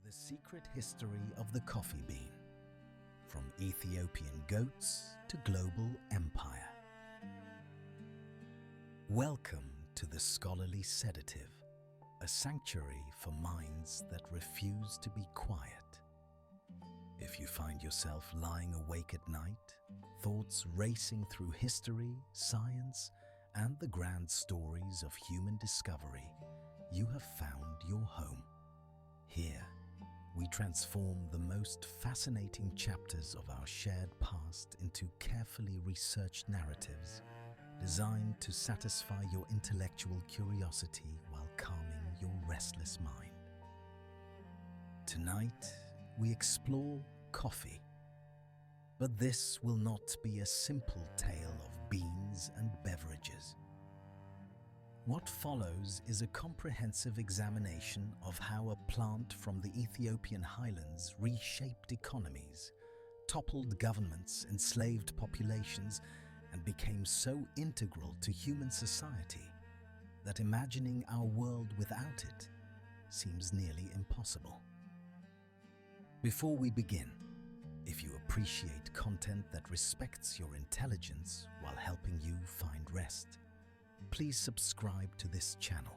The secret history of the coffee bean, from Ethiopian goats to global empire. Welcome to the Scholarly Sedative, a sanctuary for minds that refuse to be quiet. If you find yourself lying awake at night, thoughts racing through history, science, and the grand stories of human discovery, you have found your home. Here, we transform the most fascinating chapters of our shared past into carefully researched narratives designed to satisfy your intellectual curiosity while calming your restless mind. Tonight, we explore coffee. But this will not be a simple tale of beans and beverages. What follows is a comprehensive examination of how a plant from the Ethiopian highlands reshaped economies, toppled governments, enslaved populations, and became so integral to human society that imagining our world without it seems nearly impossible. Before we begin, if you appreciate content that respects your intelligence while helping you find rest, please subscribe to this channel.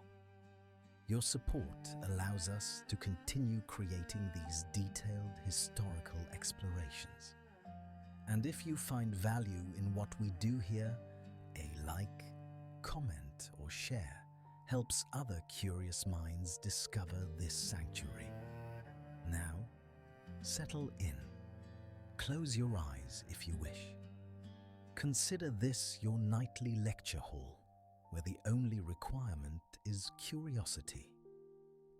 Your support allows us to continue creating these detailed historical explorations. And if you find value in what we do here, a like, comment, or share helps other curious minds discover this sanctuary. Now, settle in. Close your eyes if you wish. Consider this your nightly lecture hall, where the only requirement is curiosity,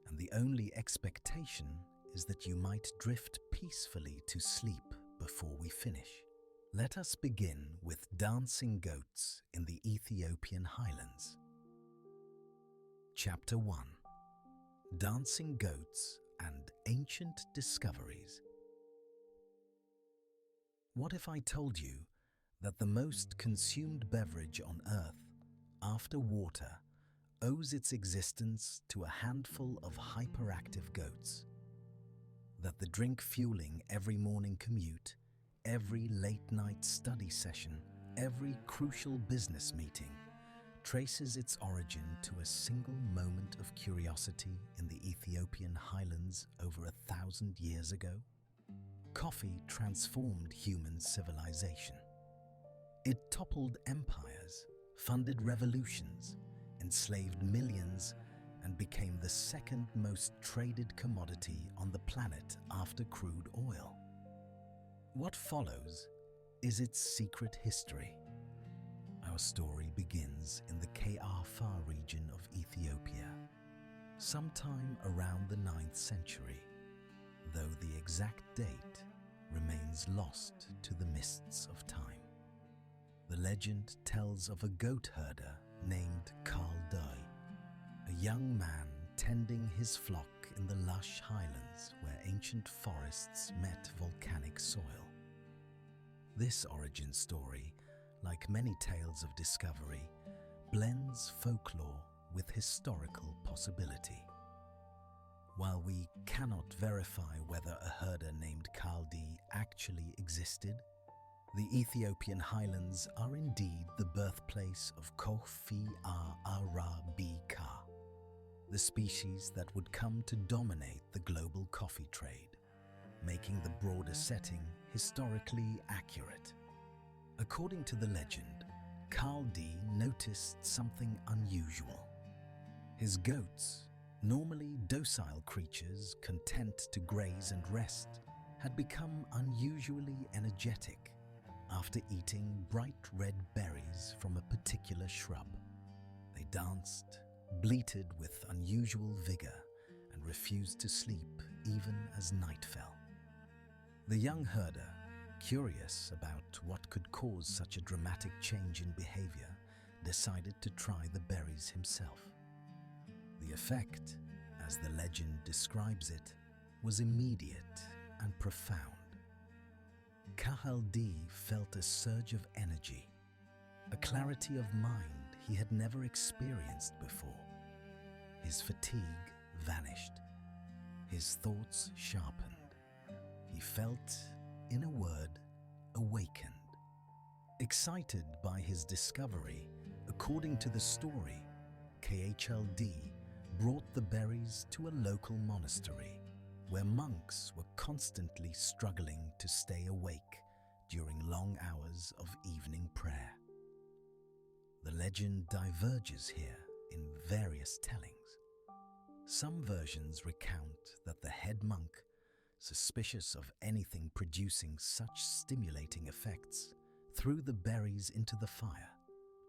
and the only expectation is that you might drift peacefully to sleep before we finish. Let us begin with dancing goats in the Ethiopian highlands. Chapter 1: Dancing Goats and Ancient Discoveries. What if I told you that the most consumed beverage on earth, after water, owes its existence to a handful of hyperactive goats? That the drink fueling every morning commute, every late-night study session, every crucial business meeting, traces its origin to a single moment of curiosity in the Ethiopian highlands over 1,000 years ago? Coffee transformed human civilization. It toppled empires, funded revolutions, enslaved millions, and became the second most traded commodity on the planet after crude oil. What follows is its secret history. Our story begins in the Kaffa region of Ethiopia, sometime around the 9th century, though the exact date remains lost to the mists of time. The legend tells of a goat herder named Kaldi, a young man tending his flock in the lush highlands where ancient forests met volcanic soil. This origin story, like many tales of discovery, blends folklore with historical possibility. While we cannot verify whether a herder named Kaldi actually existed, the Ethiopian highlands are indeed the birthplace of Coffee Arabica, the species that would come to dominate the global coffee trade, making the broader setting historically accurate. According to the legend, Kaldi noticed something unusual. His goats, normally docile creatures content to graze and rest, had become unusually energetic after eating bright red berries from a particular shrub. They danced, bleated with unusual vigor, and refused to sleep even as night fell. The young herder, curious about what could cause such a dramatic change in behavior, decided to try the berries himself. The effect, as the legend describes it, was immediate and profound. Kaldi felt a surge of energy, a clarity of mind he had never experienced before. His fatigue vanished. His his thoughts sharpened. He felt, in a word, awakened. Excited by his discovery, according to the story, Kaldi brought the berries to a local monastery where monks were constantly struggling to stay awake during long hours of evening prayer. The legend diverges here in various tellings. Some versions recount that the head monk, suspicious of anything producing such stimulating effects, threw the berries into the fire,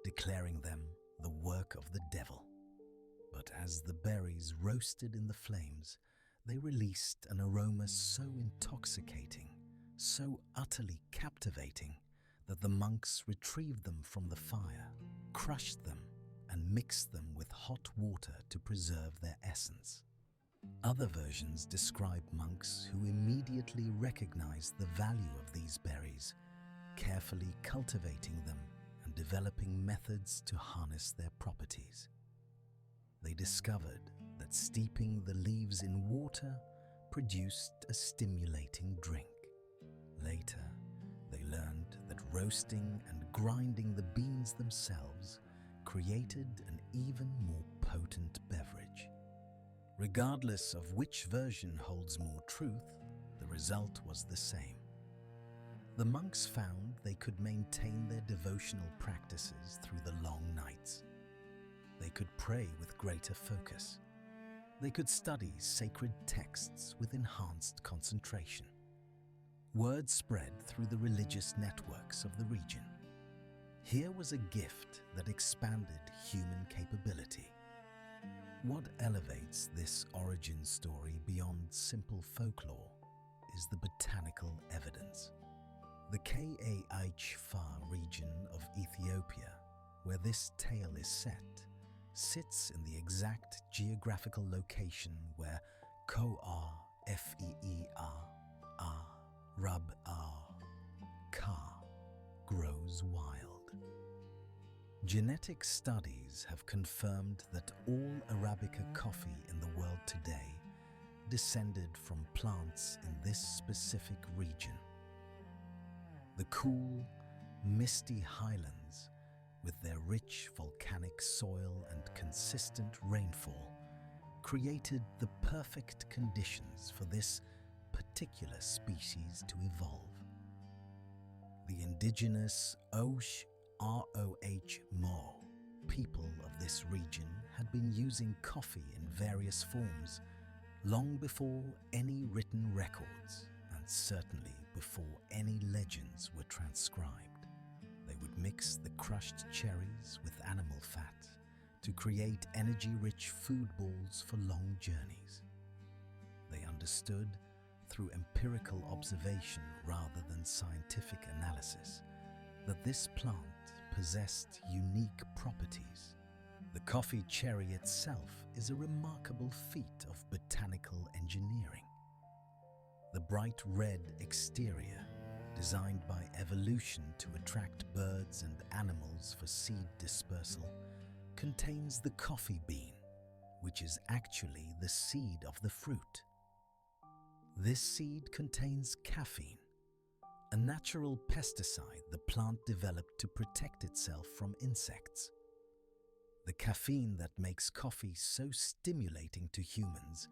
declaring them the work of the devil. But as the berries roasted in the flames, they released an aroma so intoxicating, so utterly captivating, that the monks retrieved them from the fire, crushed them, and mixed them with hot water to preserve their essence. Other versions describe monks who immediately recognized the value of these berries, carefully cultivating them and developing methods to harness their properties. They discovered that steeping the leaves in water produced a stimulating drink. Later, they learned that roasting and grinding the beans themselves created an even more potent beverage. Regardless of which version holds more truth, the result was the same. The monks found they could maintain their devotional practices through the long nights. They could pray with greater focus. They could study sacred texts with enhanced concentration. Word spread through the religious networks of the region. Here was a gift that expanded human capability. What elevates this origin story beyond simple folklore is the botanical evidence. The Kaffa region of Ethiopia, where this tale is set, sits in the exact geographical location where Ka grows wild. Genetic studies have confirmed that all Arabica coffee in the world today descended from plants in this specific region. The cool, misty highlands, with their rich volcanic soil and consistent rainfall, created the perfect conditions for this particular species to evolve. The indigenous Mo people of this region had been using coffee in various forms long before any written records, and certainly before any legends were transcribed. They would mix the crushed cherries with animal fat to create energy-rich food balls for long journeys. They understood, through empirical observation rather than scientific analysis, that this plant possessed unique properties. The coffee cherry itself is a remarkable feat of botanical engineering. The bright red exterior, designed by evolution to attract birds and animals for seed dispersal, contains the coffee bean, which is actually the seed of the fruit. This seed contains caffeine, a natural pesticide the plant developed to protect itself from insects. The caffeine that makes coffee so stimulating to humans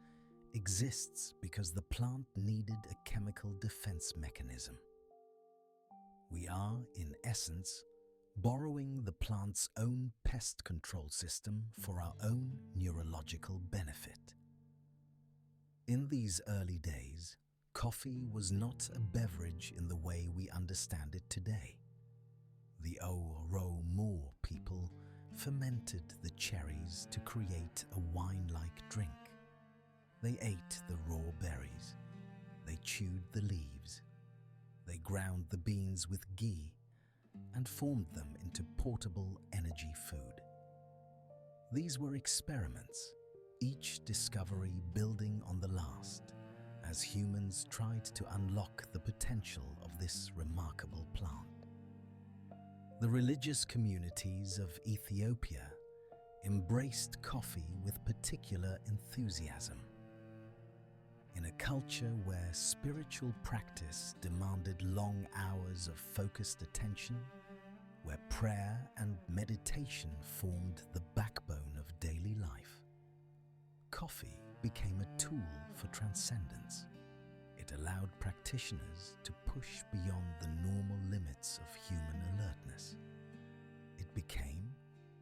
exists because the plant needed a chemical defense mechanism. We are, in essence, borrowing the plant's own pest control system for our own neurological benefit. In these early days, coffee was not a beverage in the way we understand it today. The Oromo people fermented the cherries to create a wine-like drink. They ate the raw berries. They chewed the leaves. They ground the beans with ghee and formed them into portable energy food. These were experiments, each discovery building on the last, as humans tried to unlock the potential of this remarkable plant. The religious communities of Ethiopia embraced coffee with particular enthusiasm. a culture where spiritual practice demanded long hours of focused attention, where prayer and meditation formed the backbone of daily life, coffee became a tool for transcendence. It allowed practitioners to push beyond the normal limits of human alertness. It became,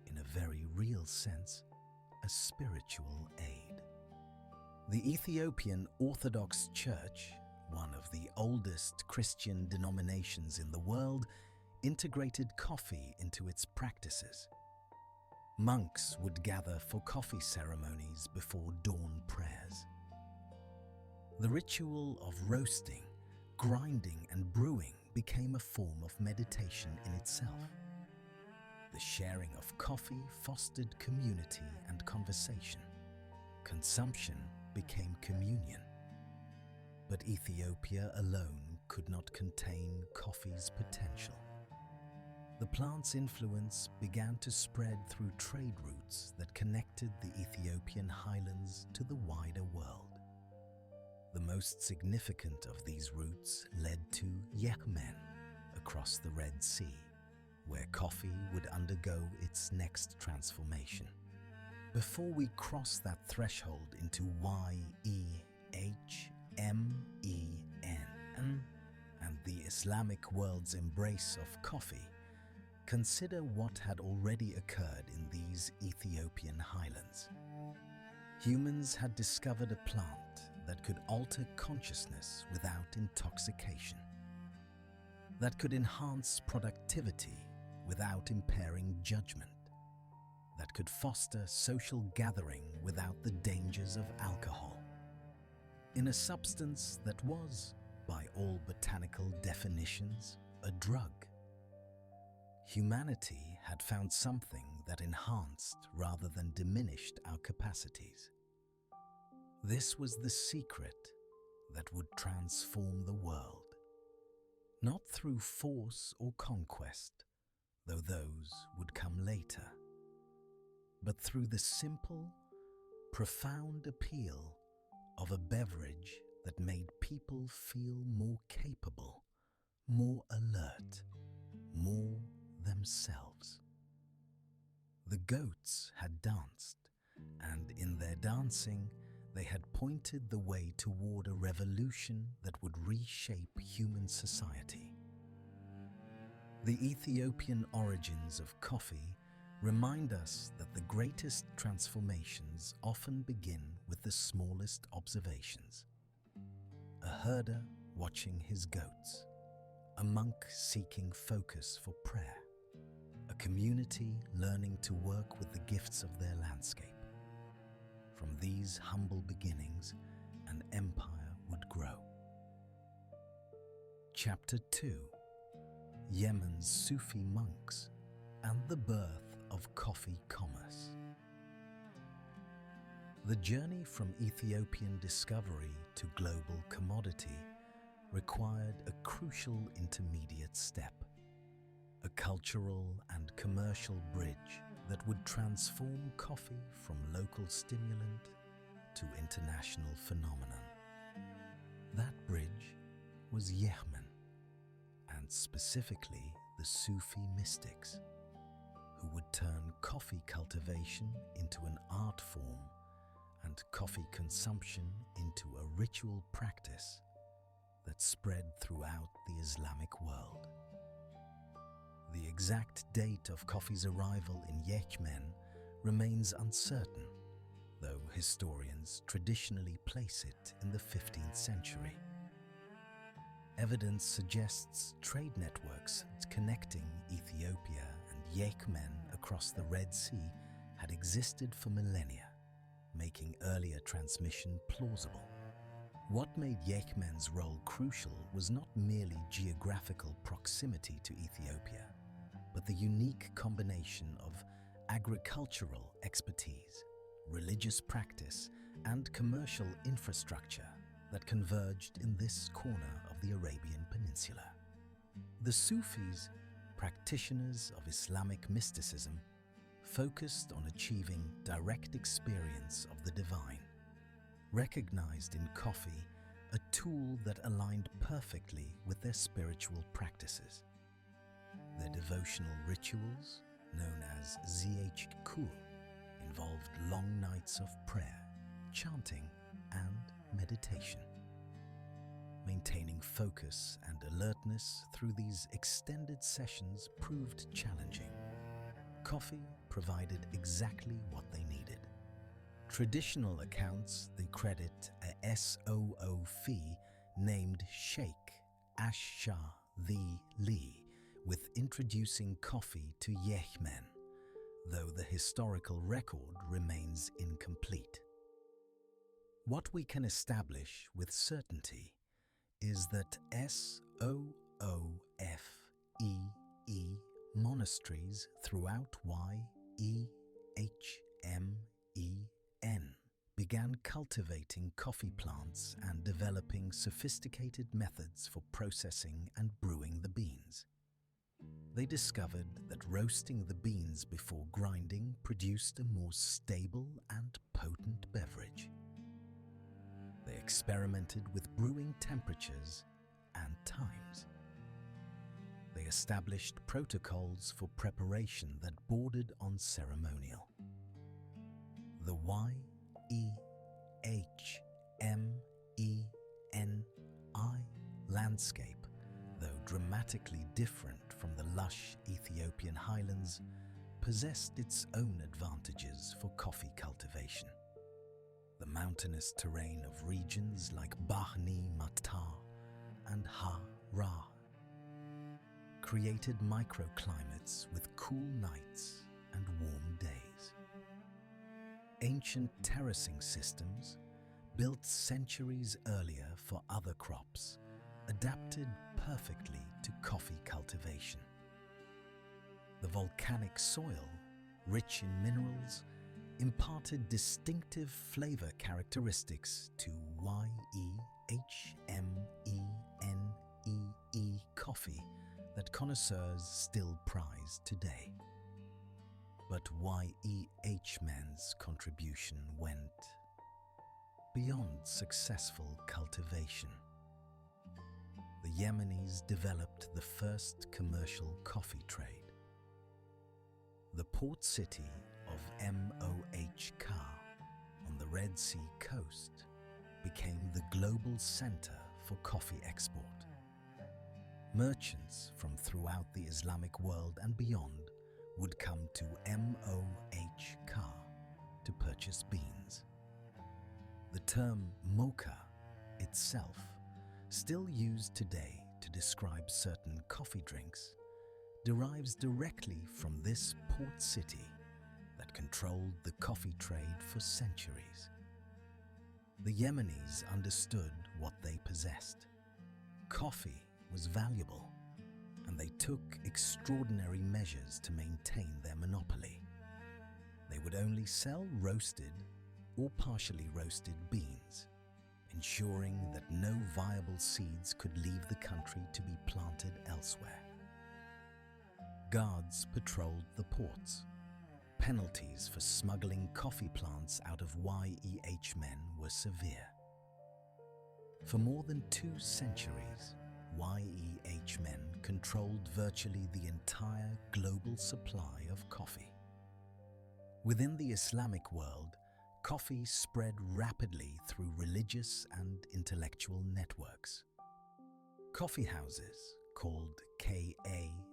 in a very real sense, a spiritual aid. The Ethiopian Orthodox Church, one of the oldest Christian denominations in the world, integrated coffee into its practices. Monks would gather for coffee ceremonies before dawn prayers. The ritual of roasting, grinding, and brewing became a form of meditation in itself. The sharing of coffee fostered community and conversation. Consumption became communion. But Ethiopia alone could not contain coffee's potential. The plant's influence began to spread through trade routes that connected the Ethiopian highlands to the wider world. The most significant of these routes led to Yemen, across the Red Sea, where coffee would undergo its next transformation. Before we cross that threshold into Yemen and the Islamic world's embrace of coffee, consider what had already occurred in these Ethiopian highlands. Humans had discovered a plant that could alter consciousness without intoxication, that could enhance productivity without impairing judgment, that could foster social gathering without the dangers of alcohol, in a substance that was, by all botanical definitions, a drug. Humanity had found something that enhanced rather than diminished our capacities. This was the secret that would transform the world, not through force or conquest, though those would come later, but through the simple, profound appeal of a beverage that made people feel more capable, more alert, more themselves. The goats had danced, and in their dancing, they had pointed the way toward a revolution that would reshape human society. The Ethiopian origins of coffee remind us that the greatest transformations often begin with the smallest observations. A herder watching his goats, a monk seeking focus for prayer, a community learning to work with the gifts of their landscape. From these humble beginnings, an empire would grow. Chapter 2: Yemen's Sufi monks and the birth of coffee commerce. The journey from Ethiopian discovery to global commodity required a crucial intermediate step, a cultural and commercial bridge that would transform coffee from local stimulant to international phenomenon. That bridge was Yemen, and specifically the Sufi mystics, who would turn coffee cultivation into an art form and coffee consumption into a ritual practice that spread throughout the Islamic world. The exact date of coffee's arrival in Yemen remains uncertain, though historians traditionally place it in the 15th century. Evidence suggests trade networks connecting Ethiopia and Yemen across the Red Sea had existed for millennia, making earlier transmission plausible. What made Yemen's role crucial was not merely geographical proximity to Ethiopia, but the unique combination of agricultural expertise, religious practice, and commercial infrastructure that converged in this corner of the Arabian Peninsula. The Sufis, practitioners of Islamic mysticism, focused on achieving direct experience of the divine, recognized in coffee a tool that aligned perfectly with their spiritual practices. Their devotional rituals, known as zhkur, involved long nights of prayer, chanting, and meditation. Maintaining focus and alertness through these extended sessions proved challenging. Coffee provided exactly what they needed. Traditional accounts they credit a Sufi named Shaikh ash-Shadhili with introducing coffee to Yemen, though the historical record remains incomplete. What we can establish with certainty is that Sofe monasteries throughout Yemen began cultivating coffee plants and developing sophisticated methods for processing and brewing the beans. They discovered that roasting the beans before grinding produced a more stable and potent beverage. They experimented with brewing temperatures and times. They established protocols for preparation that bordered on ceremonial. The Yemeni landscape, though dramatically different from the lush Ethiopian highlands, possessed its own advantages for coffee cultivation. The mountainous terrain of regions like Bahni Mata and Hara created microclimates with cool nights and warm days. Ancient terracing systems, built centuries earlier for other crops, adapted perfectly to coffee cultivation. The volcanic soil, rich in minerals, imparted distinctive flavor characteristics to Yemeni coffee that connoisseurs still prize today. But Yemen's contribution went beyond successful cultivation. The Yemenis developed the first commercial coffee trade. The port city of Mocha on the Red Sea coast became the global center for coffee export. Merchants from throughout the Islamic world and beyond would come to Mocha to purchase beans. The term Mocha itself, still used today to describe certain coffee drinks, derives directly from this port city that controlled the coffee trade for centuries. The Yemenis understood what they possessed. Coffee was valuable, and they took extraordinary measures to maintain their monopoly. They would only sell roasted or partially roasted beans, ensuring that no viable seeds could leave the country to be planted elsewhere. Guards patrolled the ports. Penalties for smuggling coffee plants out of Yemen were severe. For more than 2 centuries, Yemen controlled virtually the entire global supply of coffee. Within the Islamic world, coffee spread rapidly through religious and intellectual networks. Coffee houses, called kahvehane,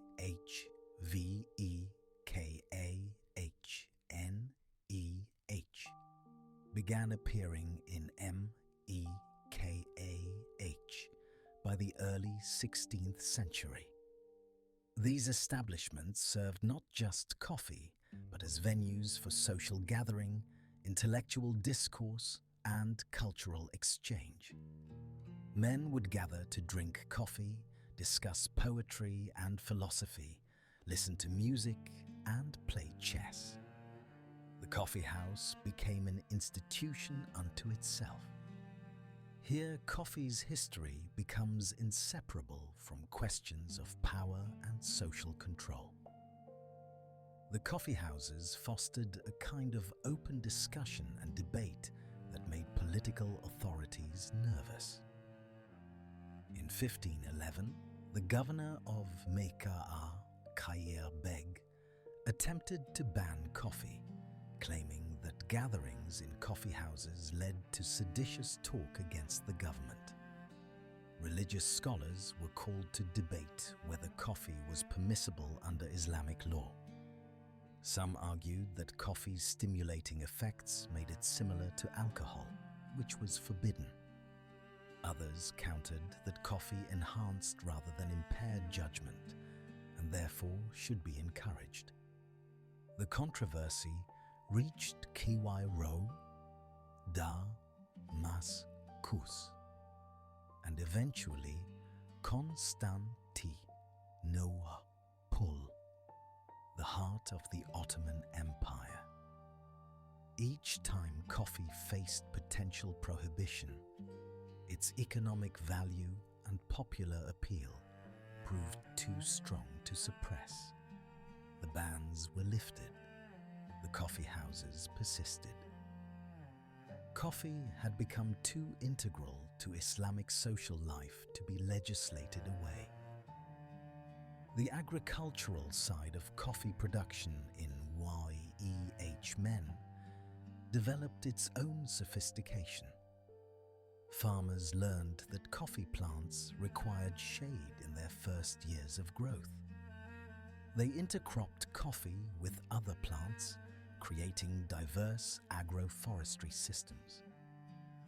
began appearing in Mekah by the early 16th century. These establishments served not just coffee, but as venues for social gathering, intellectual discourse, and cultural exchange. Men would gather to drink coffee, discuss poetry and philosophy, listen to music, and play chess. The coffee house became an institution unto itself. Here, coffee's history becomes inseparable from questions of power and social control. The coffee houses fostered a kind of open discussion and debate that made political authorities nervous. In 1511, the governor of Mecca, Khair Beg, attempted to ban coffee, claiming that gatherings in coffee houses led to seditious talk against the government. Religious scholars were called to debate whether coffee was permissible under Islamic law. Some argued that coffee's stimulating effects made it similar to alcohol, which was forbidden. Others countered that coffee enhanced rather than impaired judgment and therefore should be encouraged. The controversy reached Kiwai Ro, Damascus, and eventually Constantinople, the heart of the Ottoman Empire. Each time coffee faced potential prohibition, its economic value and popular appeal proved too strong to suppress. The bans were lifted. The coffee houses persisted. Coffee had become too integral to Islamic social life to be legislated away. The agricultural side of coffee production in Yemen developed its own sophistication. Farmers learned that coffee plants required shade in their first years of growth. They intercropped coffee with other plants, creating diverse agroforestry systems.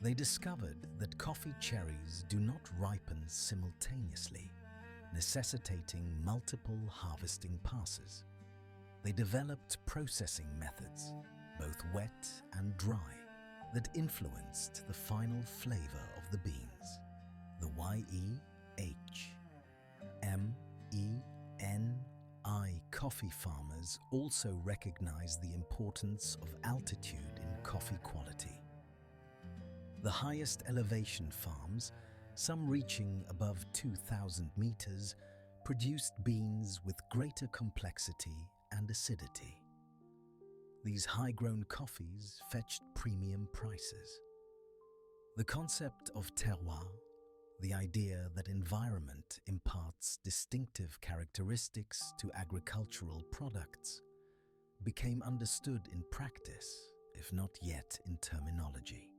They discovered that coffee cherries do not ripen simultaneously, necessitating multiple harvesting passes. They developed processing methods, both wet and dry, that influenced the final flavor of the beans. The Yemeni coffee farmers also recognized the importance of altitude in coffee quality. The highest elevation farms, some reaching above 2,000 meters, produced beans with greater complexity and acidity. These high-grown coffees fetched premium prices. The concept of terroir, the idea that environment imparts distinctive characteristics to agricultural products, became understood in practice, if not yet in terminology.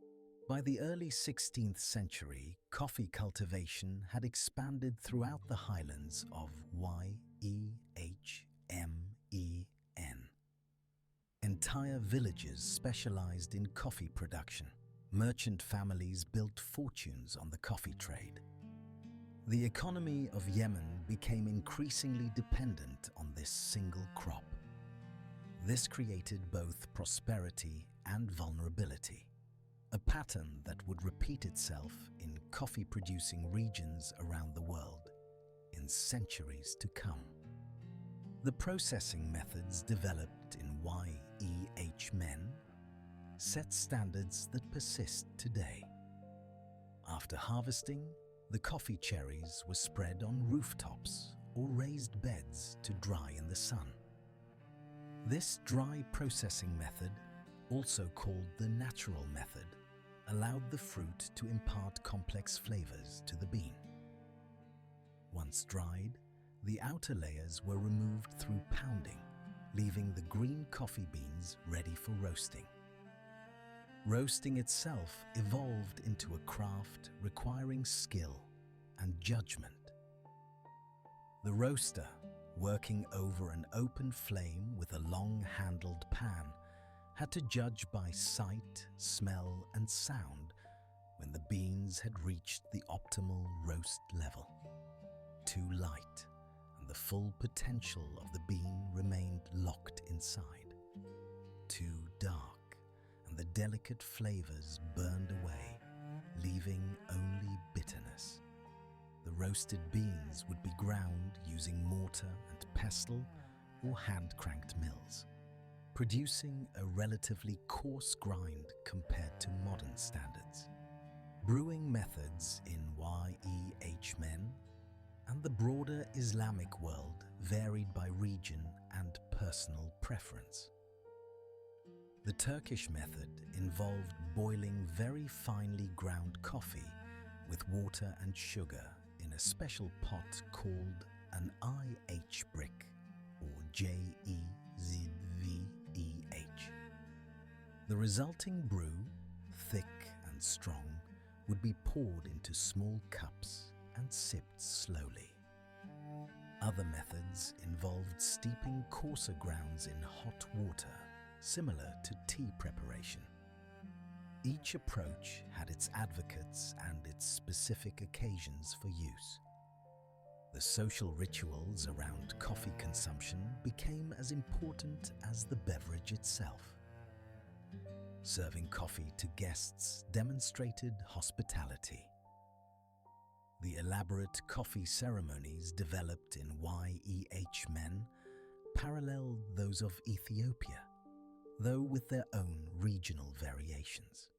By the early 16th century, coffee cultivation had expanded throughout the highlands of Yemen. Entire villages specialized in coffee production. Merchant families built fortunes on the coffee trade. The economy of Yemen became increasingly dependent on this single crop. This created both prosperity and vulnerability, a pattern that would repeat itself in coffee-producing regions around the world in centuries to come. The processing methods developed in Yemen set standards that persist today. After harvesting, the coffee cherries were spread on rooftops or raised beds to dry in the sun. This dry processing method, also called the natural method, allowed the fruit to impart complex flavors to the bean. Once dried, the outer layers were removed through pounding, leaving the green coffee beans ready for roasting. Roasting itself evolved into a craft requiring skill and judgment. The roaster, working over an open flame with a long-handled pan, had to judge by sight, smell, and sound when the beans had reached the optimal roast level. Too light, and the full potential of the bean remained locked inside. Too dark, and the delicate flavors burned away, leaving only bitterness. The roasted beans would be ground using mortar and pestle or hand-cranked mills, producing a relatively coarse grind compared to modern standards. Brewing methods in Yemen and the broader Islamic world varied by region and personal preference. The Turkish method involved boiling very finely ground coffee with water and sugar in a a special pot called an IH brick, or JEZVEH. The resulting brew, thick and strong, would be poured into small cups and sipped slowly. Other methods involved steeping coarser grounds in hot water, similar to tea preparation. Each approach had its advocates and its specific occasions for use. The social rituals around coffee consumption became as important as the beverage itself. Serving coffee to guests demonstrated hospitality. The elaborate coffee ceremonies developed in Yemen paralleled those of Ethiopia, though with their own regional variations.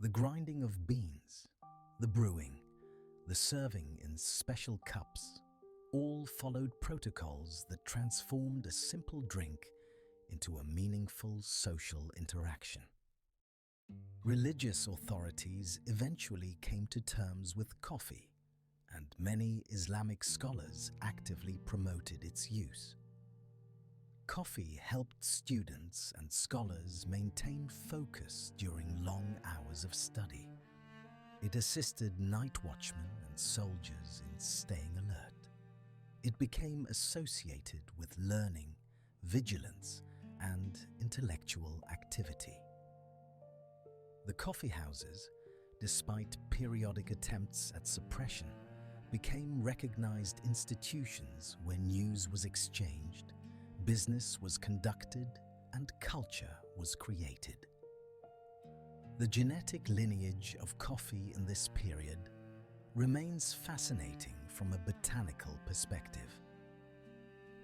The grinding of beans, the brewing, the serving in special cups, all followed protocols that transformed a simple drink into a meaningful social interaction. Religious authorities eventually came to terms with coffee, and many Islamic scholars actively promoted its use. Coffee helped students and scholars maintain focus during long hours of study. It assisted night watchmen and soldiers in staying alert. It became associated with learning, vigilance, and intellectual activity. The coffee houses, despite periodic attempts at suppression, became recognized institutions where news was exchanged, business was conducted, and culture was created. The genetic lineage of coffee in this period remains fascinating from a botanical perspective.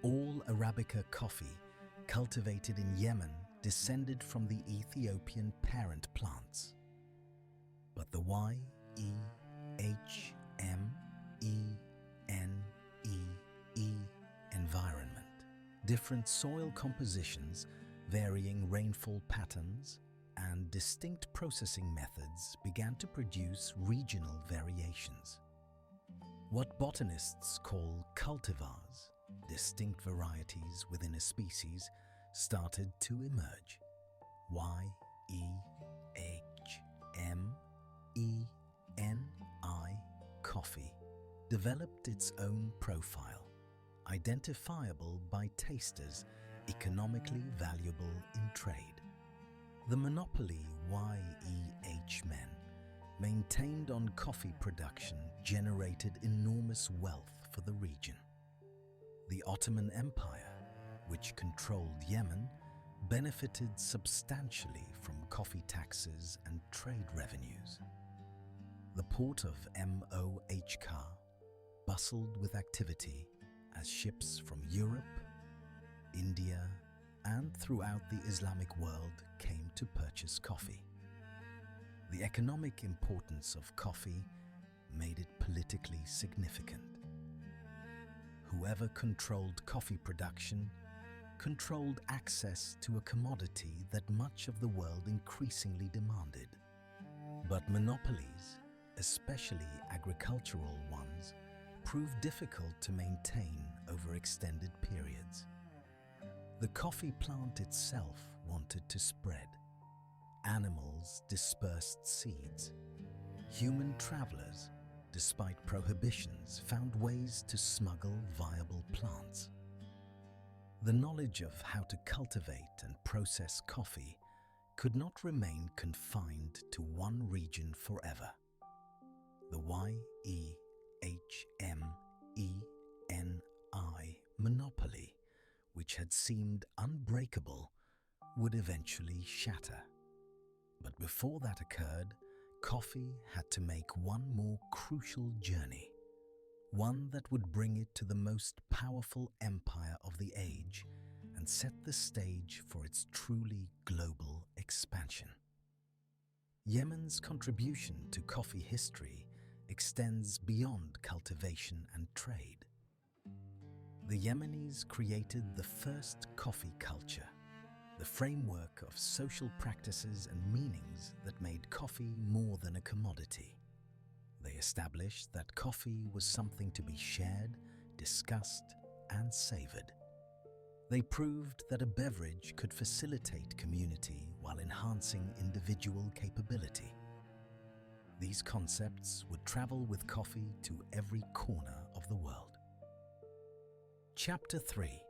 All Arabica coffee cultivated in Yemen descended from the Ethiopian parent plants. But the YEHMENEE environment, different soil compositions, varying rainfall patterns, and distinct processing methods began to produce regional variations. What botanists call cultivars, distinct varieties within a species, started to emerge. YEHMENI coffee developed its own profile, identifiable by tasters, economically valuable in trade. The monopoly YEHMEN maintained on coffee production generated enormous wealth for the region. The Ottoman Empire, which controlled Yemen, benefited substantially from coffee taxes and trade revenues. The port of Mocha bustled with activity as ships from Europe, India, and throughout the Islamic world came to purchase coffee. The economic importance of coffee made it politically significant. Whoever controlled coffee production controlled access to a commodity that much of the world increasingly demanded. But monopolies, especially agricultural ones, proved difficult to maintain over extended periods. The coffee plant itself wanted to spread. Animals dispersed seeds. Human travelers, despite prohibitions, found ways to smuggle viable plants. The knowledge of how to cultivate and process coffee could not remain confined to one region forever. The YEHMENI monopoly, which had seemed unbreakable, would eventually shatter. But before that occurred, coffee had to make one more crucial journey, one that would bring it to the most powerful empire of the age and set the stage for its truly global expansion. Yemen's contribution to coffee history extends beyond cultivation and trade. The Yemenis created the first coffee culture, the framework of social practices and meanings that made coffee more than a commodity. They established that coffee was something to be shared, discussed, and savored. They proved that a beverage could facilitate community while enhancing individual capability. These concepts would travel with coffee to every corner of the world. Chapter 3: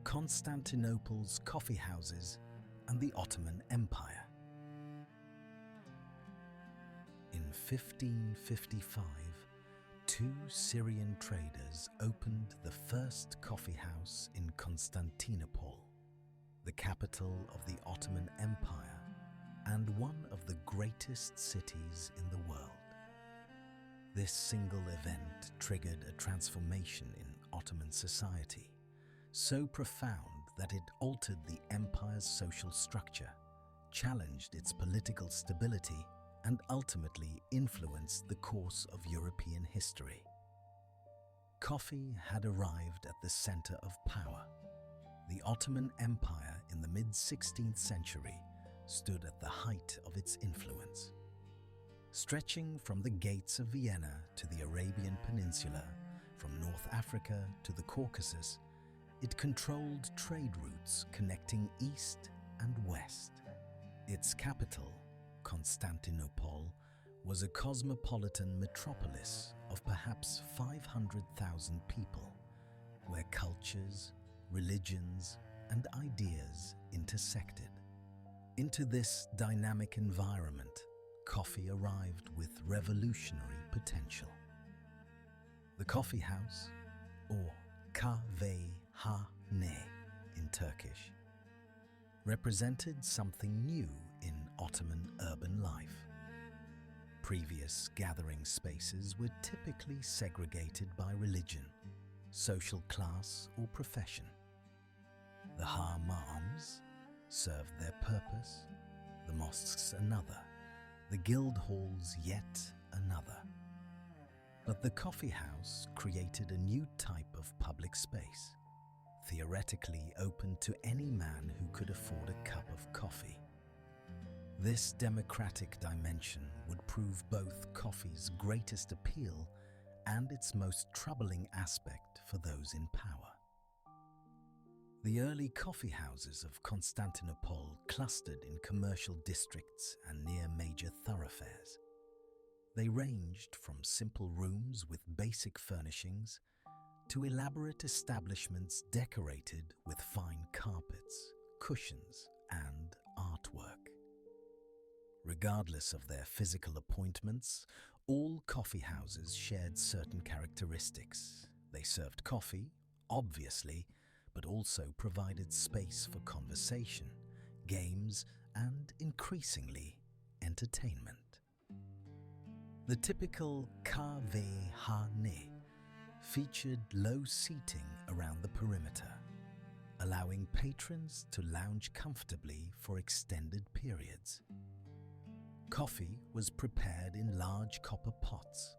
Constantinople's Coffee Houses and the Ottoman Empire. In 1555, two Syrian traders opened the first coffee house in Constantinople, the capital of the Ottoman Empire and one of the greatest cities in the world. This single event triggered a transformation in Ottoman society, so profound that it altered the empire's social structure, challenged its political stability, and ultimately influenced the course of European history. Coffee had arrived at the center of power. The Ottoman Empire in the mid-16th century stood at the height of its influence. Stretching from the gates of Vienna to the Arabian Peninsula, from North Africa to the Caucasus, it controlled trade routes connecting east and west. Its capital, Constantinople, was a cosmopolitan metropolis of perhaps 500,000 people, where cultures, religions, and ideas intersected. Into this dynamic environment, coffee arrived with revolutionary potential. The coffee house, or kahvehane in Turkish, represented something new in Ottoman urban life. Previous gathering spaces were typically segregated by religion, social class, or profession. The hammams served their purpose, the mosques another, the guild halls yet another. But the coffee house created a new type of public space, theoretically open to any man who could afford a cup of coffee. This democratic dimension would prove both coffee's greatest appeal and its most troubling aspect for those in power. The early coffee houses of Constantinople clustered in commercial districts and near major thoroughfares. They ranged from simple rooms with basic furnishings to elaborate establishments decorated with fine carpets, cushions, and artwork. Regardless of their physical appointments, all coffee houses shared certain characteristics. They served coffee, obviously, but also provided space for conversation, games, and increasingly, entertainment. The typical kahvehane featured low seating around the perimeter, allowing patrons to lounge comfortably for extended periods. Coffee was prepared in large copper pots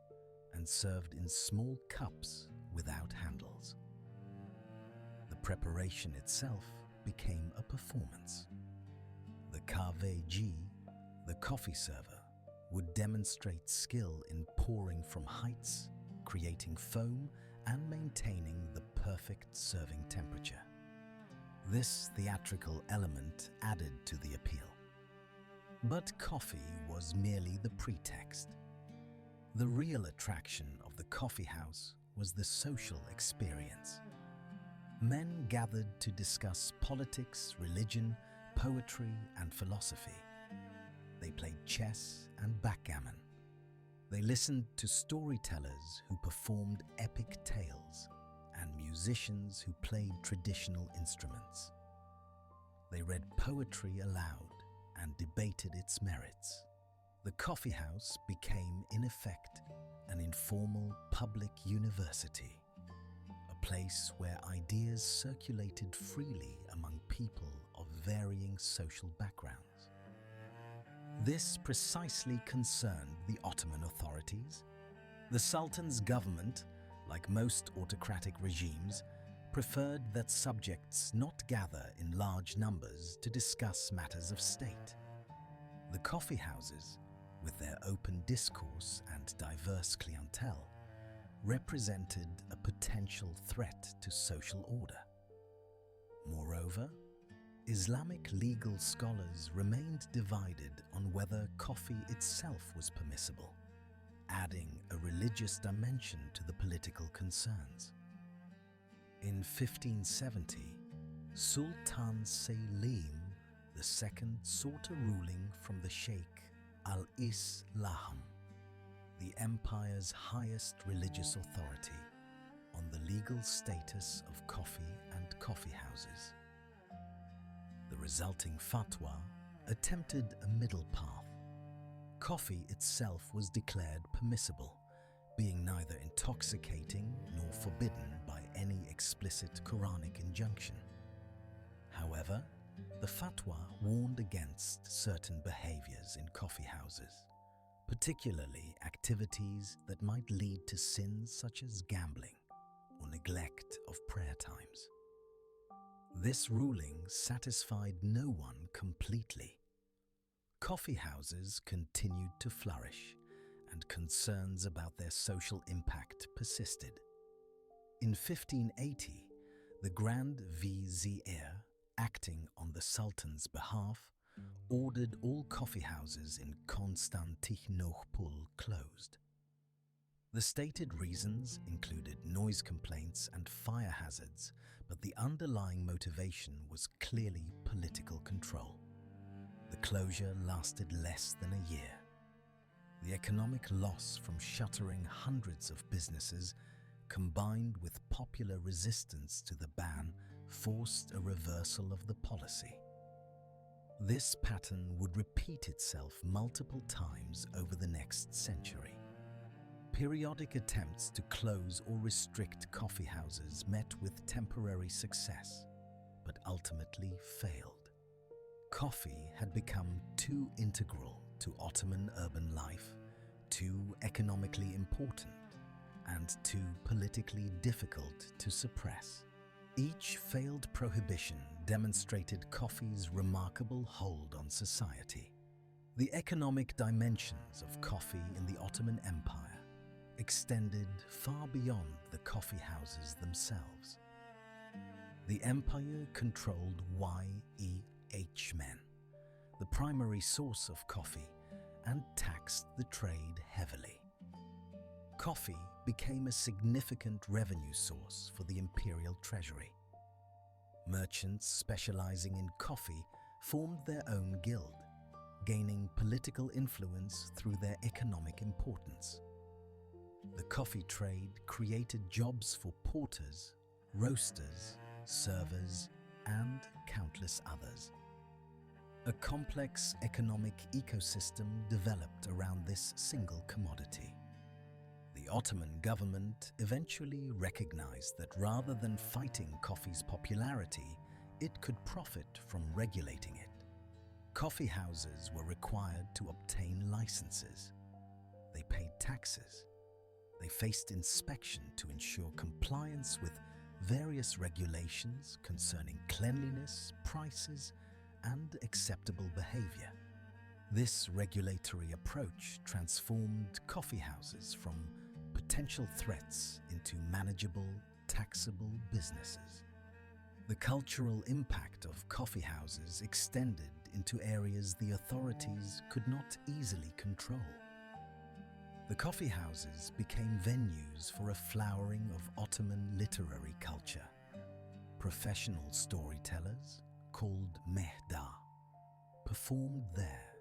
and served in small cups without handles. The preparation itself became a performance. The kahveji, the coffee server, would demonstrate skill in pouring from heights, creating foam, and maintaining the perfect serving temperature. This theatrical element added to the appeal. But coffee was merely the pretext. The real attraction of the coffee house was the social experience. Men gathered to discuss politics, religion, poetry, and philosophy. They played chess and backgammon. They listened to storytellers who performed epic tales and musicians who played traditional instruments. They read poetry aloud and debated its merits. The coffee house became, in effect, an informal public university, a place where ideas circulated freely among people of varying social backgrounds. This precisely concerned the Ottoman authorities. The Sultan's government, like most autocratic regimes, preferred that subjects not gather in large numbers to discuss matters of state. The coffee houses with their open discourse and diverse clientele, represented a potential threat to social order. Moreover, Islamic legal scholars remained divided on whether coffee itself was permissible, adding a religious dimension to the political concerns. In 1570, Sultan Selim II sought a ruling from the Shaikh al-Islam, the empire's highest religious authority, on the legal status of coffee and coffee houses. The resulting fatwa attempted a middle path. Coffee itself was declared permissible, being neither intoxicating nor forbidden by any explicit Quranic injunction. However, the fatwa warned against certain behaviors in coffee houses, particularly activities that might lead to sins such as gambling or neglect of prayer times. This ruling satisfied no one completely. Coffee houses continued to flourish, and concerns about their social impact persisted. In 1580, the Grand Vizier, acting on the Sultan's behalf, ordered all coffee houses in Constantinople closed. The stated reasons included noise complaints and fire hazards, but the underlying motivation was clearly political control. The closure lasted less than a year. The economic loss from shuttering hundreds of businesses, combined with popular resistance to the ban, forced a reversal of the policy. This pattern would repeat itself multiple times over the next century. Periodic attempts to close or restrict coffee houses met with temporary success, but ultimately failed. Coffee had become too integral to Ottoman urban life, too economically important, and too politically difficult to suppress. Each failed prohibition demonstrated coffee's remarkable hold on society. The economic dimensions of coffee in the Ottoman Empire extended far beyond the coffee houses themselves. The empire controlled Yemen, the primary source of coffee, and taxed the trade heavily. Coffee became a significant revenue source for the imperial treasury. Merchants specializing in coffee formed their own guild, gaining political influence through their economic importance. The coffee trade created jobs for porters, roasters, servers, and countless others. A complex economic ecosystem developed around this single commodity. The Ottoman government eventually recognized that rather than fighting coffee's popularity, it could profit from regulating it. Coffee houses were required to obtain licenses. They paid taxes. They faced inspection to ensure compliance with various regulations concerning cleanliness, prices, and acceptable behavior. This regulatory approach transformed coffee houses from potential threats into manageable, taxable businesses. The cultural impact of coffee houses extended into areas the authorities could not easily control. The coffee houses became venues for a flowering of Ottoman literary culture. Professional storytellers, called mehda, performed there,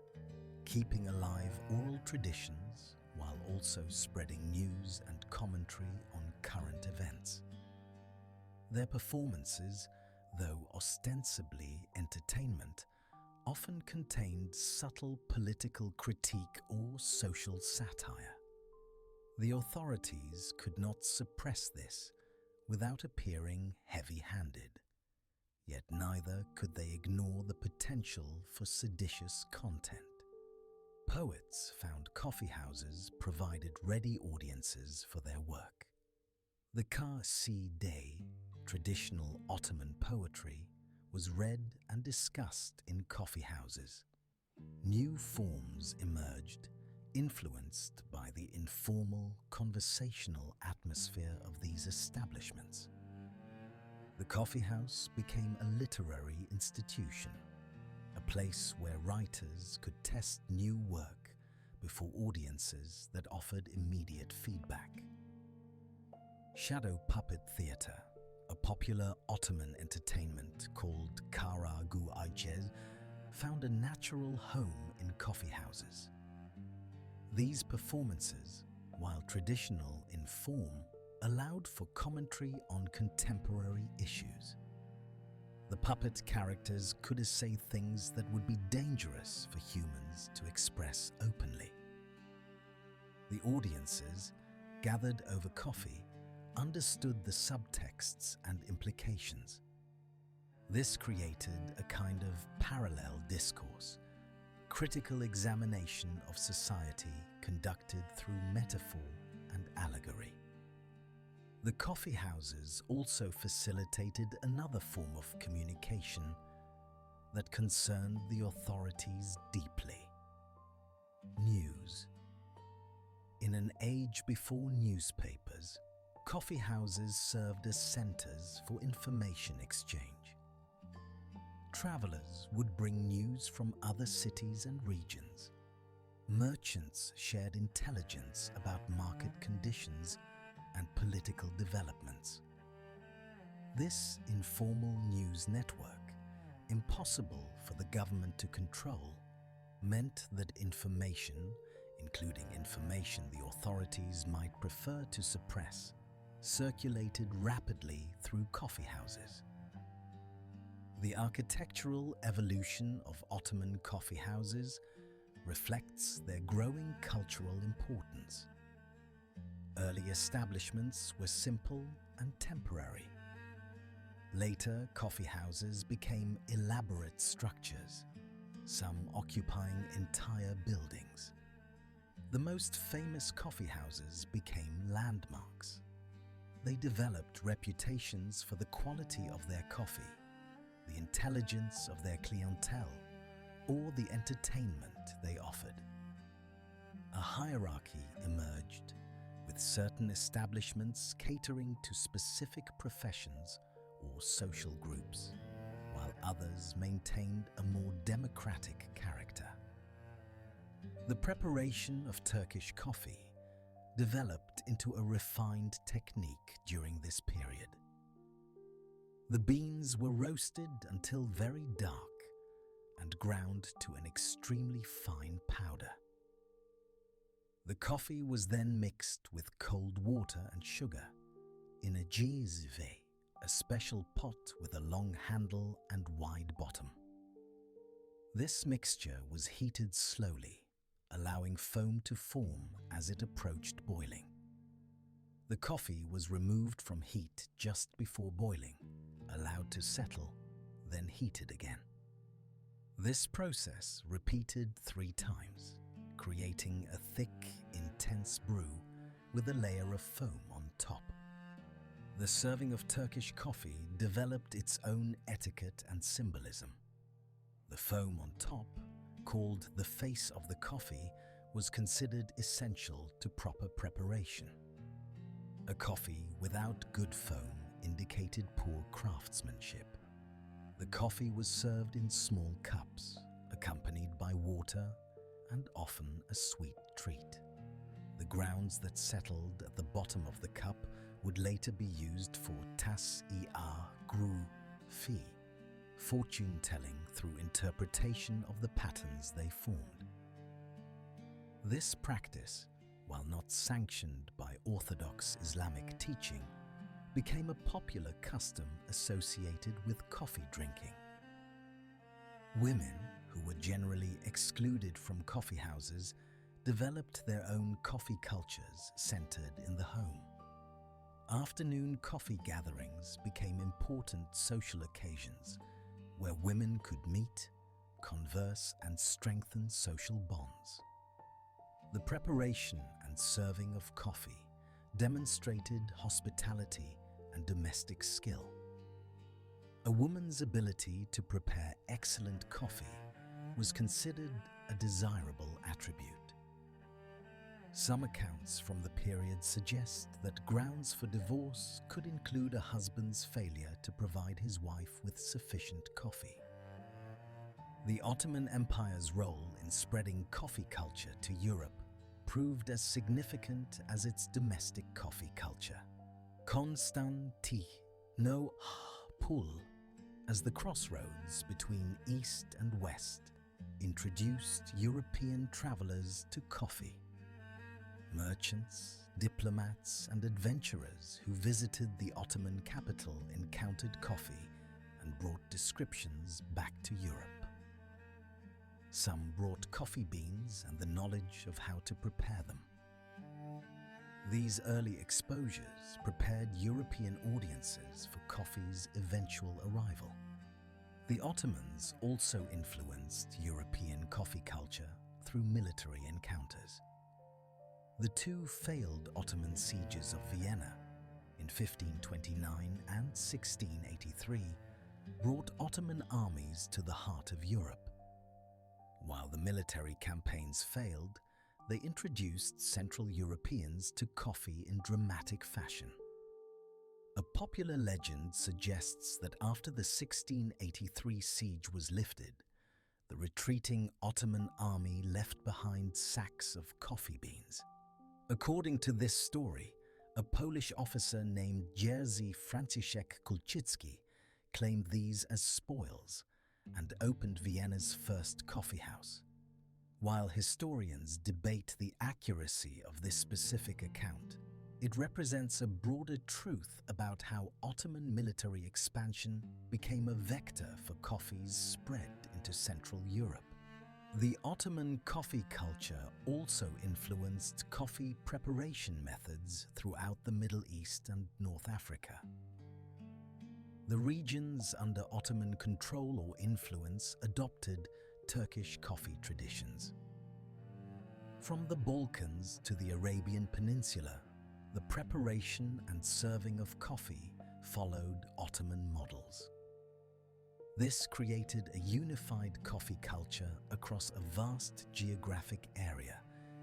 keeping alive oral traditions while also spreading news and commentary on current events. Their performances, though ostensibly entertainment, often contained subtle political critique or social satire. The authorities could not suppress this without appearing heavy-handed, yet neither could they ignore the potential for seditious content. Poets found coffee houses provided ready audiences for their work. The Kaside, traditional Ottoman poetry, was read and discussed in coffee houses. New forms emerged, influenced by the informal, conversational atmosphere of these establishments. The coffeehouse became a literary institution, a place where writers could test new work before audiences that offered immediate feedback. Shadow puppet theatre, a popular Ottoman entertainment called Kara gu Aycez, found a natural home in coffeehouses. These performances, while traditional in form, allowed for commentary on contemporary issues. The puppet characters could essay things that would be dangerous for humans to express openly. The audiences, gathered over coffee, understood the subtexts and implications. This created a kind of parallel discourse, critical examination of society conducted through metaphor and allegory. The coffee houses also facilitated another form of communication that concerned the authorities deeply: news. In an age before newspapers, coffee houses served as centers for information exchange. Travelers would bring news from other cities and regions. Merchants shared intelligence about market conditions and political developments. This informal news network, impossible for the government to control, meant that information, including information the authorities might prefer to suppress, circulated rapidly through coffee houses. The architectural evolution of Ottoman coffee houses reflects their growing cultural importance. Early establishments were simple and temporary. Later, coffee houses became elaborate structures, some occupying entire buildings. The most famous coffee houses became landmarks. They developed reputations for the quality of their coffee, the intelligence of their clientele, or the entertainment they offered. A hierarchy emerged, with certain establishments catering to specific professions or social groups, while others maintained a more democratic character. The preparation of Turkish coffee developed into a refined technique during this period. The beans were roasted until very dark and ground to an extremely fine powder. The coffee was then mixed with cold water and sugar in a jizve, a special pot with a long handle and wide bottom. This mixture was heated slowly, allowing foam to form as it approached boiling. The coffee was removed from heat just before boiling, allowed to settle, then heated again. This process repeated 3 times, creating a thick, intense brew with a layer of foam on top. The serving of Turkish coffee developed its own etiquette and symbolism. The foam on top, called the face of the coffee, was considered essential to proper preparation. A coffee without good foam indicated poor craftsmanship. The coffee was served in small cups, accompanied by water and often a sweet treat. The grounds that settled at the bottom of the cup would later be used for tas-i-gru-fi, fortune-telling through interpretation of the patterns they formed. This practice, while not sanctioned by orthodox Islamic teaching, became a popular custom associated with coffee drinking. Women, who were generally excluded from coffee houses, developed their own coffee cultures centered in the home. Afternoon coffee gatherings became important social occasions where women could meet, converse, and strengthen social bonds. The preparation and serving of coffee demonstrated hospitality and domestic skill. A woman's ability to prepare excellent coffee was considered a desirable attribute. Some accounts from the period suggest that grounds for divorce could include a husband's failure to provide his wife with sufficient coffee. The Ottoman Empire's role in spreading coffee culture to Europe proved as significant as its domestic coffee culture. Constantinople, as the crossroads between East and West, introduced European travelers to coffee. Merchants, diplomats, and adventurers who visited the Ottoman capital encountered coffee and brought descriptions back to Europe. Some brought coffee beans and the knowledge of how to prepare them. These early exposures prepared European audiences for coffee's eventual arrival. The Ottomans also influenced European coffee culture through military encounters. The two failed Ottoman sieges of Vienna in 1529 and 1683 brought Ottoman armies to the heart of Europe. While the military campaigns failed, they introduced Central Europeans to coffee in dramatic fashion. A popular legend suggests that after the 1683 siege was lifted, the retreating Ottoman army left behind sacks of coffee beans. According to this story, a Polish officer named Jerzy Franciszek Kulczycki claimed these as spoils and opened Vienna's first coffeehouse. While historians debate the accuracy of this specific account, it represents a broader truth about how Ottoman military expansion became a vector for coffee's spread into Central Europe. The Ottoman coffee culture also influenced coffee preparation methods throughout the Middle East and North Africa. The regions under Ottoman control or influence adopted Turkish coffee traditions. From the Balkans to the Arabian Peninsula, the preparation and serving of coffee followed Ottoman models. This created a unified coffee culture across a vast geographic area,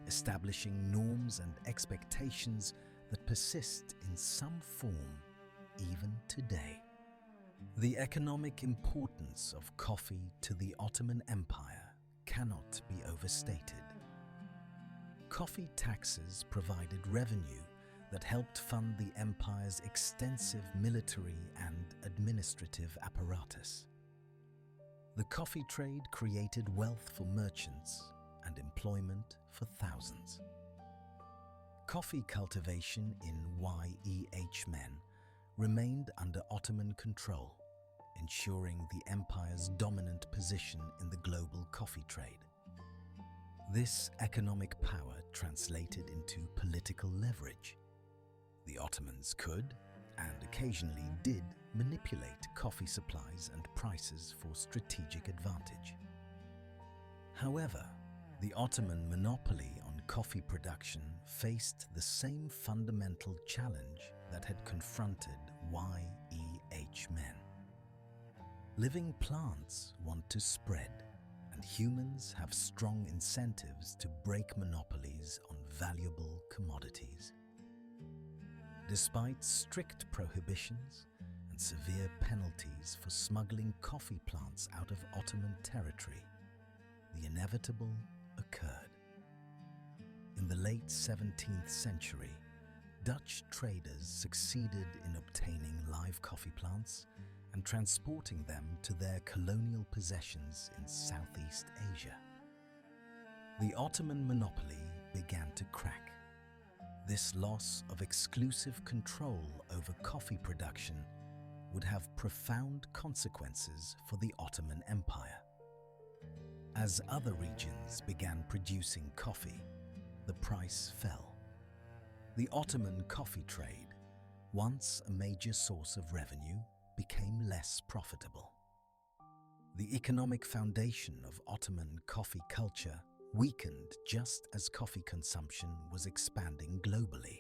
establishing norms and expectations that persist in some form even today. The economic importance of coffee to the Ottoman Empire cannot be overstated. Coffee taxes provided revenue that helped fund the empire's extensive military and administrative apparatus. The coffee trade created wealth for merchants and employment for thousands. Coffee cultivation in Yemen remained under Ottoman control, ensuring the empire's dominant position in the global coffee trade. This economic power translated into political leverage. The Ottomans could, and occasionally did, manipulate coffee supplies and prices for strategic advantage. However, the Ottoman monopoly on coffee production faced the same fundamental challenge that had confronted Yemen. Living plants want to spread, and humans have strong incentives to break monopolies on valuable commodities. Despite strict prohibitions and severe penalties for smuggling coffee plants out of Ottoman territory, the inevitable occurred. In the late 17th century, Dutch traders succeeded in obtaining live coffee plants and transporting them to their colonial possessions in Southeast Asia. The Ottoman monopoly began to crack. This loss of exclusive control over coffee production would have profound consequences for the Ottoman Empire. As other regions began producing coffee, the price fell. The Ottoman coffee trade, once a major source of revenue, became less profitable. The economic foundation of Ottoman coffee culture weakened just as coffee consumption was expanding globally.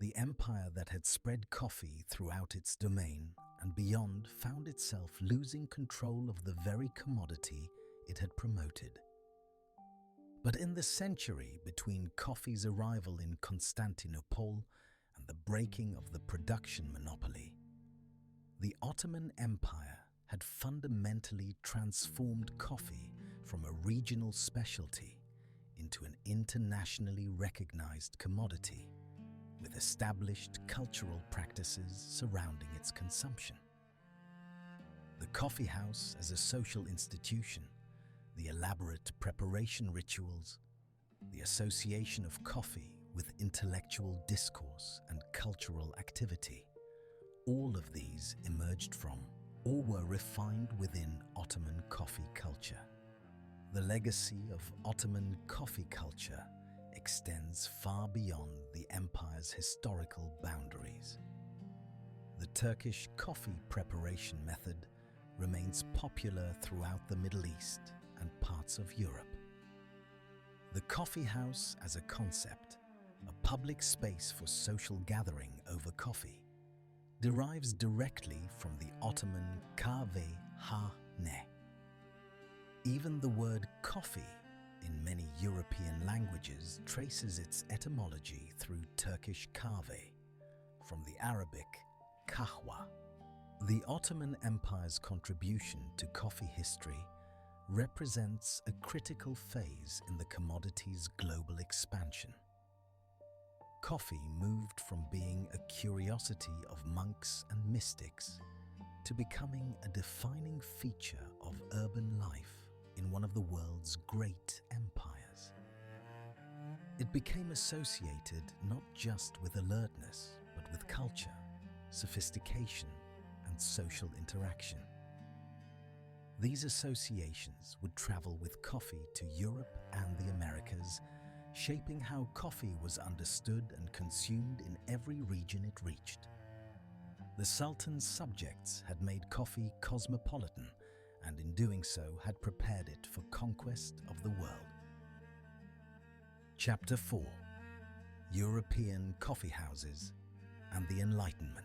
The empire that had spread coffee throughout its domain and beyond found itself losing control of the very commodity it had promoted. But in the century between coffee's arrival in Constantinople and the breaking of the production monopoly, the Ottoman Empire had fundamentally transformed coffee from a regional specialty into an internationally recognized commodity, with established cultural practices surrounding its consumption. The coffeehouse as a social institution, the elaborate preparation rituals, the association of coffee with intellectual discourse and cultural activity, all of these emerged from or were refined within Ottoman coffee culture. The legacy of Ottoman coffee culture extends far beyond the empire's historical boundaries. The Turkish coffee preparation method remains popular throughout the Middle East and parts of Europe. The coffeehouse as a concept, a public space for social gathering over coffee, derives directly from the Ottoman kahvehane. Even the word coffee in many European languages traces its etymology through Turkish kahve, from the Arabic kahwa. The Ottoman Empire's contribution to coffee history represents a critical phase in the commodity's global expansion. Coffee moved from being a curiosity of monks and mystics to becoming a defining feature of urban life in one of the world's great empires. It became associated not just with alertness, but with culture, sophistication, and social interaction. These associations would travel with coffee to Europe and the Americas, shaping how coffee was understood and consumed in every region it reached. The Sultan's subjects had made coffee cosmopolitan, and in doing so had prepared it for conquest of the world. Chapter 4: European Coffeehouses and the Enlightenment.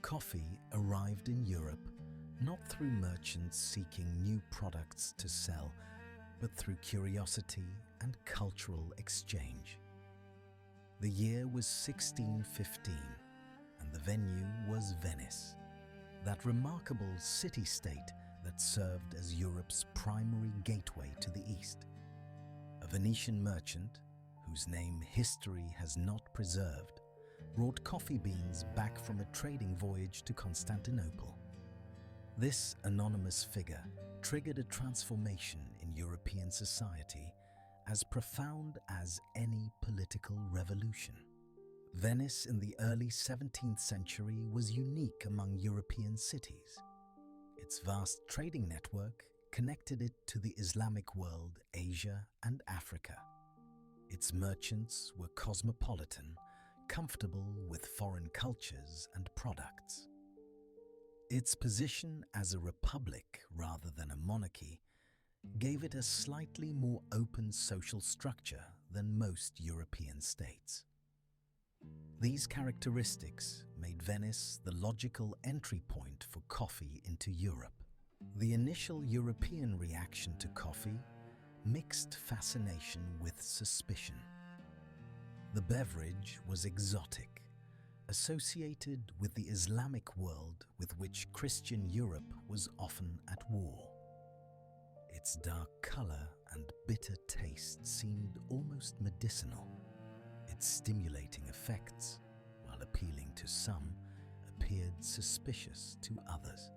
Coffee arrived in Europe not through merchants seeking new products to sell, but through curiosity and cultural exchange. The year was 1615, and the venue was Venice, that remarkable city-state that served as Europe's primary gateway to the East. A Venetian merchant, whose name history has not preserved, brought coffee beans back from a trading voyage to Constantinople. This anonymous figure triggered a transformation in European society as profound as any political revolution. Venice in the early 17th century was unique among European cities. Its vast trading network connected it to the Islamic world, Asia, and Africa. Its merchants were cosmopolitan, comfortable with foreign cultures and products. Its position as a republic rather than a monarchy gave it a slightly more open social structure than most European states. These characteristics made Venice the logical entry point for coffee into Europe. The initial European reaction to coffee mixed fascination with suspicion. The beverage was exotic, associated with the Islamic world with which Christian Europe was often at war. Its dark color and bitter taste seemed almost medicinal. Its stimulating effects, while appealing to some, appeared suspicious to others.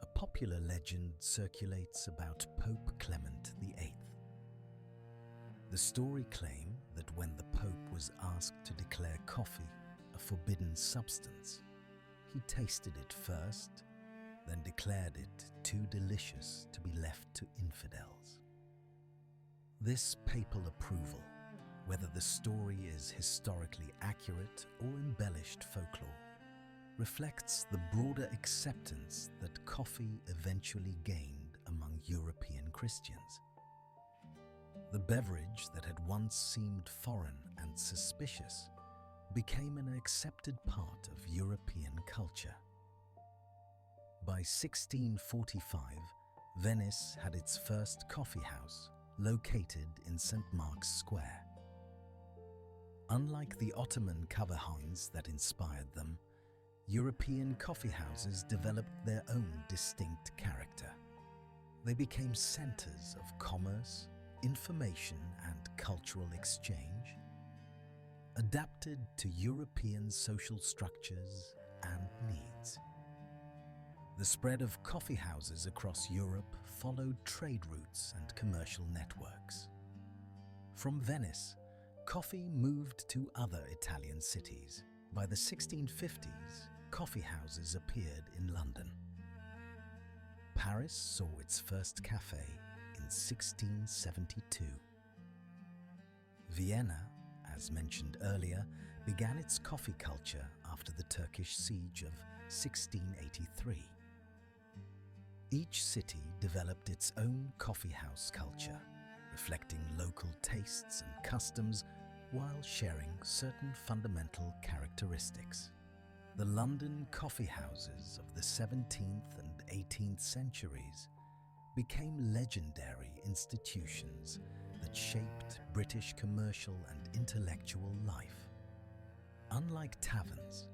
A popular legend circulates about Pope Clement VIII. The story claims that when the Pope was asked to declare coffee a forbidden substance, he tasted it first, then declared it too delicious to be left to infidels. This papal approval, whether the story is historically accurate or embellished folklore, reflects the broader acceptance that coffee eventually gained among European Christians. The beverage that had once seemed foreign and suspicious became an accepted part of European culture. By 1645, Venice had its first coffee house, located in St. Mark's Square. Unlike the Ottoman kahvehanes that inspired them, European coffee houses developed their own distinct character. They became centers of commerce, information, and cultural exchange, adapted to European social structures and needs. The spread of coffee houses across Europe followed trade routes and commercial networks. From Venice, coffee moved to other Italian cities. By the 1650s, coffee houses appeared in London. Paris saw its first cafe in 1672. Vienna, as mentioned earlier, began its coffee culture after the Turkish siege of 1683. Each city developed its own coffee house culture, reflecting local tastes and customs while sharing certain fundamental characteristics. The London coffee houses of the 17th and 18th centuries became legendary institutions that shaped British commercial and intellectual life. Unlike taverns,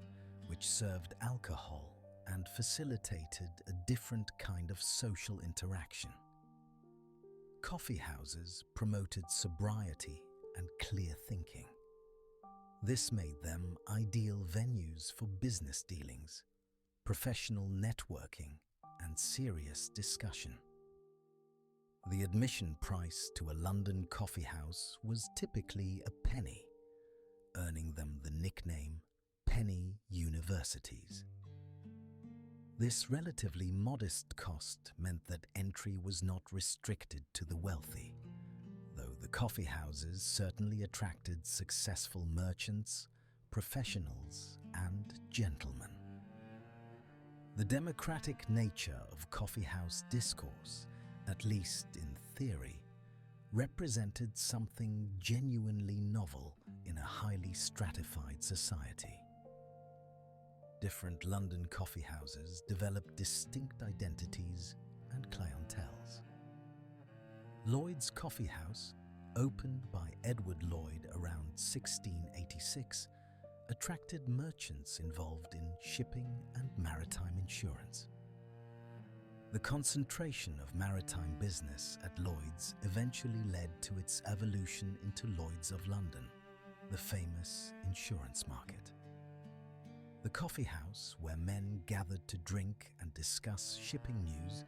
which served alcohol and facilitated a different kind of social interaction, coffee houses promoted sobriety and clear thinking. This made them ideal venues for business dealings, professional networking, and serious discussion. The admission price to a London coffee house was typically a penny, earning them the nickname penny universities. This relatively modest cost meant that entry was not restricted to the wealthy, though the coffee houses certainly attracted successful merchants, professionals, and gentlemen. The democratic nature of coffee house discourse, at least in theory, represented something genuinely novel in a highly stratified society. Different London coffee houses developed distinct identities and clienteles. Lloyd's Coffee House, opened by Edward Lloyd around 1686, attracted merchants involved in shipping and maritime insurance. The concentration of maritime business at Lloyd's eventually led to its evolution into Lloyd's of London, the famous insurance market. The coffee house, where men gathered to drink and discuss shipping news,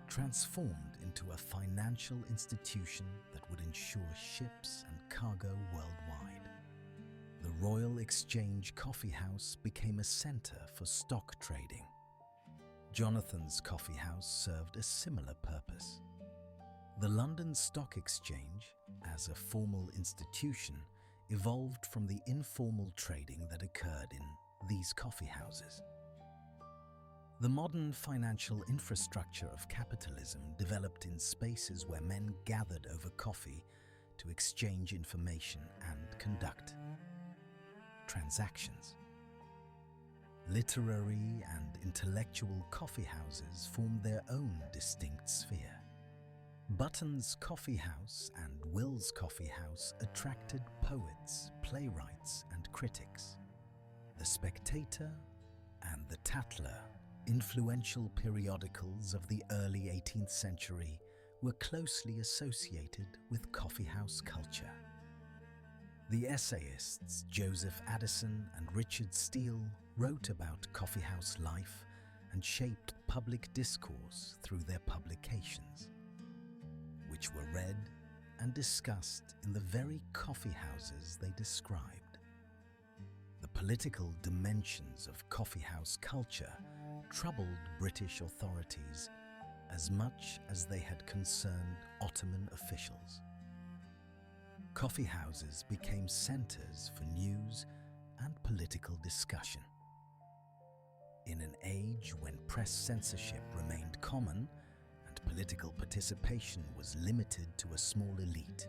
transformed into a financial institution that would insure ships and cargo worldwide. The Royal Exchange Coffee House became a center for stock trading. Jonathan's Coffee House served a similar purpose. The London Stock Exchange, as a formal institution, evolved from the informal trading that occurred in these coffee houses. The modern financial infrastructure of capitalism developed in spaces where men gathered over coffee to exchange information and conduct transactions. Literary and intellectual coffee houses formed their own distinct sphere. Button's Coffee House and Will's Coffee House attracted poets, playwrights, and critics. The Spectator and the Tatler, influential periodicals of the early 18th century, were closely associated with coffee house culture. The essayists Joseph Addison and Richard Steele wrote about coffee house life and shaped public discourse through their publications, which were read and discussed in the very coffee houses they described. The political dimensions of coffee house culture troubled British authorities as much as they had concerned Ottoman officials. Coffee houses became centers for news and political discussion. In an age when press censorship remained common and political participation was limited to a small elite,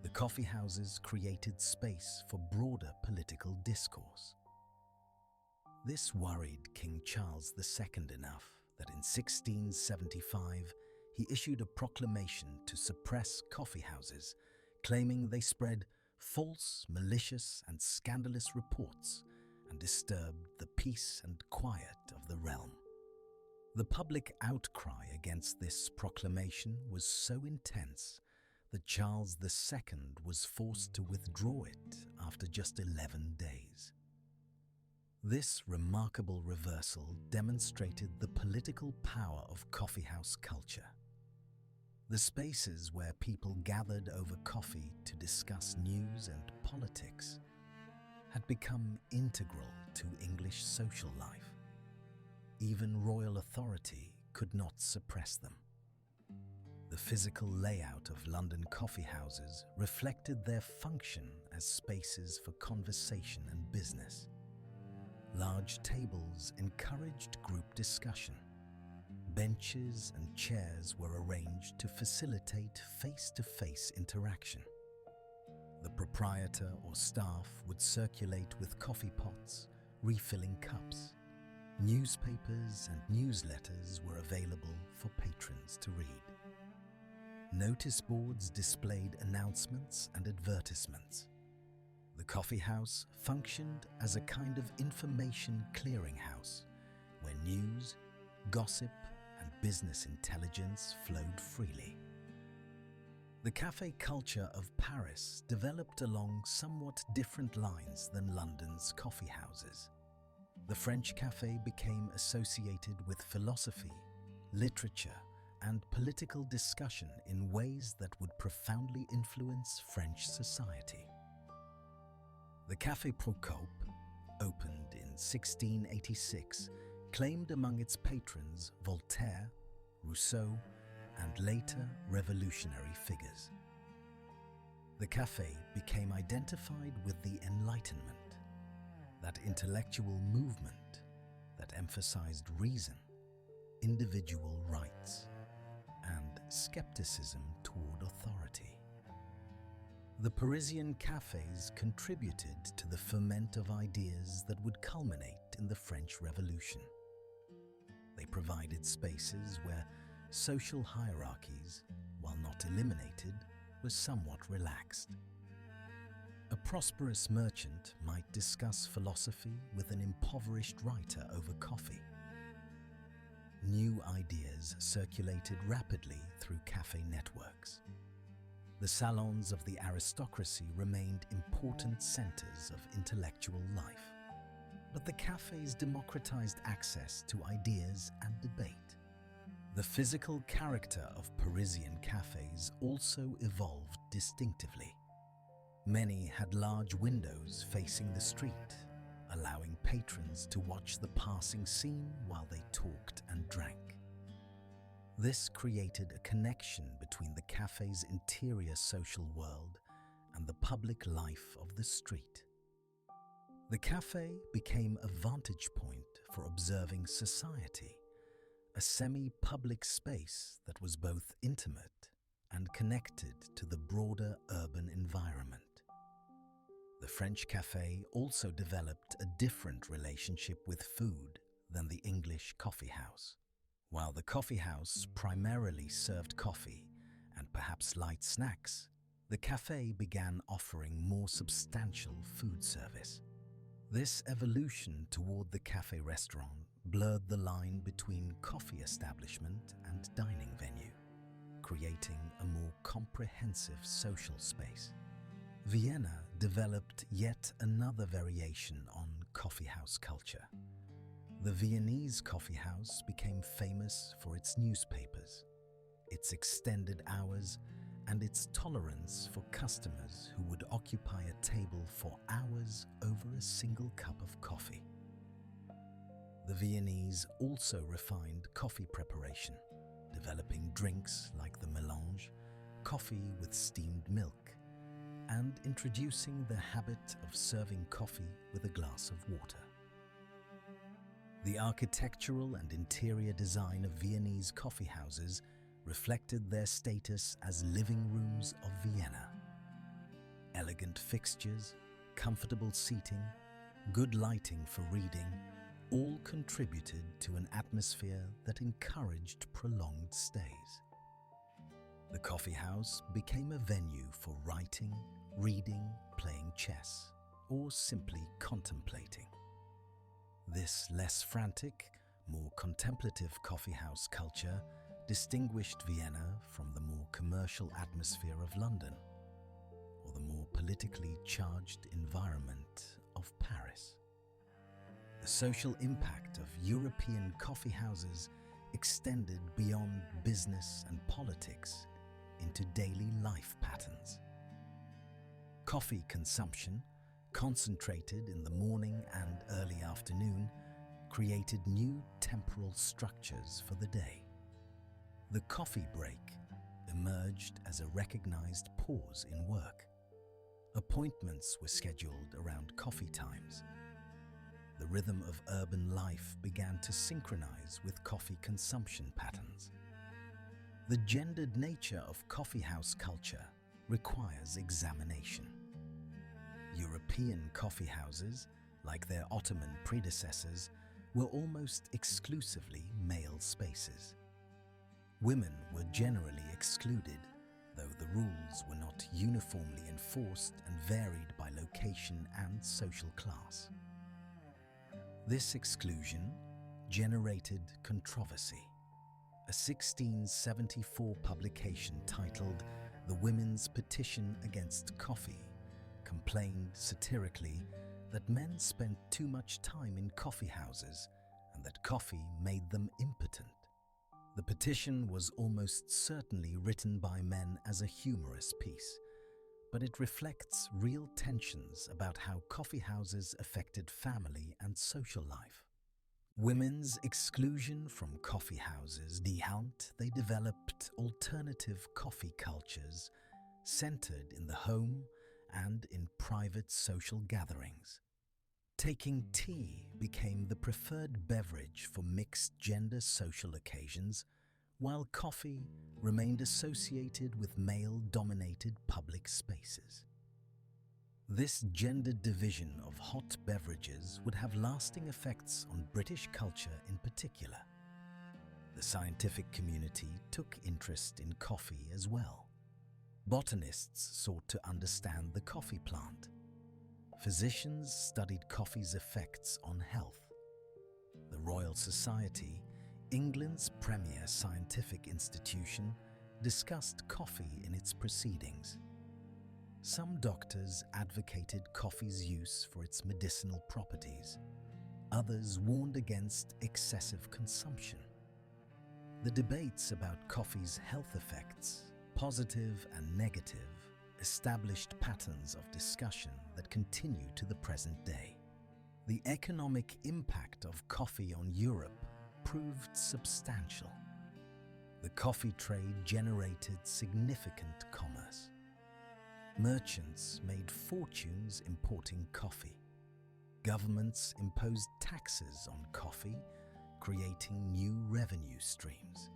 the coffee houses created space for broader political discourse. This worried King Charles II enough that in 1675 he issued a proclamation to suppress coffeehouses, claiming they spread false, malicious, and scandalous reports and disturbed the peace and quiet of the realm. The public outcry against this proclamation was so intense that Charles II was forced to withdraw it after just 11 days. This remarkable reversal demonstrated the political power of coffeehouse culture. The spaces where people gathered over coffee to discuss news and politics had become integral to English social life. Even royal authority could not suppress them. The physical layout of London coffeehouses reflected their function as spaces for conversation and business. Large tables encouraged group discussion. Benches and chairs were arranged to facilitate face-to-face interaction. The proprietor or staff would circulate with coffee pots, refilling cups. Newspapers and newsletters were available for patrons to read. Notice boards displayed announcements and advertisements. The coffeehouse functioned as a kind of information clearinghouse where news, gossip, and business intelligence flowed freely. The cafe culture of Paris developed along somewhat different lines than London's coffeehouses. The French cafe became associated with philosophy, literature, and political discussion in ways that would profoundly influence French society. The Café Procope, opened in 1686, claimed among its patrons Voltaire, Rousseau, and later revolutionary figures. The café became identified with the Enlightenment, that intellectual movement that emphasized reason, individual rights, and skepticism toward authority. The Parisian cafes contributed to the ferment of ideas that would culminate in the French Revolution. They provided spaces where social hierarchies, while not eliminated, were somewhat relaxed. A prosperous merchant might discuss philosophy with an impoverished writer over coffee. New ideas circulated rapidly through cafe networks. The salons of the aristocracy remained important centers of intellectual life, but the cafes democratized access to ideas and debate. The physical character of Parisian cafes also evolved distinctively. Many had large windows facing the street, allowing patrons to watch the passing scene while they talked and drank. This created a connection between the cafe's interior social world and the public life of the street. The cafe became a vantage point for observing society, a semi-public space that was both intimate and connected to the broader urban environment. The French cafe also developed a different relationship with food than the English coffeehouse. While the coffeehouse primarily served coffee and perhaps light snacks, the cafe began offering more substantial food service. This evolution toward the cafe restaurant blurred the line between coffee establishment and dining venue, creating a more comprehensive social space. Vienna developed yet another variation on coffeehouse culture. The Viennese coffeehouse became famous for its newspapers, its extended hours, and its tolerance for customers who would occupy a table for hours over a single cup of coffee. The Viennese also refined coffee preparation, developing drinks like the mélange, coffee with steamed milk, and introducing the habit of serving coffee with a glass of water. The architectural and interior design of Viennese coffeehouses reflected their status as living rooms of Vienna. Elegant fixtures, comfortable seating, good lighting for reading, all contributed to an atmosphere that encouraged prolonged stays. The coffee house became a venue for writing, reading, playing chess, or simply contemplating. This less frantic, more contemplative coffeehouse culture distinguished Vienna from the more commercial atmosphere of London, or the more politically charged environment of Paris. The social impact of European coffeehouses extended beyond business and politics into daily life patterns. Coffee consumption, concentrated in the morning and early afternoon, created new temporal structures for the day. The coffee break emerged as a recognized pause in work. Appointments were scheduled around coffee times. The rhythm of urban life began to synchronize with coffee consumption patterns. The gendered nature of coffeehouse culture requires examination. European coffeehouses, like their Ottoman predecessors, were almost exclusively male spaces. Women were generally excluded, though the rules were not uniformly enforced and varied by location and social class. This exclusion generated controversy. A 1674 publication titled The Women's Petition Against Coffee complained satirically that men spent too much time in coffeehouses and that coffee made them impotent. The petition was almost certainly written by men as a humorous piece, but it reflects real tensions about how coffeehouses affected family and social life. Women's exclusion from coffeehouses meant they developed alternative coffee cultures centered in the home and in private social gatherings. Taking tea became the preferred beverage for mixed-gender social occasions, while coffee remained associated with male-dominated public spaces. This gendered division of hot beverages would have lasting effects on British culture in particular. The scientific community took interest in coffee as well. Botanists sought to understand the coffee plant. Physicians studied coffee's effects on health. The Royal Society, England's premier scientific institution, discussed coffee in its proceedings. Some doctors advocated coffee's use for its medicinal properties. Others warned against excessive consumption. The debates about coffee's health effects, positive and negative, established patterns of discussion that continue to the present day. The economic impact of coffee on Europe proved substantial. The coffee trade generated significant commerce. Merchants made fortunes importing coffee. Governments imposed taxes on coffee, creating new revenue streams.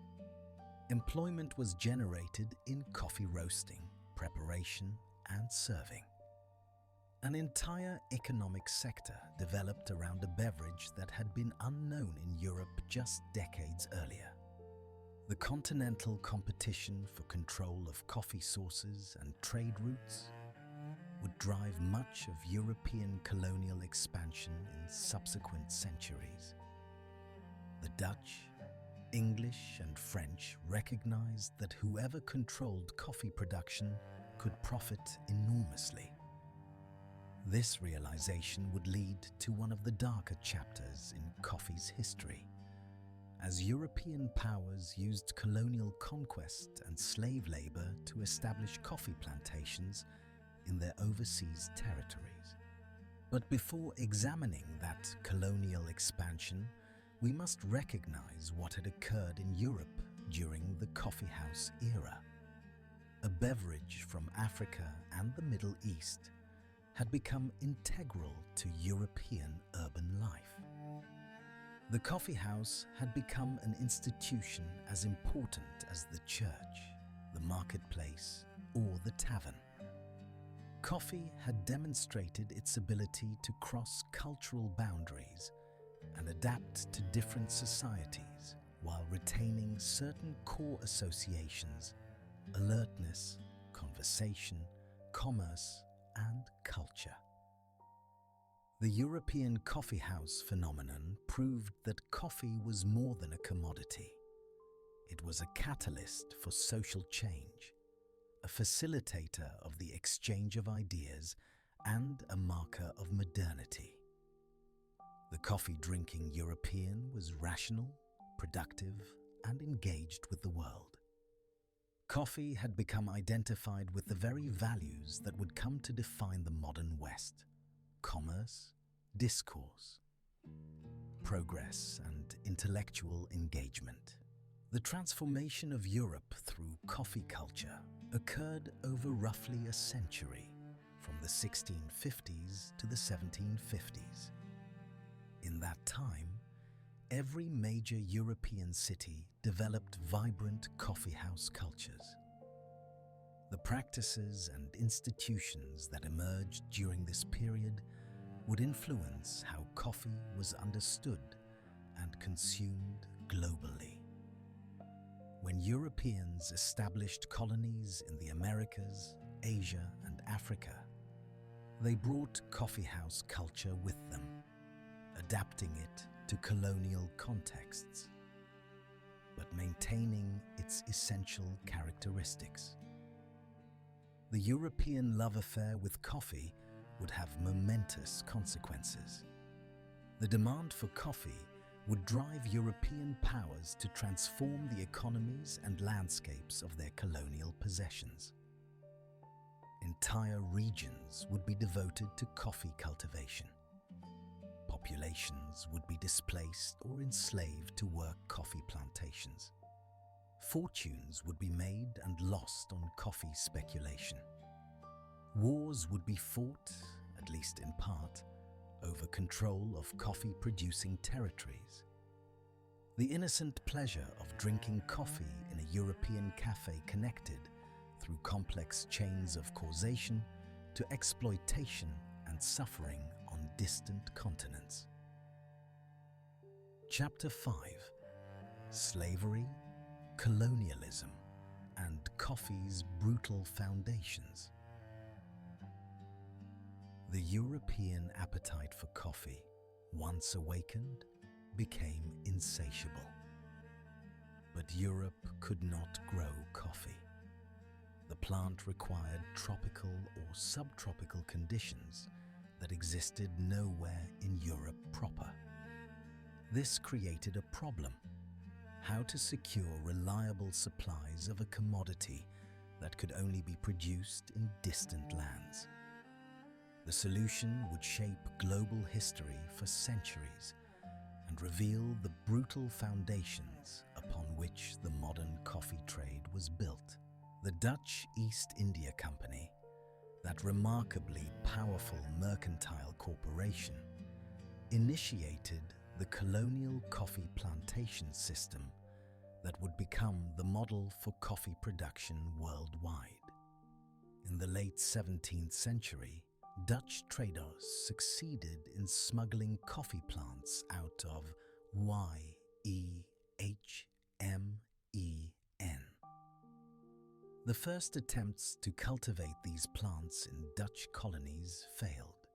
Employment was generated in coffee roasting, preparation, and serving. An entire economic sector developed around a beverage that had been unknown in Europe just decades earlier. The continental competition for control of coffee sources and trade routes would drive much of European colonial expansion in subsequent centuries. The Dutch, English, and French recognized that whoever controlled coffee production could profit enormously. This realization would lead to one of the darker chapters in coffee's history, as European powers used colonial conquest and slave labor to establish coffee plantations in their overseas territories. But before examining that colonial expansion, we must recognize what had occurred in Europe during the coffeehouse era. A beverage from Africa and the Middle East had become integral to European urban life. The coffeehouse had become an institution as important as the church, the marketplace, or the tavern. Coffee had demonstrated its ability to cross cultural boundaries and adapt to different societies while retaining certain core associations alertness, conversation, commerce, and culture. The European coffeehouse phenomenon proved that coffee was more than a commodity. It was a catalyst for social change, a facilitator of the exchange of ideas, and a marker of modernity. The coffee-drinking European was rational, productive, and engaged with the world. Coffee had become identified with the very values that would come to define the modern West: commerce, discourse, progress, and intellectual engagement. The transformation of Europe through coffee culture occurred over roughly a century, from the 1650s to the 1750s. In that time, every major European city developed vibrant coffeehouse cultures. The practices and institutions that emerged during this period would influence how coffee was understood and consumed globally. When Europeans established colonies in the Americas, Asia, and Africa, they brought coffeehouse culture with them, adapting it to colonial contexts, but maintaining its essential characteristics. The European love affair with coffee would have momentous consequences. The demand for coffee would drive European powers to transform the economies and landscapes of their colonial possessions. Entire regions would be devoted to coffee cultivation. Populations would be displaced or enslaved to work coffee plantations. Fortunes would be made and lost on coffee speculation. Wars would be fought, at least in part, over control of coffee-producing territories. The innocent pleasure of drinking coffee in a European cafe connected, through complex chains of causation, to exploitation and suffering on distant continents. Chapter 5: Slavery, Colonialism, and Coffee's Brutal Foundations. The European appetite for coffee, once awakened, became insatiable. But Europe could not grow coffee. The plant required tropical or subtropical conditions that existed nowhere in Europe proper. This created a problem: how to secure reliable supplies of a commodity that could only be produced in distant lands. The solution would shape global history for centuries and reveal the brutal foundations upon which the modern coffee trade was built. The Dutch East India Company, that remarkably powerful mercantile corporation, initiated the colonial coffee plantation system that would become the model for coffee production worldwide. In the late 17th century, Dutch traders succeeded in smuggling coffee plants out of Yemen. The first attempts to cultivate these plants in Dutch colonies failed,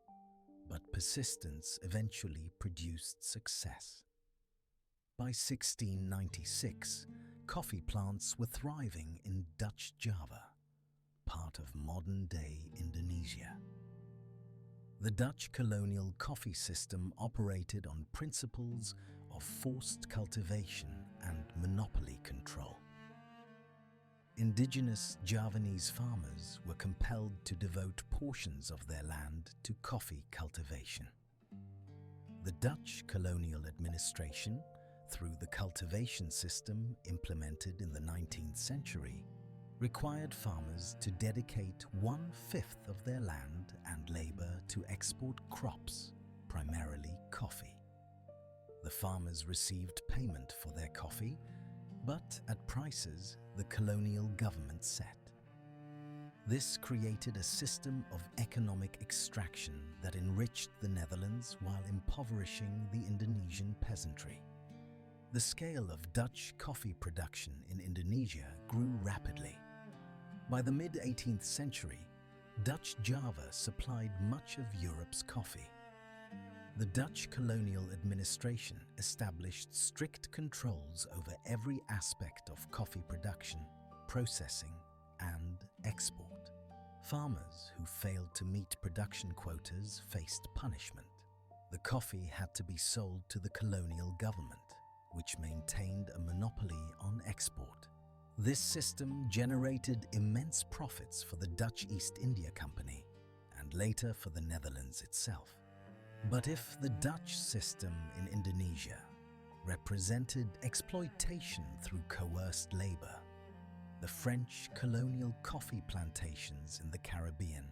but persistence eventually produced success. By 1696, coffee plants were thriving in Dutch Java, part of modern-day Indonesia. The Dutch colonial coffee system operated on principles of forced cultivation and monopoly control. Indigenous Javanese farmers were compelled to devote portions of their land to coffee cultivation. The Dutch colonial administration, through the cultivation system implemented in the 19th century, required farmers to dedicate 1/5 of their land and labor to export crops, primarily coffee. The farmers received payment for their coffee, but at prices the colonial government set. This created a system of economic extraction that enriched the Netherlands while impoverishing the Indonesian peasantry. The scale of Dutch coffee production in Indonesia grew rapidly, By the mid-18th century, Dutch Java supplied much of Europe's coffee. The Dutch colonial administration established strict controls over every aspect of coffee production, processing, and export. Farmers who failed to meet production quotas faced punishment. The coffee had to be sold to the colonial government, which maintained a monopoly on export. This system generated immense profits for the Dutch East India Company and later for the Netherlands itself. But if the Dutch system in Indonesia represented exploitation through coerced labor, the French colonial coffee plantations in the Caribbean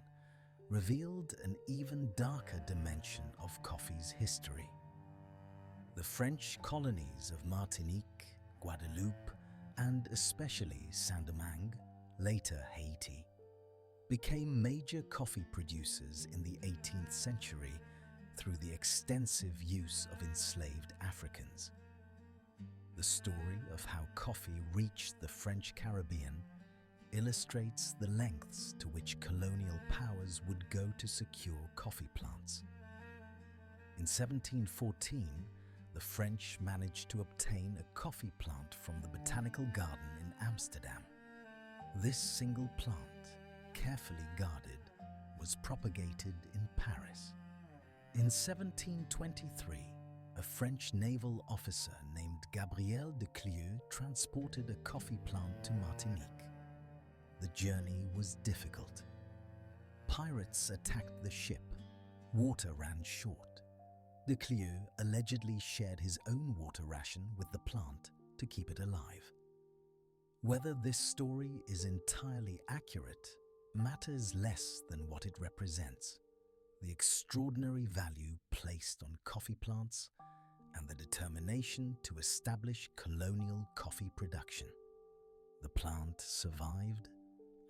revealed an even darker dimension of coffee's history. The French colonies of Martinique, Guadeloupe, and especially Saint-Domingue, later Haiti, became major coffee producers in the 18th century through the extensive use of enslaved Africans. The story of how coffee reached the French Caribbean illustrates the lengths to which colonial powers would go to secure coffee plants. In 1714, the French managed to obtain a coffee plant from the Botanical Garden in Amsterdam. This single plant, carefully guarded, was propagated in Paris. In 1723, a French naval officer named Gabriel de Clieu transported a coffee plant to Martinique. The journey was difficult. Pirates attacked the ship. Water ran short. De Clieu allegedly shared his own water ration with the plant to keep it alive. Whether this story is entirely accurate matters less than what it represents: the extraordinary value placed on coffee plants and the determination to establish colonial coffee production. The plant survived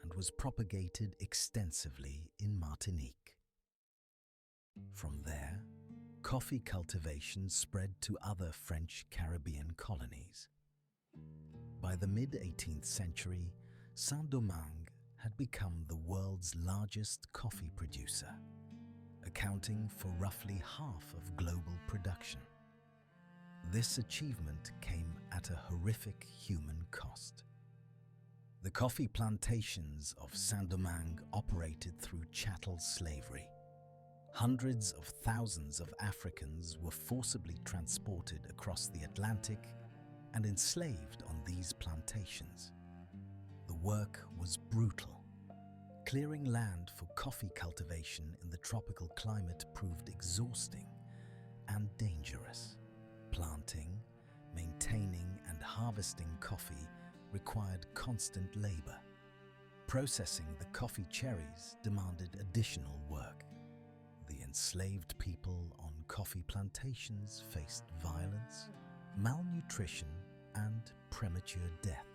and was propagated extensively in Martinique. From there, coffee cultivation spread to other French Caribbean colonies. By the mid-18th century, Saint-Domingue had become the world's largest coffee producer, accounting for roughly half of global production. This achievement came at a horrific human cost. The coffee plantations of Saint-Domingue operated through chattel slavery. Hundreds of thousands of Africans were forcibly transported across the Atlantic and enslaved on these plantations. The work was brutal. Clearing land for coffee cultivation in the tropical climate proved exhausting and dangerous. Planting, maintaining, and harvesting coffee required constant labor. Processing the coffee cherries demanded additional work. The enslaved people on coffee plantations faced violence, malnutrition, and premature death.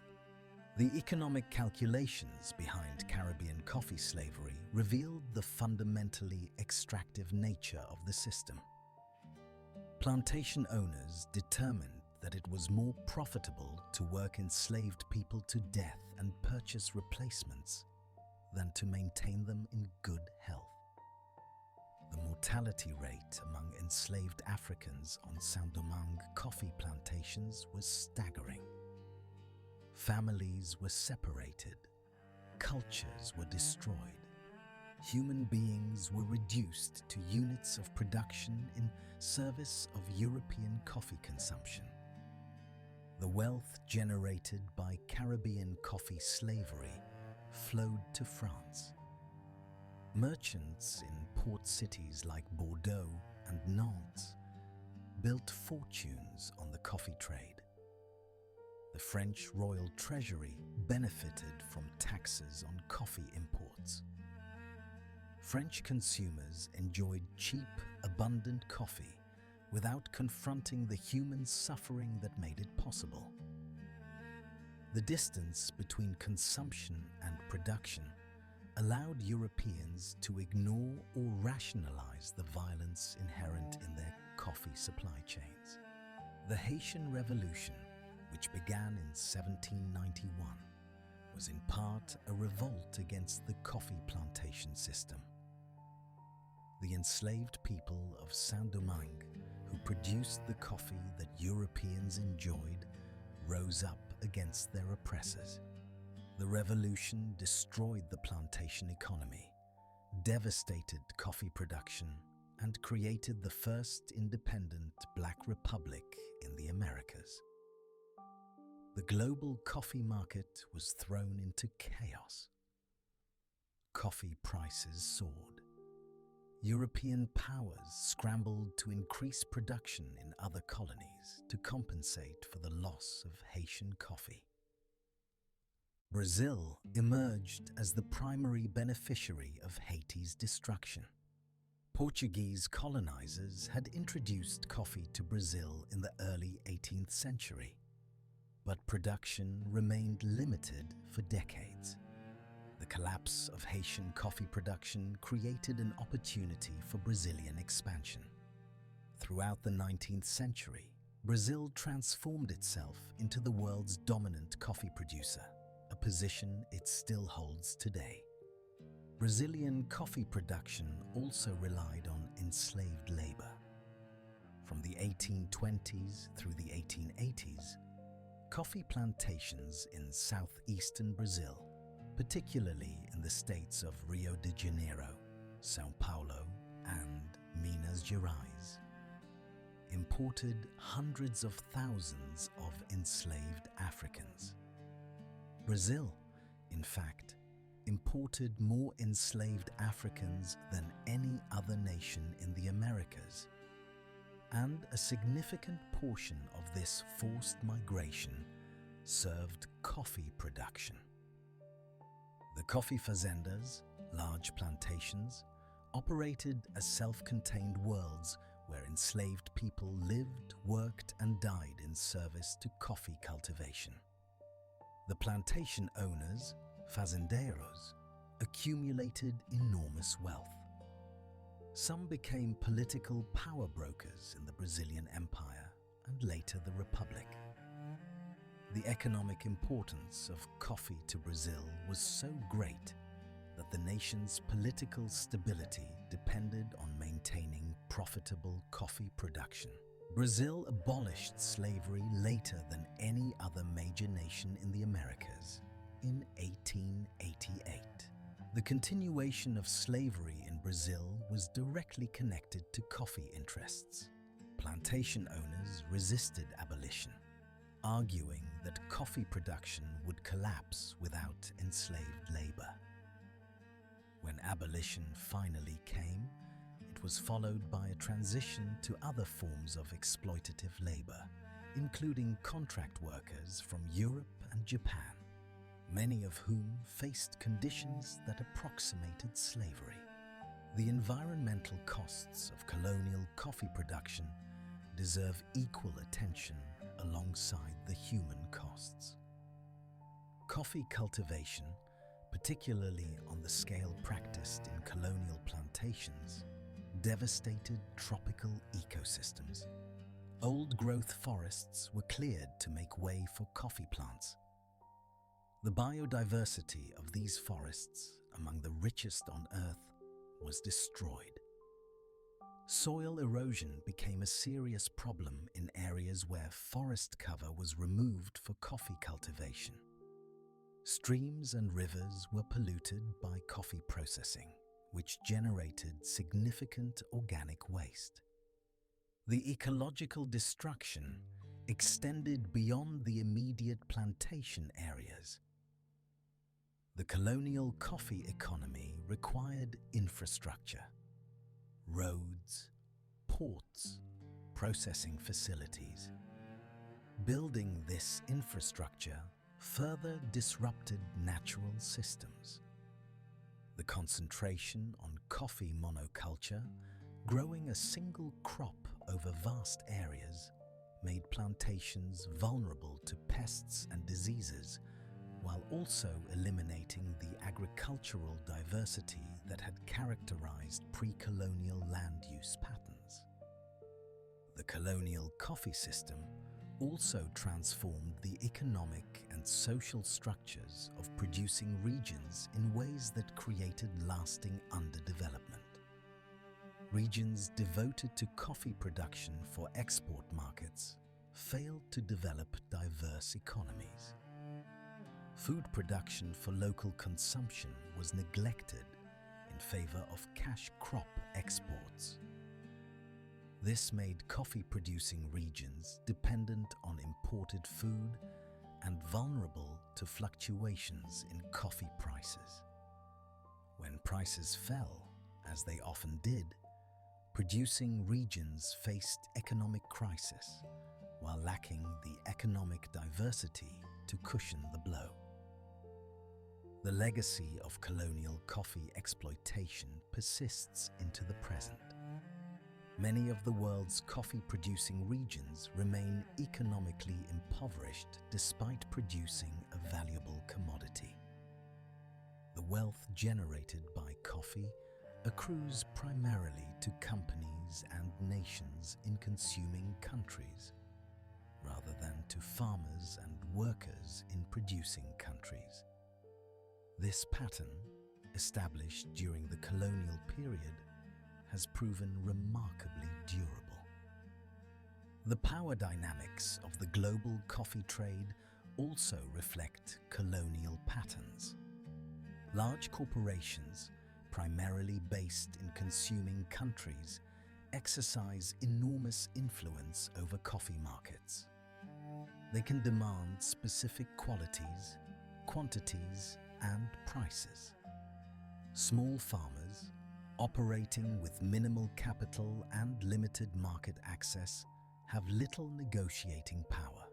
The economic calculations behind Caribbean coffee slavery revealed the fundamentally extractive nature of the system. Plantation owners determined that it was more profitable to work enslaved people to death and purchase replacements than to maintain them in good health. The mortality rate among enslaved Africans on Saint-Domingue coffee plantations was staggering. Families were separated, cultures were destroyed, human beings were reduced to units of production in service of European coffee consumption. The wealth generated by Caribbean coffee slavery flowed to France. Merchants in port cities like Bordeaux and Nantes built fortunes on the coffee trade. The French royal treasury benefited from taxes on coffee imports. French consumers enjoyed cheap, abundant coffee without confronting the human suffering that made it possible. The distance between consumption and production allowed Europeans to ignore or rationalize the violence inherent in their coffee supply chains. The Haitian Revolution, which began in 1791, was in part a revolt against the coffee plantation system. The enslaved people of Saint-Domingue, who produced the coffee that Europeans enjoyed, rose up against their oppressors. The revolution destroyed the plantation economy, devastated coffee production, and created the first independent Black Republic in the Americas. The global coffee market was thrown into chaos. Coffee prices soared. European powers scrambled to increase production in other colonies to compensate for the loss of Haitian coffee. Brazil emerged as the primary beneficiary of Haiti's destruction. Portuguese colonizers had introduced coffee to Brazil in the early 18th century, but production remained limited for decades. The collapse of Haitian coffee production created an opportunity for Brazilian expansion. Throughout the 19th century, Brazil transformed itself into the world's dominant coffee producer, a position it still holds today. Brazilian coffee production also relied on enslaved labor. From the 1820s through the 1880s, coffee plantations in southeastern Brazil, particularly in the states of Rio de Janeiro, São Paulo, and Minas Gerais, imported hundreds of thousands of enslaved Africans. Brazil, in fact, imported more enslaved Africans than any other nation in the Americas, and a significant portion of this forced migration served coffee production. The coffee fazendas, large plantations, operated as self-contained worlds where enslaved people lived, worked, and died in service to coffee cultivation. The plantation owners, fazendeiros, accumulated enormous wealth. Some became political power brokers in the Brazilian Empire and later the Republic. The economic importance of coffee to Brazil was so great that the nation's political stability depended on maintaining profitable coffee production. Brazil abolished slavery later than any other major nation in the Americas, in 1888. The continuation of slavery in Brazil was directly connected to coffee interests. Plantation owners resisted abolition, arguing that coffee production would collapse without enslaved labor. When abolition finally came, it was followed by a transition to other forms of exploitative labor, including contract workers from Europe and Japan, many of whom faced conditions that approximated slavery. The environmental costs of colonial coffee production deserve equal attention alongside the human costs. Coffee cultivation, particularly on the scale practiced in colonial plantations, devastated tropical ecosystems. Old-growth forests were cleared to make way for coffee plants. The biodiversity of these forests, among the richest on Earth, was destroyed. Soil erosion became a serious problem in areas where forest cover was removed for coffee cultivation. Streams and rivers were polluted by coffee processing, which generated significant organic waste. The ecological destruction extended beyond the immediate plantation areas. The colonial coffee economy required infrastructure: roads, ports, processing facilities. Building this infrastructure further disrupted natural systems. The concentration on coffee monoculture, growing a single crop over vast areas, made plantations vulnerable to pests and diseases, while also eliminating the agricultural diversity that had characterized pre-colonial land use patterns. The colonial coffee system also transformed the economic and social structures of producing regions in ways that created lasting underdevelopment. Regions devoted to coffee production for export markets failed to develop diverse economies. Food production for local consumption was neglected in favor of cash crop exports. This made coffee-producing regions dependent on imported food and vulnerable to fluctuations in coffee prices. When prices fell, as they often did, producing regions faced economic crisis while lacking the economic diversity to cushion the blow. The legacy of colonial coffee exploitation persists into the present. Many of the world's coffee-producing regions remain economically impoverished despite producing a valuable commodity. The wealth generated by coffee accrues primarily to companies and nations in consuming countries, rather than to farmers and workers in producing countries. This pattern, established during the colonial period, has proven remarkably durable. The power dynamics of the global coffee trade also reflect colonial patterns. Large corporations, primarily based in consuming countries, exercise enormous influence over coffee markets. They can demand specific qualities, quantities, and prices. Small farmers, operating with minimal capital and limited market access, have little negotiating power.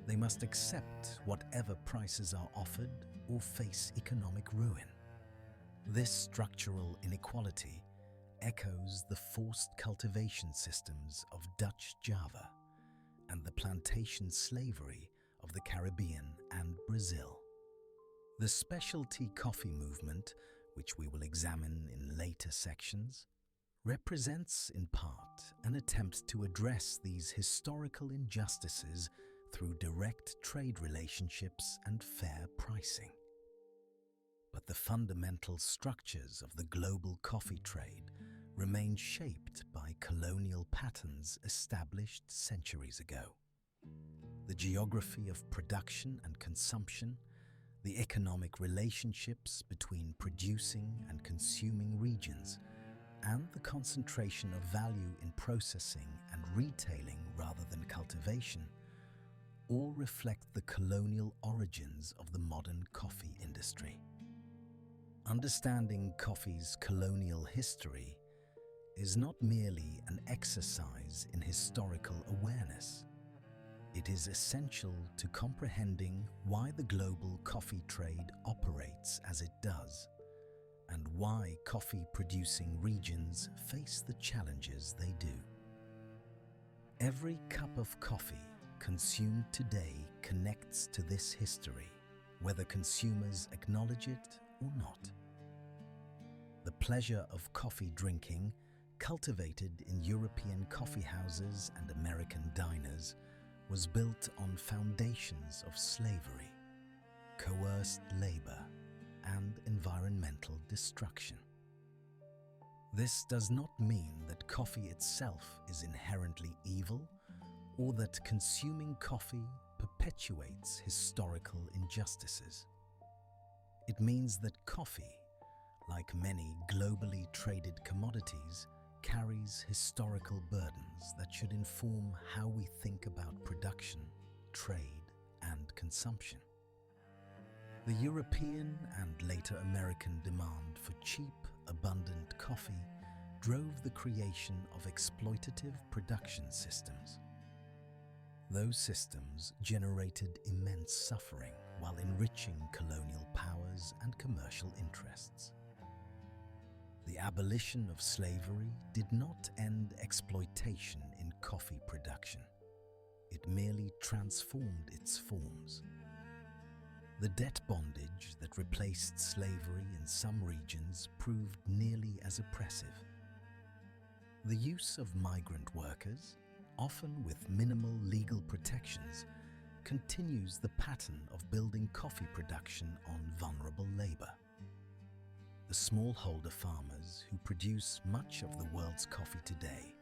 They must accept whatever prices are offered or face economic ruin. This structural inequality echoes the forced cultivation systems of Dutch Java and the plantation slavery of the Caribbean and Brazil. The specialty coffee movement, which we will examine in later sections, represents in part an attempt to address these historical injustices through direct trade relationships and fair pricing. But the fundamental structures of the global coffee trade remain shaped by colonial patterns established centuries ago. The geography of production and consumption, the economic relationships between producing and consuming regions, and the concentration of value in processing and retailing rather than cultivation, all reflect the colonial origins of the modern coffee industry. Understanding coffee's colonial history is not merely an exercise in historical awareness. It is essential to comprehending why the global coffee trade operates as it does, and why coffee-producing regions face the challenges they do. Every cup of coffee consumed today connects to this history, whether consumers acknowledge it or not. The pleasure of coffee drinking, cultivated in European coffeehouses and American diners, was built on foundations of slavery, coerced labor, and environmental destruction. This does not mean that coffee itself is inherently evil or that consuming coffee perpetuates historical injustices. It means that coffee, like many globally traded commodities, carries historical burdens that should inform how we think about production, trade, and consumption. The European and later American demand for cheap, abundant coffee drove the creation of exploitative production systems. Those systems generated immense suffering while enriching colonial powers and commercial interests. The abolition of slavery did not end exploitation in coffee production. It merely transformed its forms. The debt bondage that replaced slavery in some regions proved nearly as oppressive. The use of migrant workers, often with minimal legal protections, continues the pattern of building coffee production on vulnerable labor. The smallholder farmers who produce much of the world's coffee today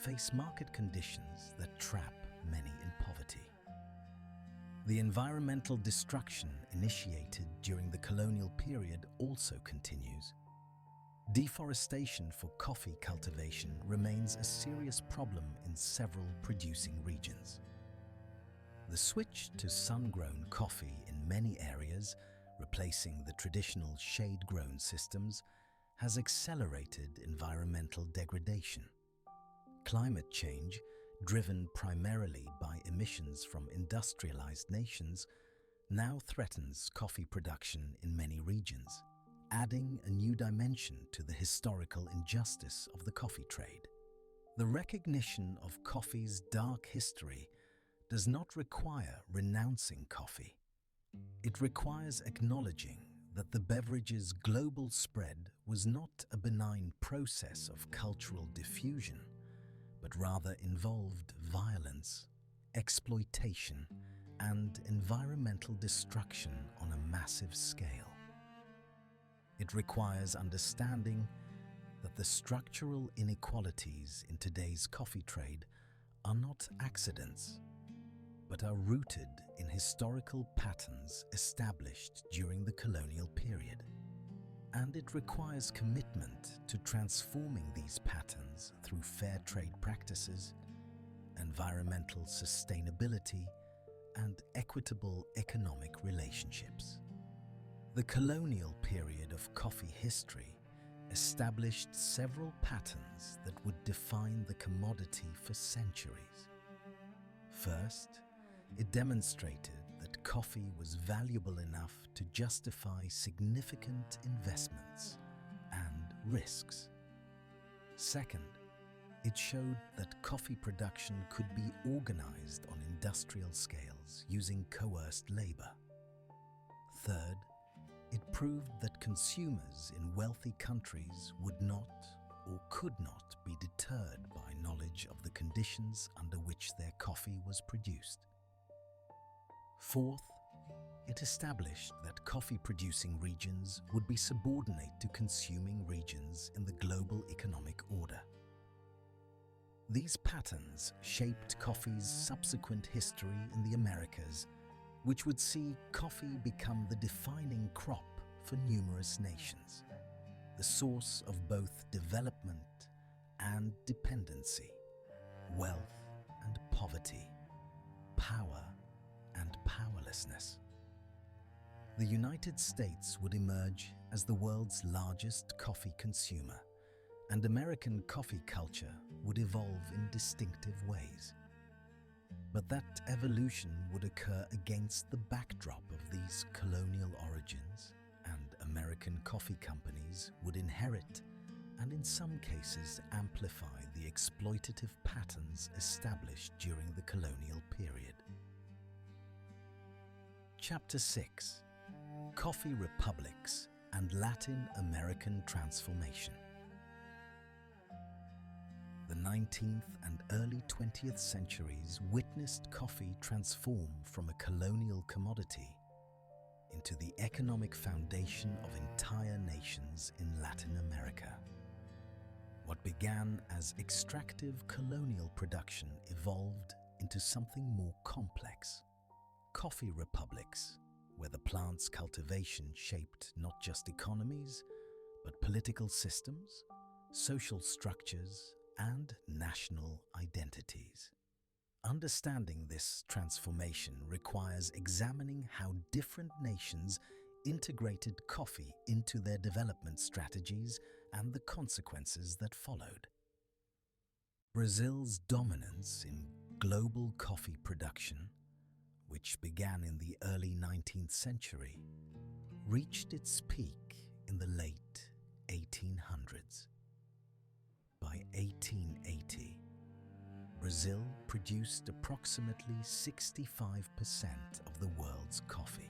face market conditions that trap many in poverty. The environmental destruction initiated during the colonial period also continues. Deforestation for coffee cultivation remains a serious problem in several producing regions. The switch to sun-grown coffee in many areas, replacing the traditional shade-grown systems, has accelerated environmental degradation. Climate change, driven primarily by emissions from industrialized nations, now threatens coffee production in many regions, adding a new dimension to the historical injustice of the coffee trade. The recognition of coffee's dark history does not require renouncing coffee. It requires acknowledging that the beverage's global spread was not a benign process of cultural diffusion, but rather involved violence, exploitation, and environmental destruction on a massive scale. It requires understanding that the structural inequalities in today's coffee trade are not accidents, but are rooted in historical patterns established during the colonial period. And it requires commitment to transforming these patterns through fair trade practices, environmental sustainability, and equitable economic relationships. The colonial period of coffee history established several patterns that would define the commodity for centuries. First, it demonstrated that coffee was valuable enough to justify significant investments and risks. Second, it showed that coffee production could be organized on industrial scales using coerced labor. Third, it proved that consumers in wealthy countries would not or could not be deterred by knowledge of the conditions under which their coffee was produced. Fourth, it established that coffee-producing regions would be subordinate to consuming regions in the global economic order. These patterns shaped coffee's subsequent history in the Americas, which would see coffee become the defining crop for numerous nations, the source of both development and dependency, wealth and poverty, power and powerlessness. The United States would emerge as the world's largest coffee consumer, and American coffee culture would evolve in distinctive ways. But that evolution would occur against the backdrop of these colonial origins, and American coffee companies would inherit and in some cases amplify the exploitative patterns established during the colonial period. Chapter 6: Coffee Republics and Latin American Transformation. The 19th and early 20th centuries witnessed coffee transform from a colonial commodity into the economic foundation of entire nations in Latin America. What began as extractive colonial production evolved into something more complex. Coffee republics, where the plant's cultivation shaped not just economies, but political systems, social structures, and national identities. Understanding this transformation requires examining how different nations integrated coffee into their development strategies and the consequences that followed. Brazil's dominance in global coffee production, which began in the early 19th century, reached its peak in the late 1800s. By 1880, Brazil produced approximately 65% of the world's coffee.